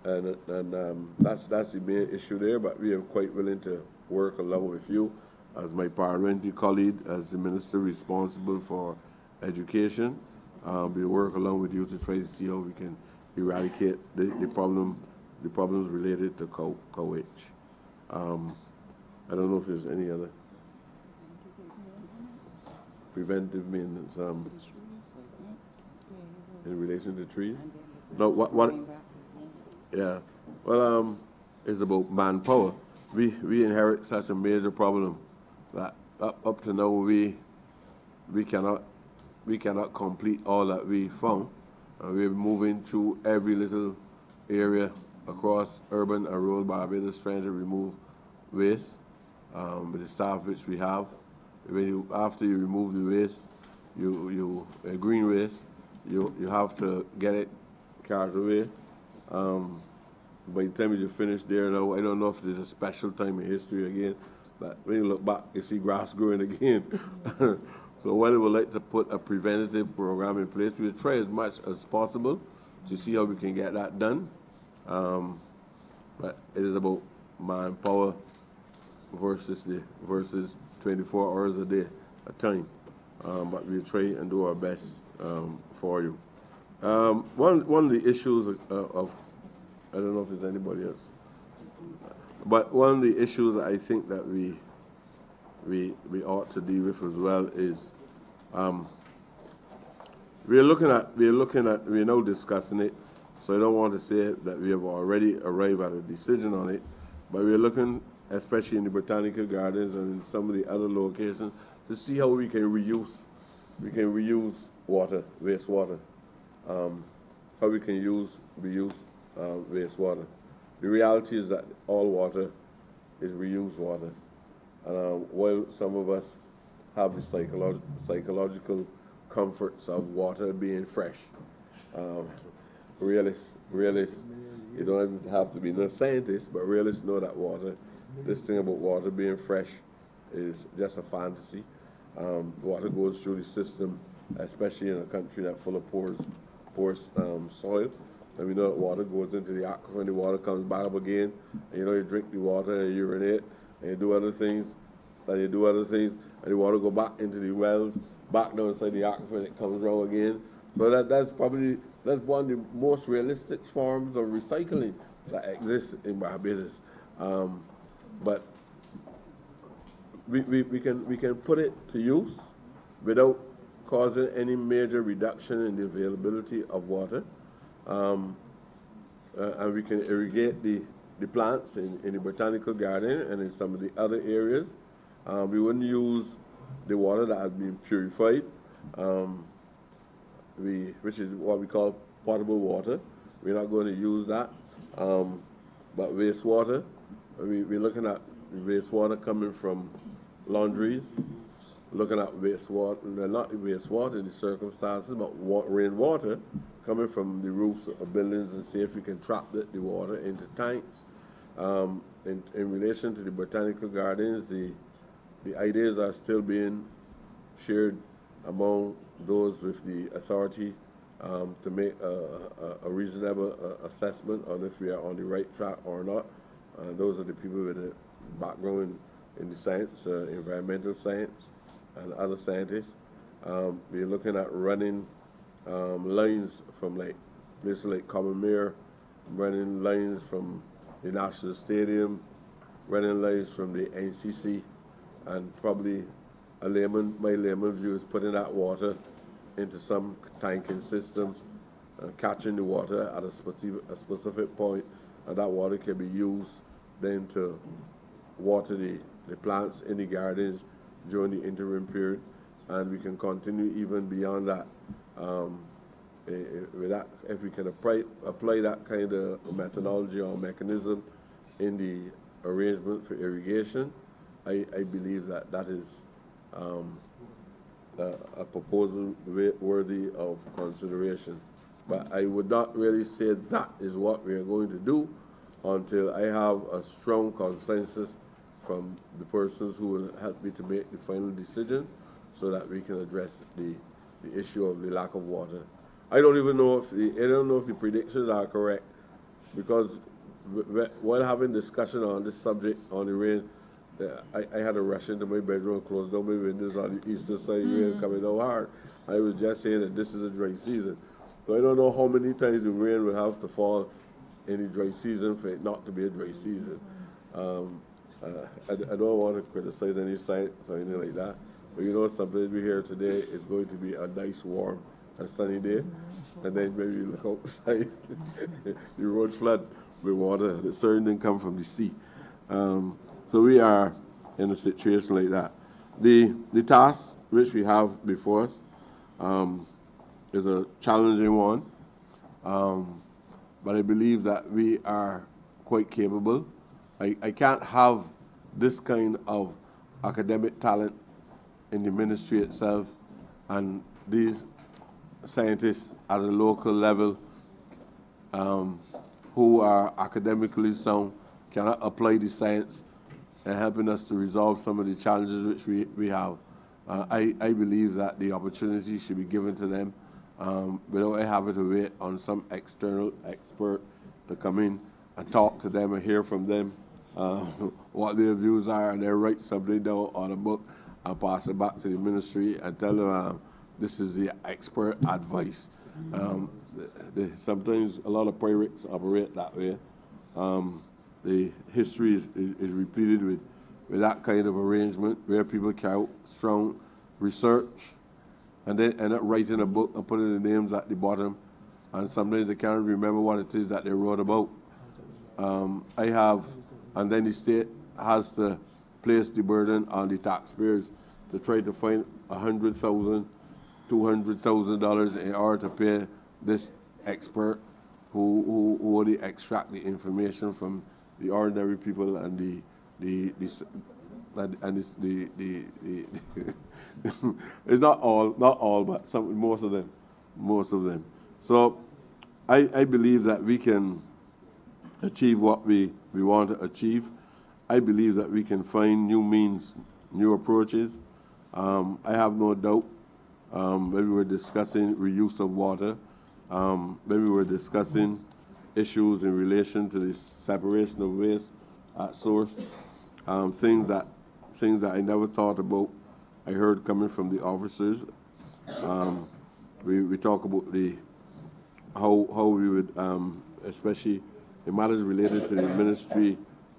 That's the main issue there, but we are quite willing to work along with you as my parliamentary colleague, as the minister responsible for education. We work along with you to try to see how we can eradicate the problems related to courage. I don't know if there's any other preventive maintenance in relation to trees. No, what? Yeah. Well, it's about manpower. We inherit such a major problem that up to now we cannot complete all that we found. We're moving through every little area across urban and rural Barbados trying to remove waste with the staff which we have. After you remove the waste, green waste, you have to get it carried away. By the time you finish there now, I don't know if there's a special time in history again, but when you look back, you see grass growing again. So while we would like to put a preventative program in place, we'll try as much as possible to see how we can get that done. But it is about manpower versus 24 hours a day at time. But we'll try and do our best for you. One of the issues of I don't know if there's anybody else, but one of the issues I think that we ought to deal with as well is we're now discussing it, so I don't want to say that we have already arrived at a decision on it, but we're looking, especially in the Botanical Gardens and in some of the other locations, to see how we can reuse water, wastewater, how we can reuse wastewater. The reality is that all water is reused water. And while some of us have the psychological comforts of water being fresh, realists, you don't even have to be no scientist, but realists know that this thing about water being fresh is just a fantasy. Water goes through the system, especially in a country that's full of porous soil. And we know that water goes into the aquifer and the water comes back up again. And you drink the water and you urinate and you do other things, and the water go back into the wells, back down inside the aquifer and it comes around again. So that's one of the most realistic forms of recycling that exists in Barbados. But we can put it to use without causing any major reduction in the availability of water. And we can irrigate the plants in the botanical garden and in some of the other areas. We wouldn't use the water that has been purified, which is what we call potable water. We're not going to use that. But wastewater, we're looking at wastewater coming from laundries, looking at wastewater, not wastewater in the circumstances, but rainwater coming from the roofs of buildings, and see if we can trap the water into tanks. In relation to the botanical gardens, the ideas are still being shared among those with the authority to make a reasonable assessment on if we are on the right track or not. Those are the people with a background in the science, environmental science, and other scientists. We're looking at running lines from places like Commonmere, running lines from the National Stadium, running lines from the NCC, and probably my layman view is putting that water into some tanking system, catching the water at a specific point, and that water can be used then to water the plants in the gardens during the interim period, and we can continue even beyond that. If we can apply that kind of methodology or mechanism in the arrangement for irrigation, I believe that is a proposal worthy of consideration. But I would not really say that is what we are going to do until I have a strong consensus from the persons who will help me to make the final decision, so that we can address the issue of the lack of water. I don't know if the predictions are correct, because while having discussion on this subject on the rain, I had to rush into my bedroom and close down my windows on the eastern side, rain coming down hard. I was just saying that this is a dry season. So I don't know how many times the rain will have to fall in the dry season for it not to be a dry season. I don't want to criticize any science or anything like that, but sometimes we hear today is going to be a nice, warm, and sunny day, and then maybe you look outside, the road flood with water that certainly didn't come from the sea. So we are in a situation like that. The task which we have before us is a challenging one, but I believe that we are quite capable. I can't have this kind of academic talent in the ministry itself, and these scientists at a local level who are academically sound cannot apply the science and helping us to resolve some of the challenges which we have. I believe that the opportunity should be given to them without having to wait on some external expert to come in and talk to them and hear from them what their views are, and then write something down on a book and pass it back to the ministry and tell them this is the expert advice. Sometimes a lot of pirates operate that way. The history is repeated with that kind of arrangement where people carry out strong research and then end up writing a book and putting the names at the bottom, and sometimes they can't remember what it is that they wrote about. And then the state has to place the burden on the taxpayers to try to find $100,000, $200,000 in order to pay this expert who only extract the information from the ordinary people and it's not all, but most of them. So I believe that we can achieve what we want to achieve. I believe that we can find new means, new approaches. I have no doubt. Maybe we're discussing reuse of water. Maybe we're discussing issues in relation to the separation of waste at source. Things that I never thought about. I heard coming from the officers. We talk about how we would, especially in matters related to the Ministry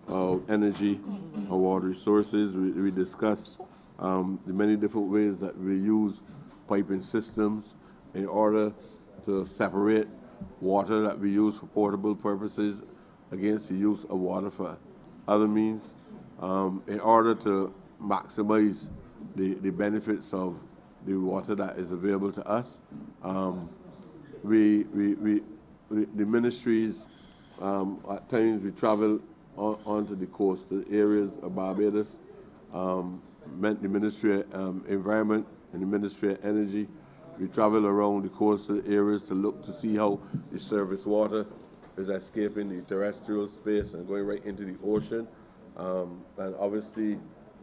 of Energy and Water Resources. We discuss the many different ways that we use piping systems in order to separate water that we use for portable purposes against the use of water for other means, in order to maximize the benefits of the water that is available to us. The ministries, at times we travel onto the coastal areas of Barbados, the Ministry of Environment and the Ministry of Energy. We travel around the coastal areas to look to see how the surface water is escaping the terrestrial space and going right into the ocean. And obviously,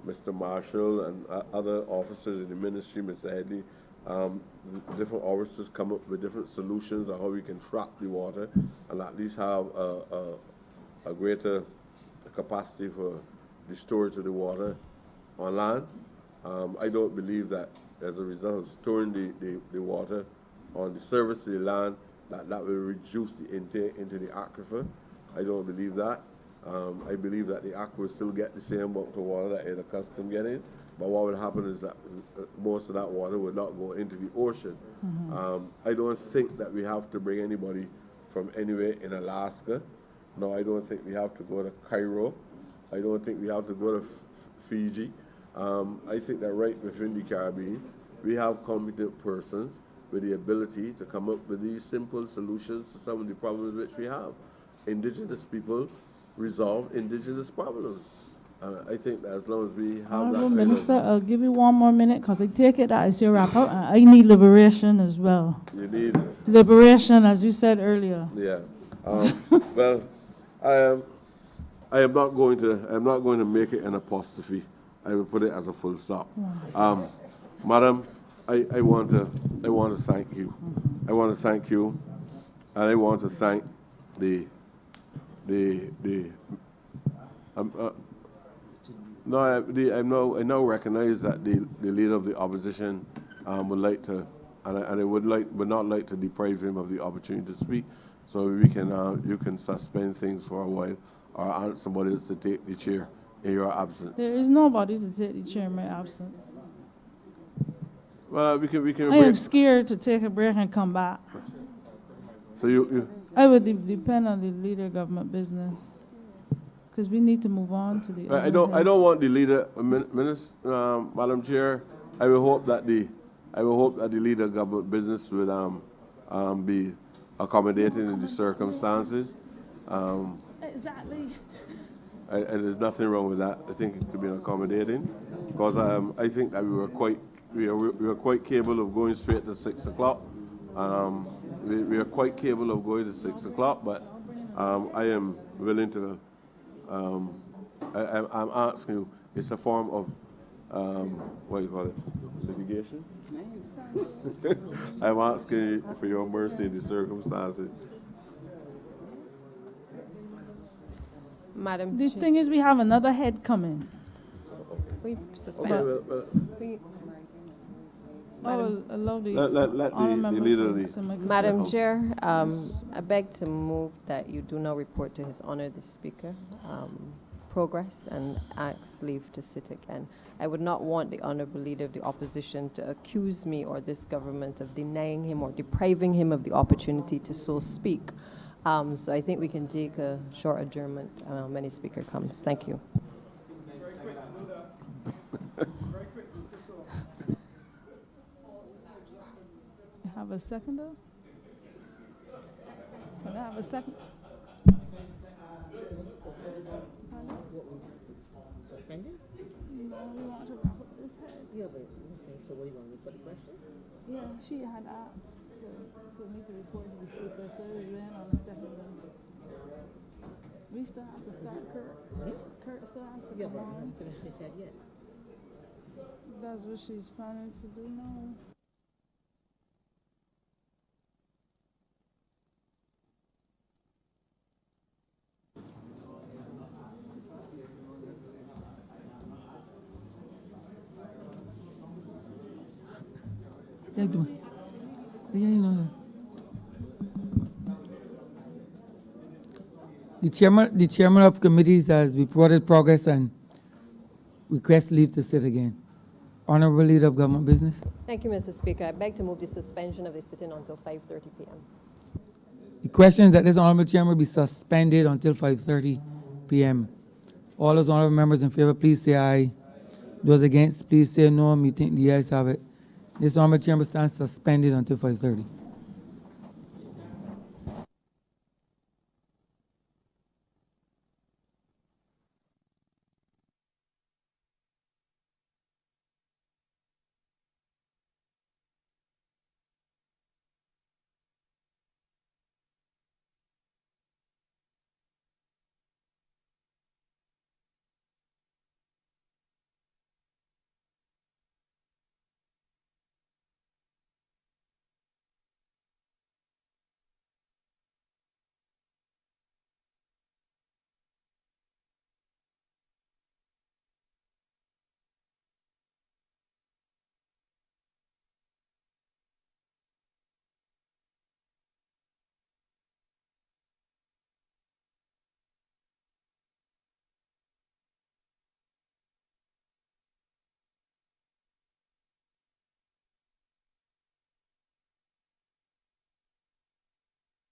Mr. Marshall and other officers in the ministry, Mr. Headley, the different officers come up with different solutions on how we can trap the water and at least have a greater capacity for the storage of the water on land. I don't believe that as a result of storing the water on the surface of the land, that will reduce the intake into the aquifer. I don't believe that. I believe that the aquifer will still get the same amount of water that it's accustomed getting, but what would happen is that most of that water would not go into the ocean. I don't think that we have to bring anybody from anywhere in Alaska. No, I don't think we have to go to Cairo. I don't think we have to go to Fiji. I think that right within the Caribbean, we have competent persons with the ability to come up with these simple solutions to some of the problems which we have. Indigenous people resolve indigenous problems. I think that as long as we have Honorable that Minister, I'll give you one more minute because I take it as your wrap up. I need liberation as well. You need liberation, as you said earlier. Yeah. Well, I am not going to make it an apostrophe. I will put it as a full stop. Madam, I want to thank you. I want to thank you, and I want to thank I now recognize that the leader of the opposition would like to, and I would not like to deprive him of the opportunity to speak. So we can you can suspend things for a while, or ask somebody else to take the chair in your absence. There is nobody to take the chair in my absence. Well, we can. I am scared to take a break and come back. So you I would depend on the leader of government business, because we need to move on to the. I don't want the leader, Minister, Madam Chair. I will hope that the leader of government business would be accommodating in the circumstances. Exactly. And there's nothing wrong with that. I think it could be accommodating, because I think that we were quite capable of going straight to 6 o'clock. We are quite capable of going to 6 o'clock, but I am willing to. I'm asking you. It's a form of what do you call it? Litigation. I'm asking you for your mercy in the circumstances. Madam The Chair. thing is, we have another head coming. We suspend. Okay, Allow the let all the members leader of to the. say my Madam goodness. Chair, I beg to move that you do not report to His Honor the Speaker progress and ask leave to sit again. I would not want the Honorable Leader of the Opposition to accuse me or this government of denying him or depriving him of the opportunity to so speak. So I think we can take a short adjournment when the Speaker comes. Thank you. Have a seconder? Can I have a second? Suspended? No, we want to wrap up this head. Yeah, but, okay, so what do you want to put the question? Yeah, she had asked for me to report to the speaker, so we ran on a seconder. We still have to start Kurt. Kurt still has to Yeah, come but we on. haven't finished this yet. That's what she's planning to do now. Yeah, do it. Yeah, you know. The chairman of committees has reported progress and request leave to sit again. Honorable Leader of Government Business. Thank you, Mr. Speaker. I beg to move the suspension of the sitting until 5:30 p.m. The question is that this honorable chamber be suspended until 5:30 p.m. All those honorable members in favor, please say aye. Those against, please say no. Me think the ayes have it. This honorable chamber stands suspended until 5:30.